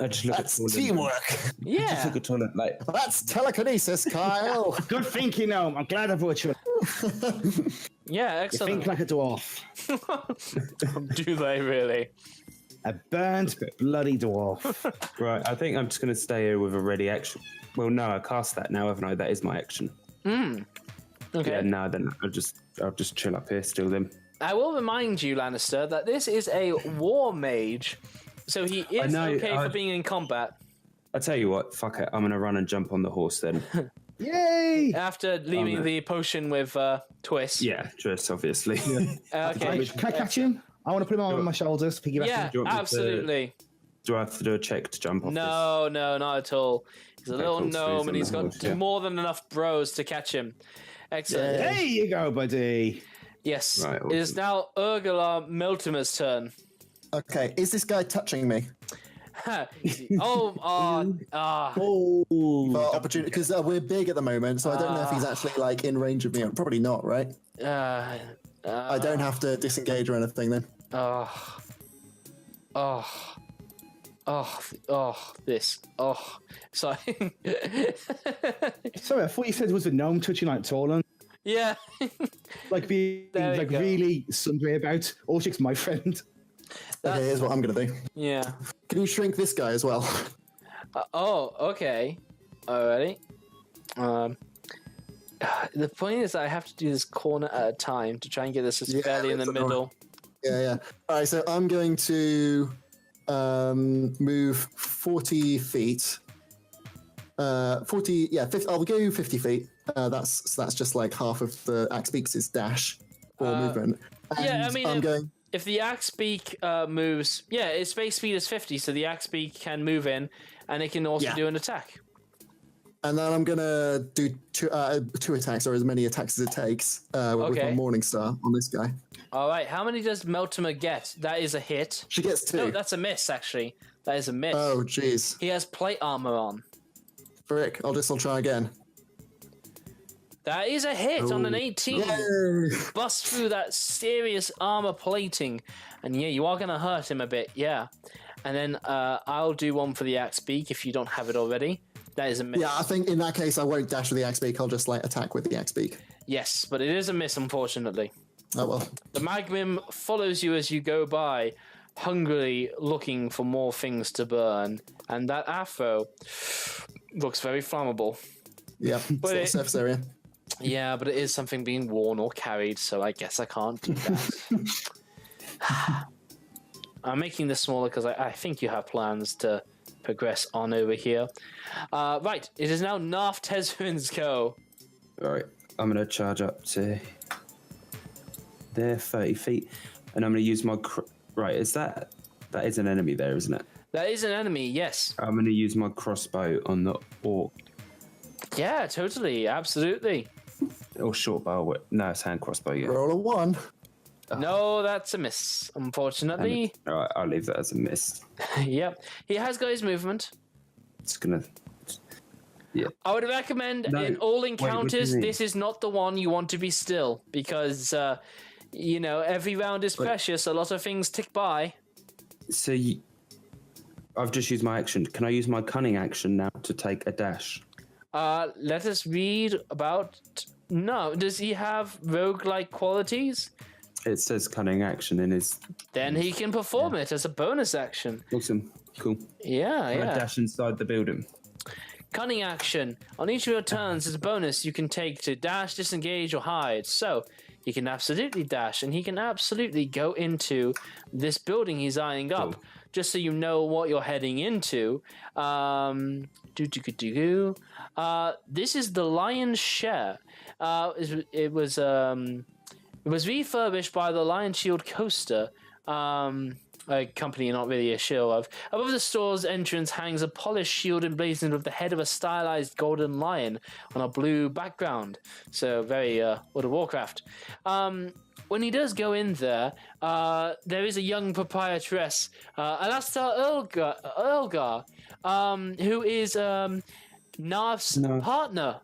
I just look That's at Torland. teamwork. Just Yeah. look at Torland like, That's telekinesis, Kyle. Good thinking, Gnome. I'm glad I brought you. Yeah, You excellent. think like a dwarf. Do they really? A burnt bloody dwarf. right, I think I'm just going to stay here with a ready action. Well, no, I cast that now, haven't I? That is my action. Okay. Yeah, no, then I'll just chill up here still then. I will remind you, Lannister, that this is a war mage, so he is know, okay for being in combat. I tell you what, fuck it. I'm gonna run and jump on the horse then. Yay! After leaving the potion with Twist. Yeah, just obviously. Okay. Can I catch him? I want to put him on my shoulders. Piggyback. Yeah, Do you want me to- absolutely. Do I have to do a check to jump off? No, not at all. He's a little cool. So he's gnome, on and he's the got horse, yeah. more than enough bros to catch him. Excellent. There you go, buddy. Yes. Right, It is awesome. now Urgala Miltimer's turn. Okay, is this guy touching me? Oh, For opportunity, because we're big at the moment, so I don't know if he's actually like in range of me. Probably not, right? I don't have to disengage or anything then. This. Sorry. Sorry, I thought you said it was a gnome touching like Torland. Yeah. Like being There you like go. really sundry about. Orchik's my friend. Okay, here's what I'm gonna do. Yeah. Can you shrink this guy as well? Okay. Alrighty. The point is, I have to do this corner at a time to try and get this as Yeah, fairly in the it's annoying. middle. Yeah. All right, so I'm going to move 40 feet. 40, yeah, 50, I'll go 50 feet. That's just like half of the Axe Beaks' dash or movement. And Yeah, I mean, I'm going. If the axe beak moves, its base speed is 50, so the axe beak can move in, and it can also do an attack. And then I'm gonna do two attacks, or as many attacks as it takes, with my Morning Star on this guy. All right, how many does Meltimer get? That is a hit. She gets 2. No, that's a miss, actually. That is a miss. Oh, jeez. He has plate armor on. Frick, I'll try again. That is a hit on an 18. Yay! Bust through that serious armor plating. And yeah, you are going to hurt him a bit, yeah. And then I'll do one for the axe beak if you don't have it already. That is a miss. Yeah, I think in that case I won't dash with the Axe Beak, I'll just like attack with the Axe Beak. Yes, but it is a miss, unfortunately. Oh well. The Magmim follows you as you go by, hungrily looking for more things to burn. And that afro looks very flammable. Yeah, But it- surface area. Yeah, but it is something being worn or carried, so I guess I can't do that. I'm making this smaller because I think you have plans to progress on over here. Right, it is now Narf Tezrin's go. All right, I'm gonna charge up to there, 30 feet, and I'm gonna use my right. Is that is an enemy there, isn't it? That is an enemy, yes. I'm gonna use my crossbow on the orc Yeah, totally, absolutely. or short bow. No, it's hand crossbow. Yeah. Roll a 1. No, that's a miss, unfortunately. All right, I'll leave that as a miss. Yep, he has got his movement. It's gonna. Yeah. I would recommend No, in all what do you encounters, mean? this is not the one you want to be still because, every round is precious. A lot of things tick by. So I've just used my action. Can I use my cunning action now to take a dash? Let us read about. No, does he have roguelike qualities? It says cunning action in his. Then he can perform it as a bonus action. Awesome. Cool. Yeah, Can I yeah. dash inside the building? Cunning action. On each of your turns, as a bonus, you can take to dash, disengage, or hide. So he can absolutely dash, and he can absolutely go into this building he's eyeing up. Cool. Just so you know what you're heading into. This is the Lion's Share. It was refurbished by the Lion Shield Coaster, a company you're not really sure of. Above the store's entrance hangs a polished shield emblazoned with the head of a stylized golden lion on a blue background. So very World of Warcraft. When he does go in there, there is a young proprietress, Alastar Earlgar, who is Narf's partner.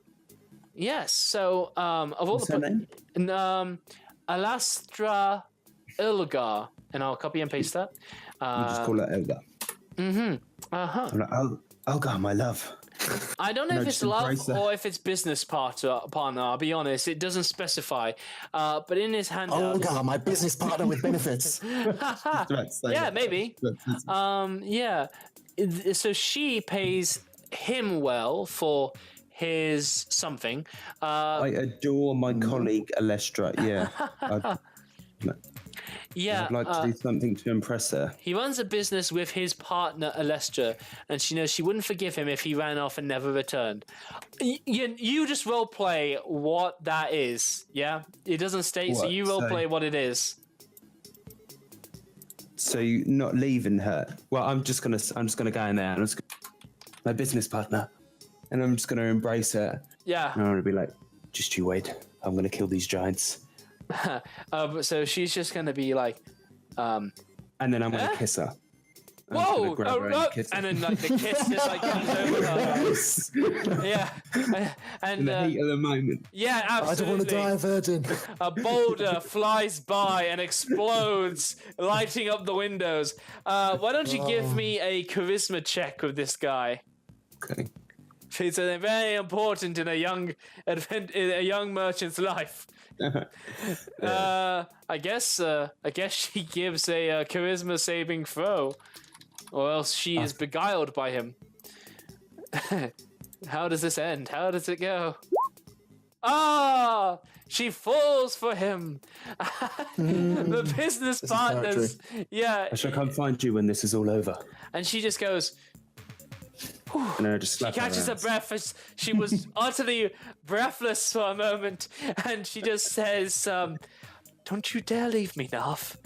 Yes, so of all What's her name? Alastra Earlgar, and I'll copy and paste that. You just call it Elga. I'm like, Elga, my love. I don't know No, if it's just love embrace her. or if it's business partner. I'll be honest, it doesn't specify. But in his handout, Oh god, my business partner with benefits. yeah, maybe. Yeah. So she pays him well for his something. I adore my colleague Alestra. Yeah. Yeah, I'd like to do something to impress her. he runs a business with his partner Alestra, and she knows she wouldn't forgive him if he ran off and never returned. You just roleplay what that is, yeah? It doesn't state, so What? you roleplay what it is. So you're not leaving her. Well, I'm just gonna go in there and I'm just my business partner, and I'm just gonna embrace her. Yeah. And I'm gonna be like, just you wait. I'm gonna kill these giants. So she's just gonna be like, And then I'm gonna kiss her. I'm just whoa! gonna grab her and kiss her. And then like the kiss just like comes over her. Yeah. And In the heat of the moment. yeah, absolutely. I don't want to die a virgin. A boulder flies by and explodes, lighting up the windows. Why don't you give me a charisma check with this guy? Okay. It's very important in a young merchant's life. I guess she gives a charisma saving throw, or else she is beguiled by him. How does this end? How does it go? Ah, she falls for him. The business partners. Yeah. I shall come find you when this is all over. And she just goes. And I just She slap catches her ass. breath as she was utterly breathless for a moment, and she just says, "Don't you dare leave me, Narf."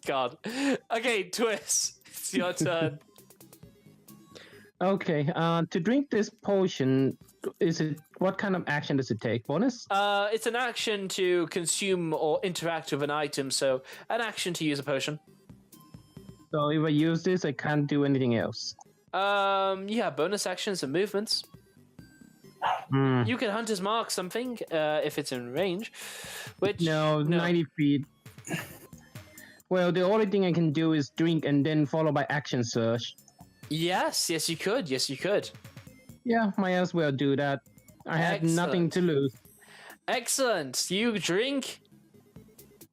God. Okay, Twist, it's your turn. Okay. To drink this potion, what kind of action does it take? Bonus? It's an action to consume or interact with an item, so an action to use a potion. So if I use this, I can't do anything else. Yeah, bonus actions and movements. You can Hunter's Mark something if it's in range. Which No, 90 feet. Well, the only thing I can do is drink and then follow by action search. Yes, you could. Yes, you could. Yeah, might as well do that. I had nothing to lose. Excellent. You drink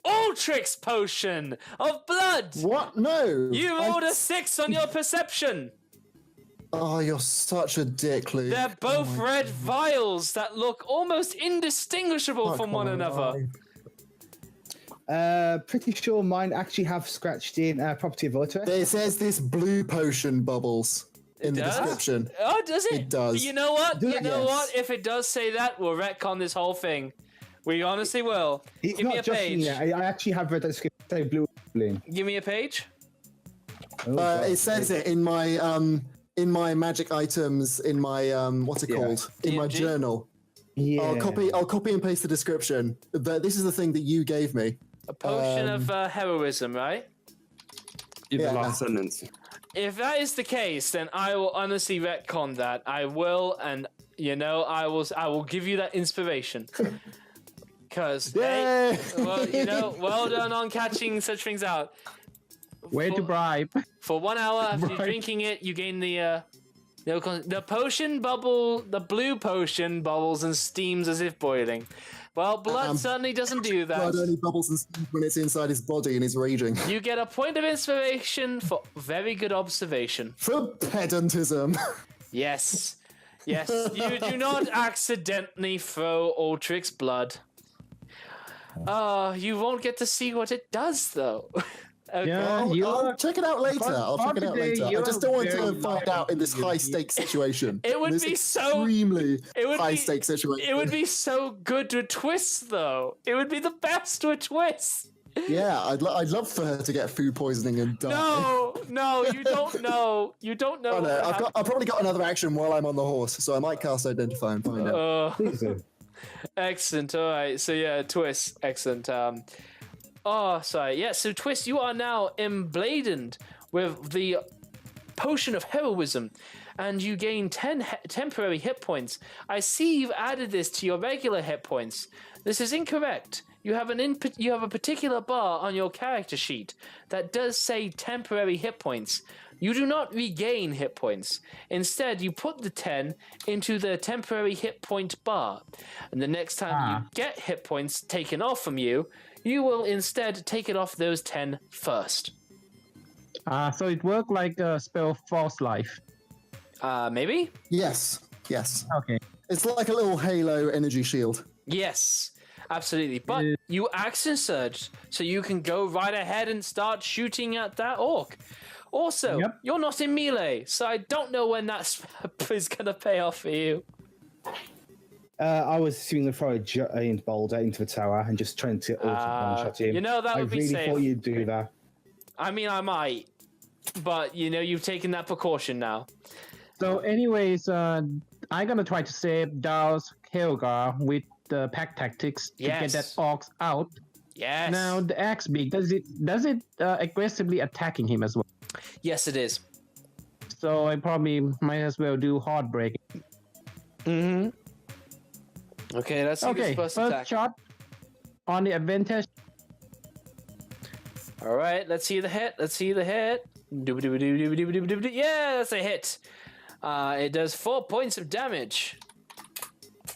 Ultrix potion of blood. What? No. You rolled a 6 on your perception. Oh, you're such a dick, Luke. They're both red vials that look almost indistinguishable from one another. Pretty sure mine actually have scratched in property of Vortex. It says this blue potion bubbles in the does? description. Oh, does it? It does. You know what? You know Yes. what? If it does say that, we'll retcon this whole thing. We honestly will. It's Give me a not just page. in there. I actually have read that description. Say blue. Give me a page. It says it in my magic items in my what's it called? In my DMG? journal. Yeah. I'll copy and paste the description. This is the thing that you gave me. A potion of heroism, right? The Yeah. last sentence. If that is the case, then I will honestly retcon that. I will, and I will give you that inspiration. Because, Yay! well done on catching such things out. Where to bribe? For 1 hour after you're Right. drinking it, you gain the potion bubble. The blue potion bubbles and steams as if boiling. Well, blood certainly doesn't do that. Blood only bubbles and steams when it's inside his body and he's raging. You get a point of inspiration for very good observation. For pedantism. Yes. Yes, you do not accidentally throw Ultrix blood. You won't get to see what it does, though. Okay. Yeah, I'll check it out later. I'll check it out later. I just don't want to find out in this high stakes situation. It would This be so- extremely it would high be- stakes situation. It would be so good to twist, though. It would be the best to twist. Yeah, I'd love for her to get food poisoning and die. No, you don't know. You don't know. Oh, no, what I've probably got another action while I'm on the horse, so I might cast Identify and find out. Excellent. All right. So yeah, twist. Excellent. Sorry. Yeah. So twist. You are now embladened with the potion of heroism, and you gain 10 temporary hit points. I see you've added this to your regular hit points. This is incorrect. You have a particular bar on your character sheet that does say temporary hit points. You do not regain hit points. Instead, you put the 10 into the temporary hit point bar. And the next time you get hit points taken off from you, you will instead take it off those 10 first. So it worked like a spell False Life. Maybe? Yes. Okay. It's like a little Halo energy shield. Yes. Absolutely. But you action surge, so you can go right ahead and start shooting at that orc. Also, you're not in melee, so I don't know when that is going to pay off for you. I was assuming to throw a giant boulder into the tower and just trying to one-shot him. You know, that would be safe. I really thought you'd do that. I mean, I might, but you know, you've taken that precaution now. So, anyways, I'm gonna try to save Dar's Helgar with the pack tactics to get that orcs out. Yes. Now the axe beak, does it aggressively attacking him as well? Yes, it is. So I probably might as well do Heartbreak. Mm-hmm. Okay, let's see this first attack. Shot on the advantage. All right, let's see the hit. Yeah, that's a hit. It does 4 points of damage.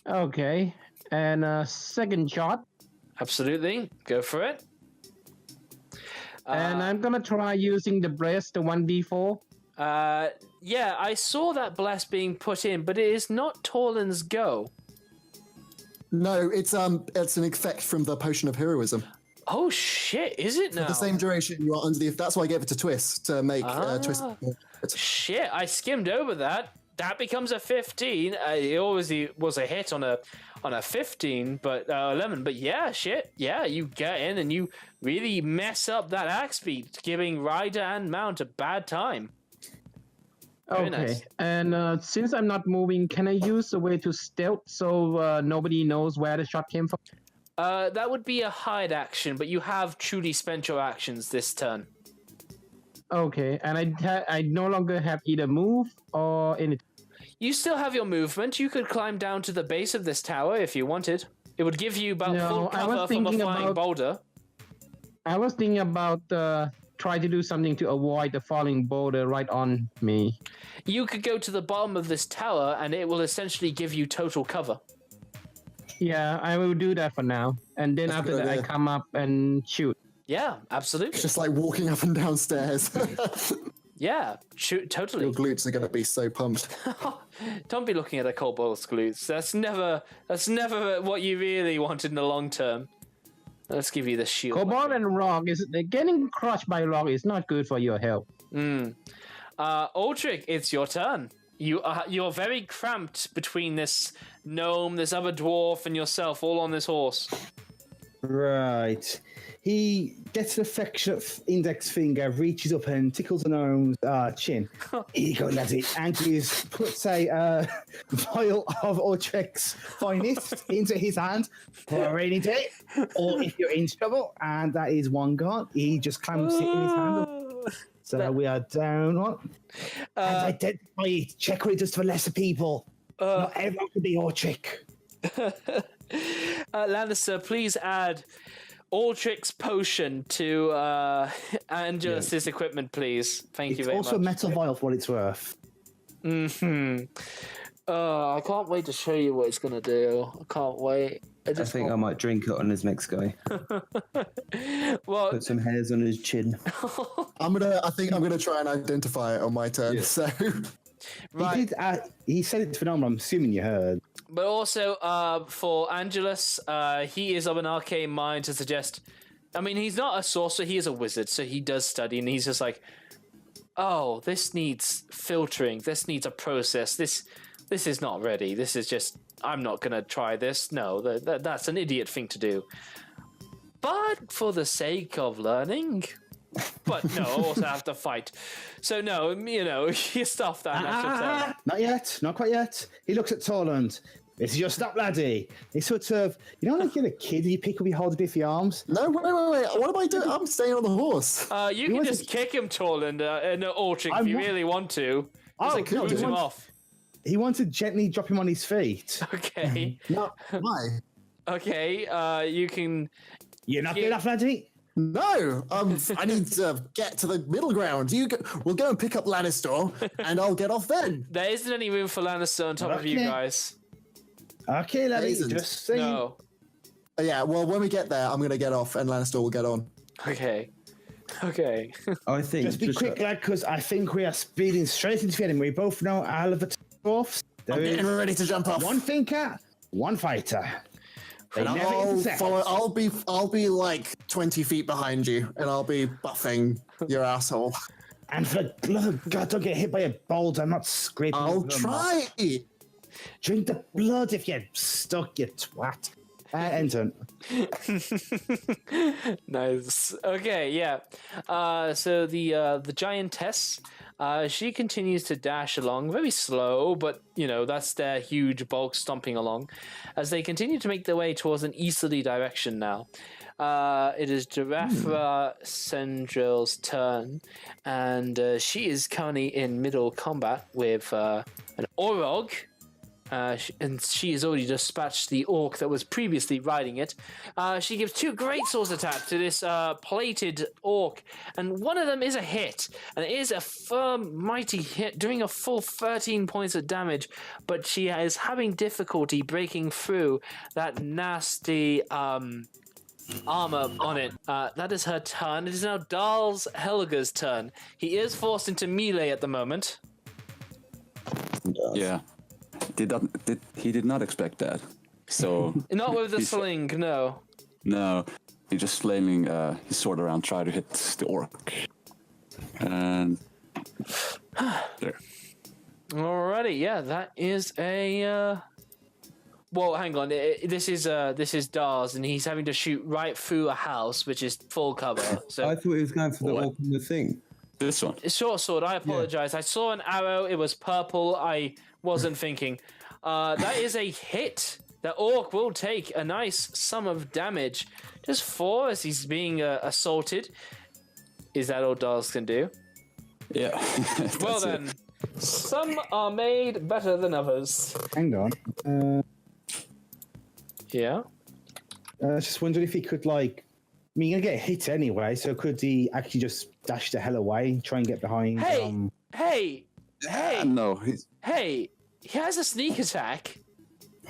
Okay, and second shot. Absolutely, go for it. And I'm gonna try using the bless, the 1d4. Yeah, I saw that bless being put in, but it is not Torlin's go. No, it's an effect from the Potion of Heroism. Oh shit! Is it now? For the same duration you are under the. That's why I gave it to Twist to make Twist. Shit! I skimmed over that. That becomes a 15. It always was a hit on a 15, but 11. But yeah, shit. Yeah, you get in and you really mess up that axe beat, giving rider and mount a bad time. Very Okay, nice. and since I'm not moving, can I use a way to stealth so nobody knows where the shot came from? That would be a hide action, but you have truly spent your actions this turn. Okay, and I no longer have either move or anything. You still have your movement. You could climb down to the base of this tower if you wanted. It would give you about full cover from a flying boulder. I was thinking about try to do something to avoid the falling boulder right on me. You could go to the bottom of this tower, and it will essentially give you total cover. Yeah, I will do that for now, and then after that I come up and shoot. Yeah, absolutely. It's just like walking up and down stairs. Yeah, shoot, totally. Your glutes are going to be so pumped. Don't be looking at a kobold's glutes. That's never what you really want in the long term. Let's give you the shield. Kobold and rock is getting crushed by rock is not good for your health. Aldrich, it's your turn. You're very cramped between this gnome, this other dwarf, and yourself, all on this horse. Right. He gets an affectionate index finger, reaches up and tickles the gnome's chin. Here you go, laddie. And he puts a vial of Aldrich's finest into his hand for a rainy day, or if you're in trouble. And that is one gone. He just clamps it in his hand. So we are down one. And identify it. Check what it does for lesser people. Not everyone can be Aldrich. Lannister, please add Aldrich's potion to Angelus's equipment, please. Thank you very much. It's also a metal vial for what it's worth. I can't wait to show you what it's going to do. I can't wait. I think I might drink it on this next guy. Well, put some hairs on his chin. I think I'm gonna try and identify it on my turn. Yeah. So right. He said it's phenomenal. I'm assuming you heard. But also, for Angelus, he is of an arcane mind to suggest. I mean, he's not a sorcerer; he is a wizard, so he does study, and he's just like, "Oh, this needs filtering. This needs a process. This is not ready. This is just. I'm not gonna try this. No, that's an idiot thing to do. But for the sake of learning." But no, I also have to fight. So no, you stuff that natural talent. Not yet, not quite yet. He looks at Torland. This is your stop, laddie. He's sort of, like you're a kid and you pick up your hold of your arms. No, wait. What am I doing? I'm staying on the horse. You can just kick him, Torland, in an Aldrich if you really want to. Just boot him off. He wants to gently drop him on his feet. Okay. No, why? Okay, you can... You're not good enough, laddie? No, I need to get to the middle ground. We'll go and pick up Lannister, and I'll get off then. There isn't any room for Lannister on top of you guys. Okay, laddie, just saying. No. Yeah, well, when we get there, I'm going to get off, and Lannister will get on. Okay. I think... Just be quick, lad, because I think we are speeding straight into the enemy. We both know all of the dwarfs. I'm getting ready to jump off. One thinker, one fighter. They And never I'll intersect. follow. I'll be like 20 feet behind you, and I'll be buffing your asshole. And for God, don't get hit by a boulder. I'm not scraping. I'll your gum try. off. Drink the blood if you're stuck, you twat. Enter. Nice. Okay, yeah. So the giantess, she continues to dash along, very slow, but that's their huge bulk stomping along, as they continue to make their way towards an easterly direction now. It is Giraffra Sendril's turn, and she is currently in middle combat with an Orog. And she has already dispatched the orc that was previously riding it. She gives 2 great swords attacks to this plated orc, and one of them is a hit, and it is a firm, mighty hit, doing a full 13 points of damage, but she is having difficulty breaking through that nasty armor on it. That is her turn. It is now Darls Helga's turn. He is forced into melee at the moment. Yeah. He did not expect that. So Not with the sling, no. no, he's just flailing his sword around, trying to hit the orc. And there. Alrighty, yeah, that is a. Well, hang on. This is Dars, and he's having to shoot right through a house, which is full cover. So I thought he was going for the What? orc in the thing. This one. short sword. I apologize. I saw an arrow. It was purple. I wasn't thinking. That is a hit. The orc will take a nice sum of damage. Just 4 as he's being assaulted. Is that all Dars can do? Yeah. Well That's then, it. some are made better than others. Hang on. Yeah. I was just wondering if he could, like, I mean, you're gonna get hit anyway, so could he actually just dash the hell away, try and get behind? Hey, No, he's, hey! He has a sneak attack.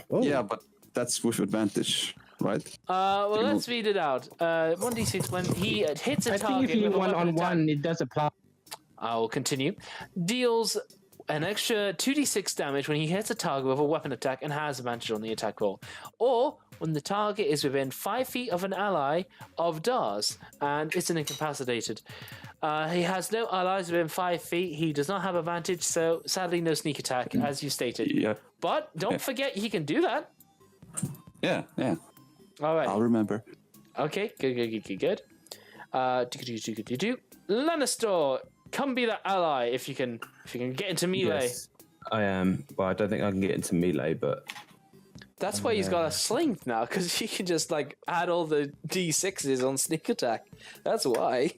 Oh. yeah, but that's with advantage, right? Well, let's read it out. 1d6 when he hits a I target think if you with a weapon attack. 1-on-1, it does apply. I will continue. Deals an extra 2d6 damage when he hits a target with a weapon attack and has advantage on the attack roll. Or when the target is within 5 feet of an ally of Dars and it's an incapacitated. He has no allies within 5 feet. He does not have advantage, so sadly no sneak attack, as you stated. Yeah. But don't forget he can do that. Yeah. All right. I'll remember. Okay, good. Lannister, come be that ally if you can get into melee. Yes, I am. Well, I don't think I can get into melee, but That's why he's got a sling now, because he can just like add all the d6s on sneak attack. That's why.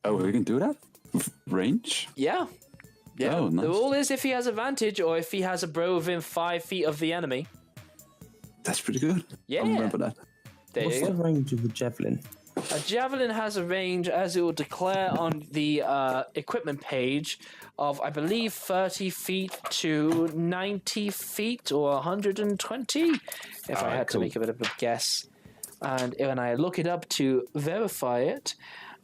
Oh, we can do that? With range? Yeah. Oh, nice. The rule is if he has advantage or if he has a bro within 5 feet of the enemy. That's pretty good. Yeah. I'll remember that. There what's you the go. range of the javelin? A javelin has a range, as it will declare on the equipment page, of I believe 30 feet to 90 feet or 120, if I had to cool. make a bit of a guess. And when I look it up to verify it,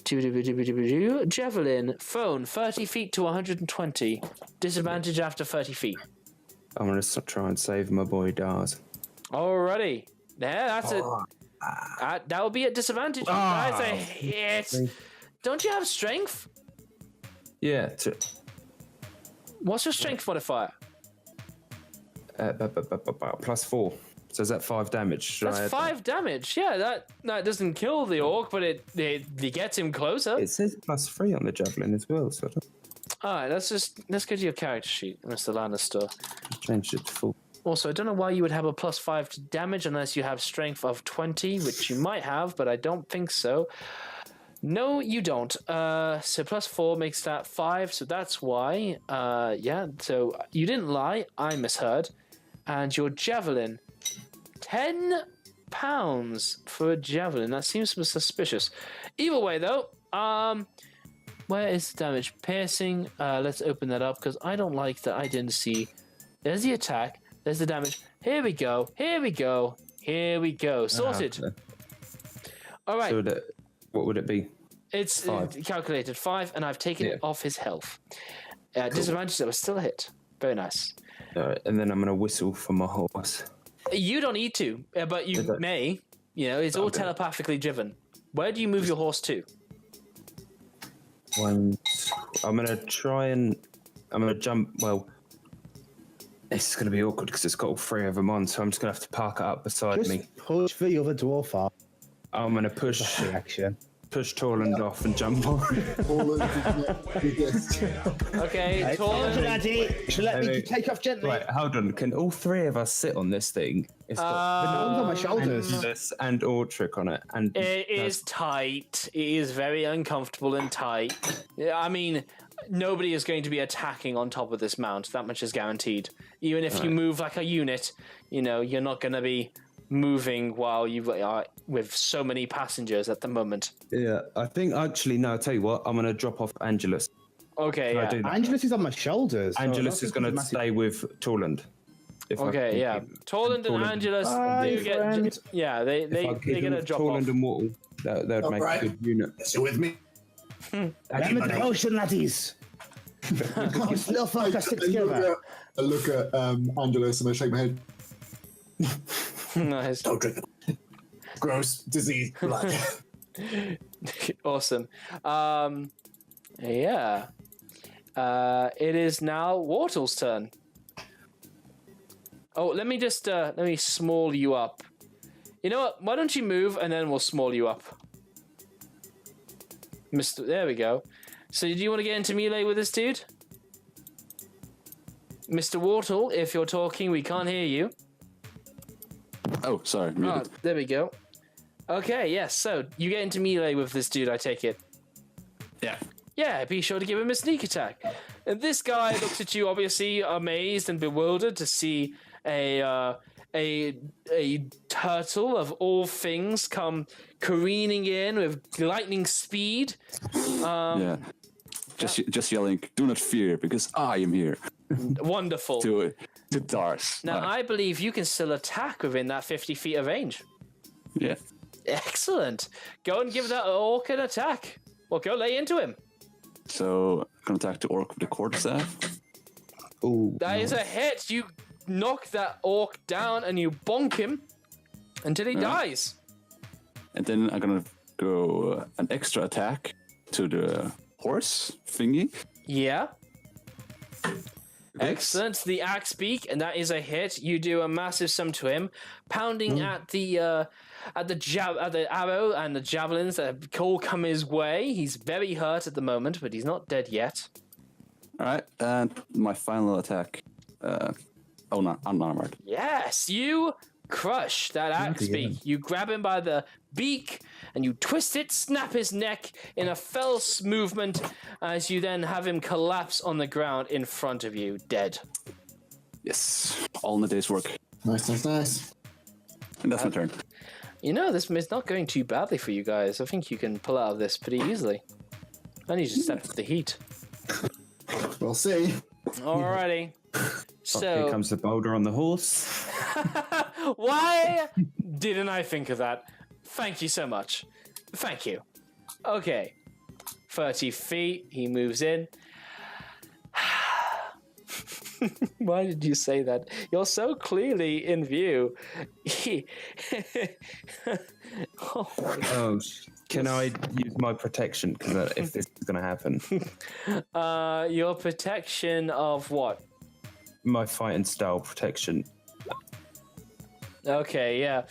javelin thrown 30 feet to 120, disadvantage after 30 feet. I'm gonna try and save my boy Dars. Alrighty, yeah, that's it. That would be a disadvantage. That's a hit. Don't you have strength? Yeah, What's your strength modifier? +4. So is that 5 damage? Should I That's add 5 damage. Yeah, that doesn't kill the orc, but it gets him closer. that? It says +3 on the javelin as well, so I don't All right, let's go to your character sheet, Mr. Lannister. change it to full. Also, I don't know why you would have a +5 to damage unless you have strength of 20, which you might have, but I don't think so. No, you don't. So +4 makes that 5, so that's why. Yeah, so you didn't lie. I misheard. And your javelin, 10 pounds for a javelin. That seems suspicious. Either way, though, where is the damage? Piercing. Let's open that up because I don't like that I didn't see. There's the attack. There's the damage. Here we go. Sorted. Okay. All right. So what would it be? It's 5. calculated 5, and I've taken it off his health. Disadvantage, that was still a hit. Very nice. Alright, and then I'm gonna whistle for my horse. You don't need to, but you may. You know, it's all telepathically driven. Where do you move your horse to? I'm gonna try and I'm gonna jump. Well, this is gonna be awkward because it's got all three of them on, so I'm just gonna have to park it up beside me. Just push the other dwarf off. I'm gonna push Action. Torland off and jump on. Okay, Torland. Laddie, let me take off gently. Right, hold on. Can all three of us sit on this thing? It's got The one's on my shoulders. Angelus and Ortrick on it, and It is tight. It is very uncomfortable and tight. Yeah, I mean, nobody is going to be attacking on top of this mount. That much is guaranteed. Even if you move like a unit, you know, you're not going to be moving while you are with so many passengers at the moment. yeah, I think actually no. I'll tell you what. I'm gonna drop off Angelus. Okay, Can I yeah. do that? Angelus is on my shoulders. so Angelus that's is a gonna massive- stay with Torland. If I Okay, can yeah. keep- Torland and Torland. Angelus Bye, do get. friend. Yeah, they if I keep they're them gonna with drop Torland off. and Wattle, that would make Alright. a good unit. Sit with me. Remember the motion, laddies. This little folk are stick together. I look at Angelus and I shake my head. Nice. Don't drink it. Gross disease. Blood. Awesome. Yeah. It is now Wartle's turn. Oh, let me just let me small you up. You know what? Why don't you move and then we'll small you up. Mr. There we go. So do you want to get into melee with this dude? Mr. Wartle, if you're talking, we can't hear you. Oh, sorry. Oh, Muted. there we go. Okay, yes. So you get into melee with this dude, I take it. Yeah. Yeah, be sure to give him a sneak attack. And this guy looks at you, obviously amazed and bewildered to see a turtle of all things come careening in with lightning speed. Yeah. Just yelling, "Do not fear, because I am here." Wonderful. to Dars. Now, I believe you can still attack within that 50 feet of range. Yeah. Excellent. Go and give that orc an attack. Well, go lay into him. So I'm gonna attack the orc with the quarterstaff. Ooh, That is a hit. You knock that orc down and you bonk him until he dies. And then I'm gonna go an extra attack to the horse thingy. Yeah. Excellent. The axe beak, and that is a hit. You do a massive sum to him, pounding at the arrow and the javelins that all come his way. He's very hurt at the moment, but he's not dead yet. All right, and my final attack. Oh no, I'm not armored. Yes, you crush that axe beak. You grab him by the beak and you twist it, snap his neck in a fell movement as you then have him collapse on the ground in front of you, dead. Yes, all in a day's work, Nice. and that's my turn. You know, this is not going too badly for you guys. I think you can pull out of this pretty easily. I need to step up the heat. We'll see. Alrighty. here So, comes the boulder on the horse. why didn't I think of that? Thank you so much. Thank you. Okay. 30 feet. He moves in. Why did you say that? You're so clearly in view. Oh my God. Oh, can I use my protection? Because if this is going to happen, Your protection of what? my fighting style protection. Okay, yeah.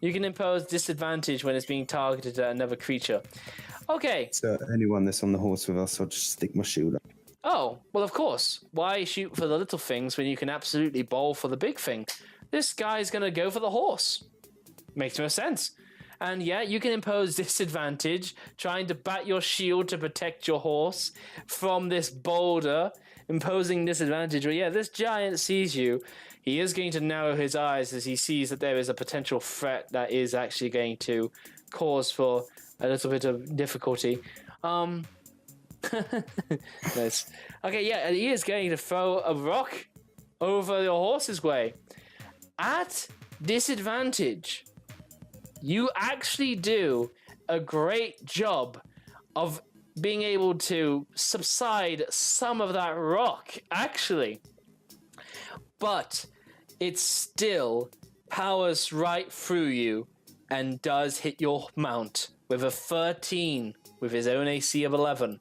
You can impose disadvantage when it's being targeted at another creature. Okay. So anyone that's on the horse with us, I'll just stick my shield up. Oh, well, of course. Why shoot for the little things when you can absolutely bowl for the big thing? This guy's going to go for the horse. Makes no sense. And yeah, you can impose disadvantage trying to bat your shield to protect your horse from this boulder, imposing disadvantage. Well, yeah, this giant sees you. He is going to narrow his eyes as he sees that there is a potential threat that is actually going to cause for a little bit of difficulty. Nice. Okay, yeah, and he is going to throw a rock over your horse's way. At disadvantage, you actually do a great job of being able to subside some of that rock, actually. But it still powers right through you and does hit your mount with a 13 with his own AC of 11.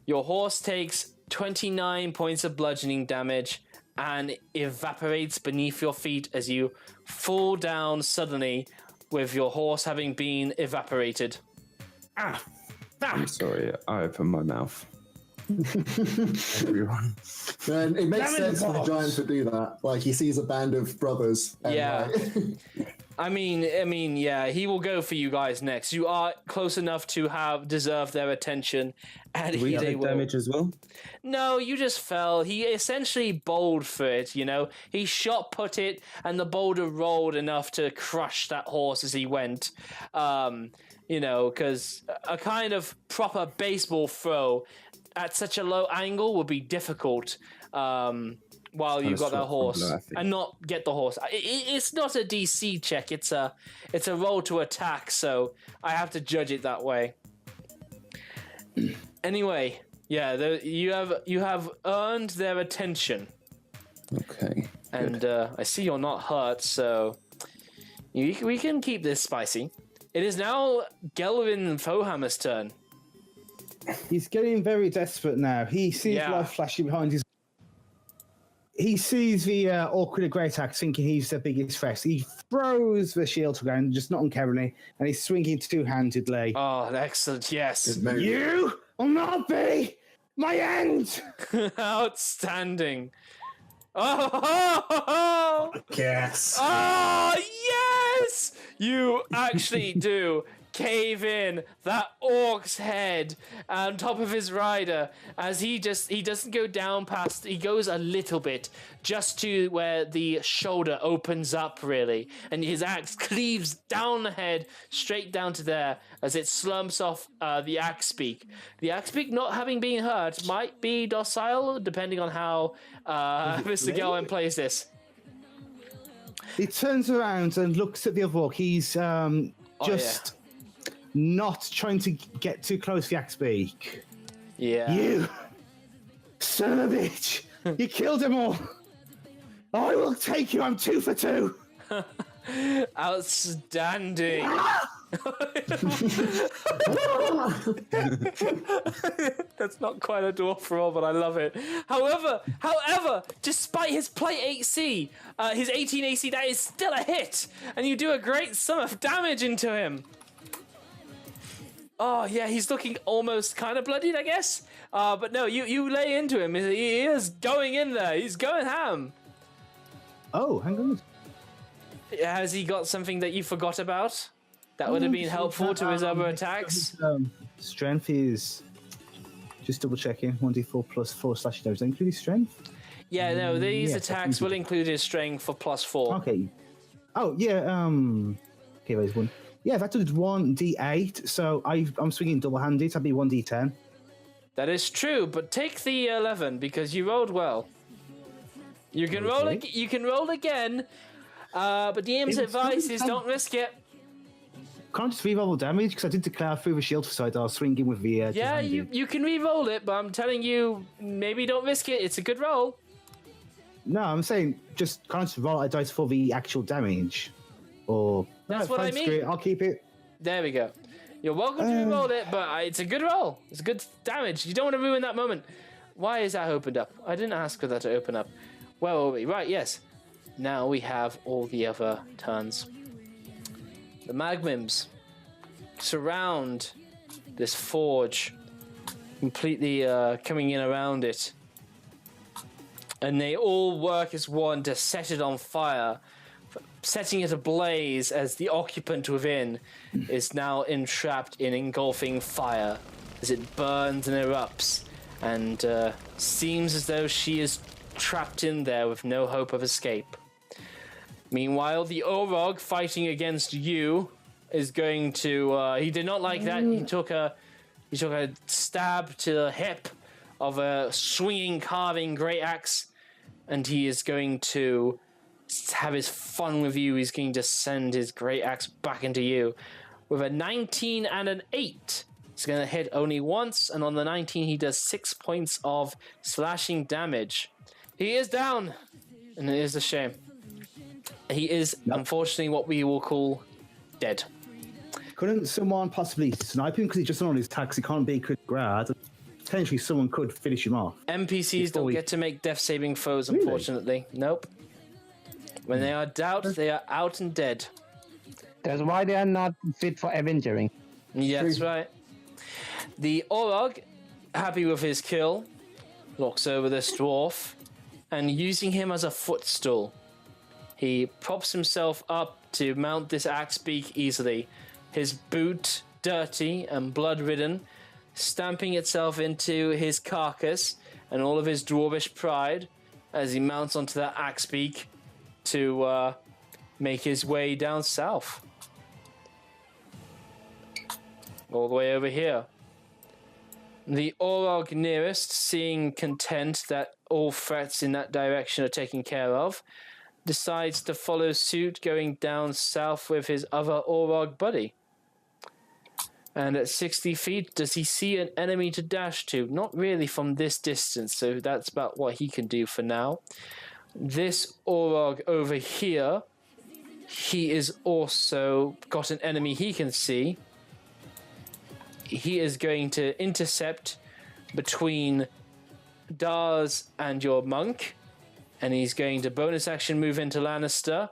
Your horse takes 29 points of bludgeoning damage and evaporates beneath your feet as you fall down suddenly with your horse having been evaporated. I'm sorry, I opened my mouth. Everyone. And it makes Damn it, sense for the boss. giant to do that. Like he sees a band of brothers. And Yeah. like- I mean, yeah, he will go for you guys next. You are close enough to have deserved their attention, and We they take will. damage as well. No, you just fell. He essentially bowled for it, you know? He shot put it, and the boulder rolled enough to crush that horse as he went. You know, because a kind of proper baseball throw at such a low angle would be difficult while you've got that shot from horse. below, I think. And not get the horse. It's not a DC check, it's a roll to attack, so I have to judge it that way. Anyway, yeah, you have earned their attention, Okay. and I see you're not hurt, so we can keep this spicy. It is now Gelvin Fohammer's turn. He's getting very desperate now. He sees Yeah. light flashing behind his. He sees the awkward great axe, thinking he's the biggest threat. He throws the shield to the ground, just not uncaringly, and he's swinging two-handedly. Oh, excellent! Yes, You will not be my end. outstanding. Oh, Yes. oh, yes! You actually do cave in that orc's head on top of his rider as he doesn't go down past, he goes a little bit just to where the shoulder opens up really, and his axe cleaves down the head straight down to there as it slumps off the axe beak. The axe beak, not having been hurt, might be docile depending on how Mr. Gelwin plays this. He turns around and looks at the other orc. He's just not trying to get too close to the axe beak. Yeah. You son of a bitch! You killed them all. I will take you. I'm 2 for 2. Outstanding. That's not quite a dwarf roll, but I love it. However, despite his plate AC, his 18 AC, that is still a hit, and you do a great sum of damage into him. Oh yeah, he's looking almost kind of bloodied, I guess. But no, you lay into him. He is going in there. He's going ham. Oh, hang on. Has he got something that you forgot about? That would have been helpful to his other attacks. Strength is just double checking. 1d4 plus 4 slash damage. Does that include his strength? Yeah, no, these yes, attacks will include his strength for +4. Okay. Oh yeah. Okay, there's one. Yeah, that did 1d8. So I'm swinging double-handed. That'd be 1d10. That is true, but take the 11 because you rolled well. You can roll. You can roll again, but DM's advice is don't risk it. Can't just re-roll damage because I did declare through the shield side. I was swinging with the. Yeah, two-handed. you can re-roll it, but I'm telling you, maybe don't risk it. It's a good roll. No, I'm saying just can't just roll a dice for the actual damage. Or That's no, what I fine, mean. screw it, I'll keep it. There we go. You're welcome to re-roll it, but it's a good roll. It's good damage. You don't want to ruin that moment. Why is that opened up? I didn't ask for that to open up. Where were we? Right, yes. Now we have all the other turns. The Magmims surround this forge, completely coming in around it. And they all work as one to set it on fire, setting it ablaze as the occupant within is now entrapped in engulfing fire as it burns and erupts, and seems as though she is trapped in there with no hope of escape. Meanwhile, the Orog fighting against you is going to. He did not like that. He took a stab to the hip of a swinging, carving great axe, and he is going to have his fun with you. He's going to send his great axe back into you with a 19 and an 8. He's going to hit only once, and on the 19 he does 6 points of slashing damage. He is down, and it is a shame. He is, unfortunately, what we will call dead. Couldn't someone possibly snipe him because he's just on his tags? He can't be grad. Potentially, someone could finish him off. NPCs don't get to make death saving throws, unfortunately. Nope. When they are doubt, they are out and dead. That's why they are not fit for avenging. Yeah, that's right. The Orog, happy with his kill, looks over this dwarf and using him as a footstool. He props himself up to mount this axe beak easily. His boot, dirty and blood-ridden, stamping itself into his carcass and all of his dwarvish pride as he mounts onto that axe beak to make his way down south. All the way over here. The Orog nearest, seeing content that all threats in that direction are taken care of, decides to follow suit, going down south with his other Orog buddy. And at 60 feet, does he see an enemy to dash to? Not really from this distance, so that's about what he can do for now. This Orog over here, he is also got an enemy he can see. He is going to intercept between Dars and your monk, and he's going to bonus action move into Lannister.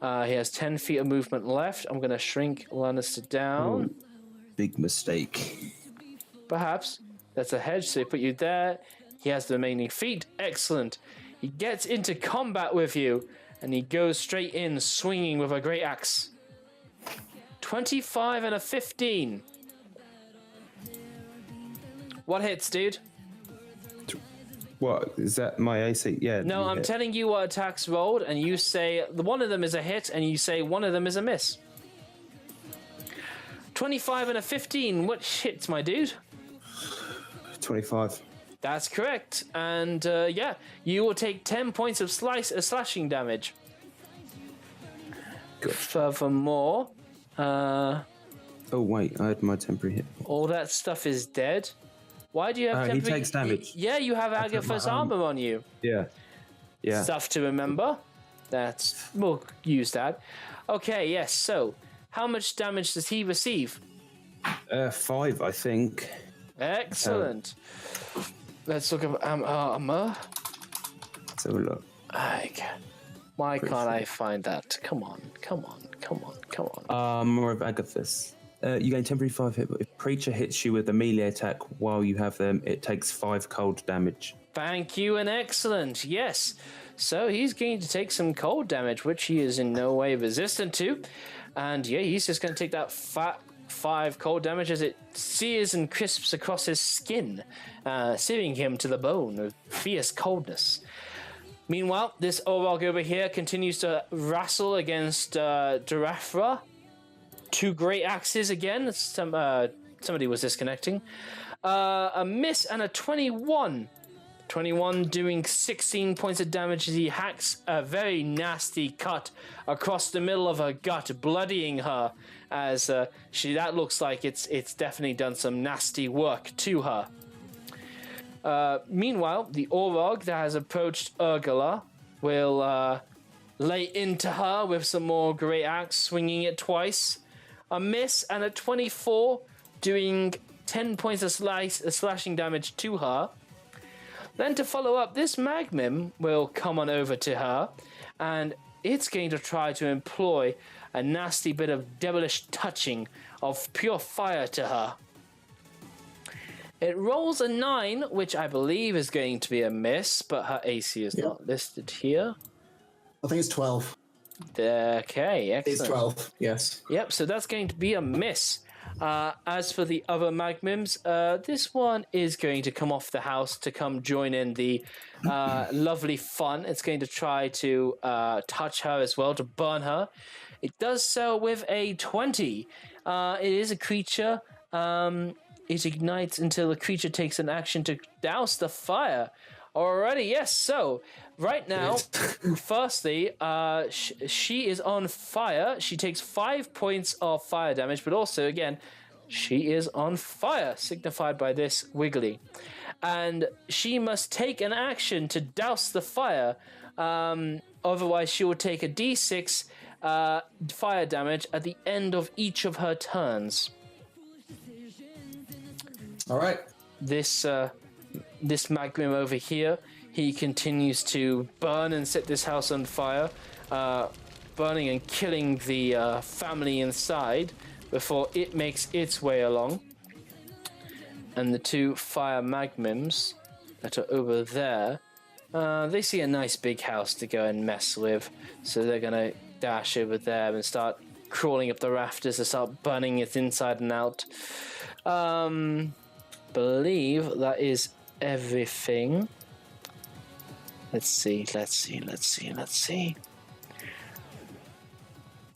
He has 10 feet of movement left. I'm going to shrink Lannister down. Big mistake. Perhaps. That's a hedge, so he put you there. He has the remaining feet. Excellent. He gets into combat with you, and he goes straight in, swinging with a great axe. 25 and a 15. What hits, dude? What is that? My AC? Yeah. No, I'm telling you what attacks rolled, and you say one of them is a hit, and you say one of them is a miss. 25 and a 15. What hits, my dude? 25. That's correct. And yeah, you will take 10 points of slashing damage. Good. Furthermore, oh wait, I had my temporary hit. all that stuff is dead. Why do you have temporary? He takes damage. Yeah, you have Agatha's armor on you. Yeah. Yeah. Stuff to remember. We'll use that. Okay, yes. So, how much damage does he receive? 5, I think. Excellent. Let's look at armor. Let's have a look. Why can't I find that? Come on. More of Agatha's. You gain temporary 5 hit, but if Preacher hits you with a melee attack while you have them, it takes 5 cold damage. Thank you and excellent. Yes. So he's going to take some cold damage, which he is in no way resistant to. And yeah, he's just going to take that 5 cold damage as it sears and crisps across his skin, searing him to the bone with fierce coldness. Meanwhile, this Orog over here continues to wrestle against Darathra. 2 great axes again. Somebody was disconnecting. A miss and a 21. 21 doing 16 points of damage as he hacks a very nasty cut across the middle of her gut, bloodying her as that looks like it's definitely done some nasty work to her. Meanwhile, the Orog that has approached Urgala will lay into her with some more great axe, swinging it twice. A miss and a 24, doing 10 points of slashing damage to her. Then to follow up, this Magmim will come on over to her, and it's going to try to employ a nasty bit of devilish touching of pure fire to her. It rolls a 9, which I believe is going to be a miss, but her AC is not listed here. I think it's 12. Okay, excellent. It's 12, yes. Yep, so that's going to be a miss. As for the other Magmims, this one is going to come off the house to come join in the lovely fun. It's going to try to touch her as well, to burn her. It does so with a 20. It is a creature. It ignites until the creature takes an action to douse the fire. Alrighty, yes, so right now, firstly, she is on fire. She takes 5 points of fire damage, but also, again, she is on fire, signified by this wiggly. And she must take an action to douse the fire Otherwise, she will take a d6 fire damage at the end of each of her turns. All right. This Magrim over here, he continues to burn and set this house on fire, burning and killing the family inside before it makes its way along. And the two fire Magmims that are over there, they see a nice big house to go and mess with, so they're going to dash over there and start crawling up the rafters to start burning it inside and out. Believe that is everything. Let's see.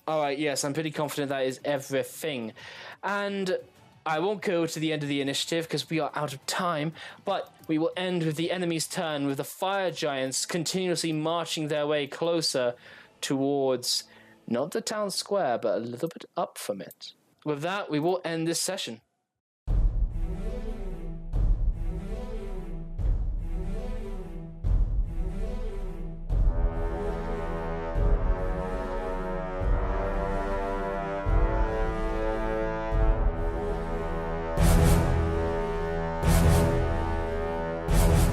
Alright, yes, I'm pretty confident that is everything. And I won't go to the end of the initiative because we are out of time, but we will end with the enemy's turn with the fire giants continuously marching their way closer towards not the town square, but a little bit up from it. With that, we will end this session.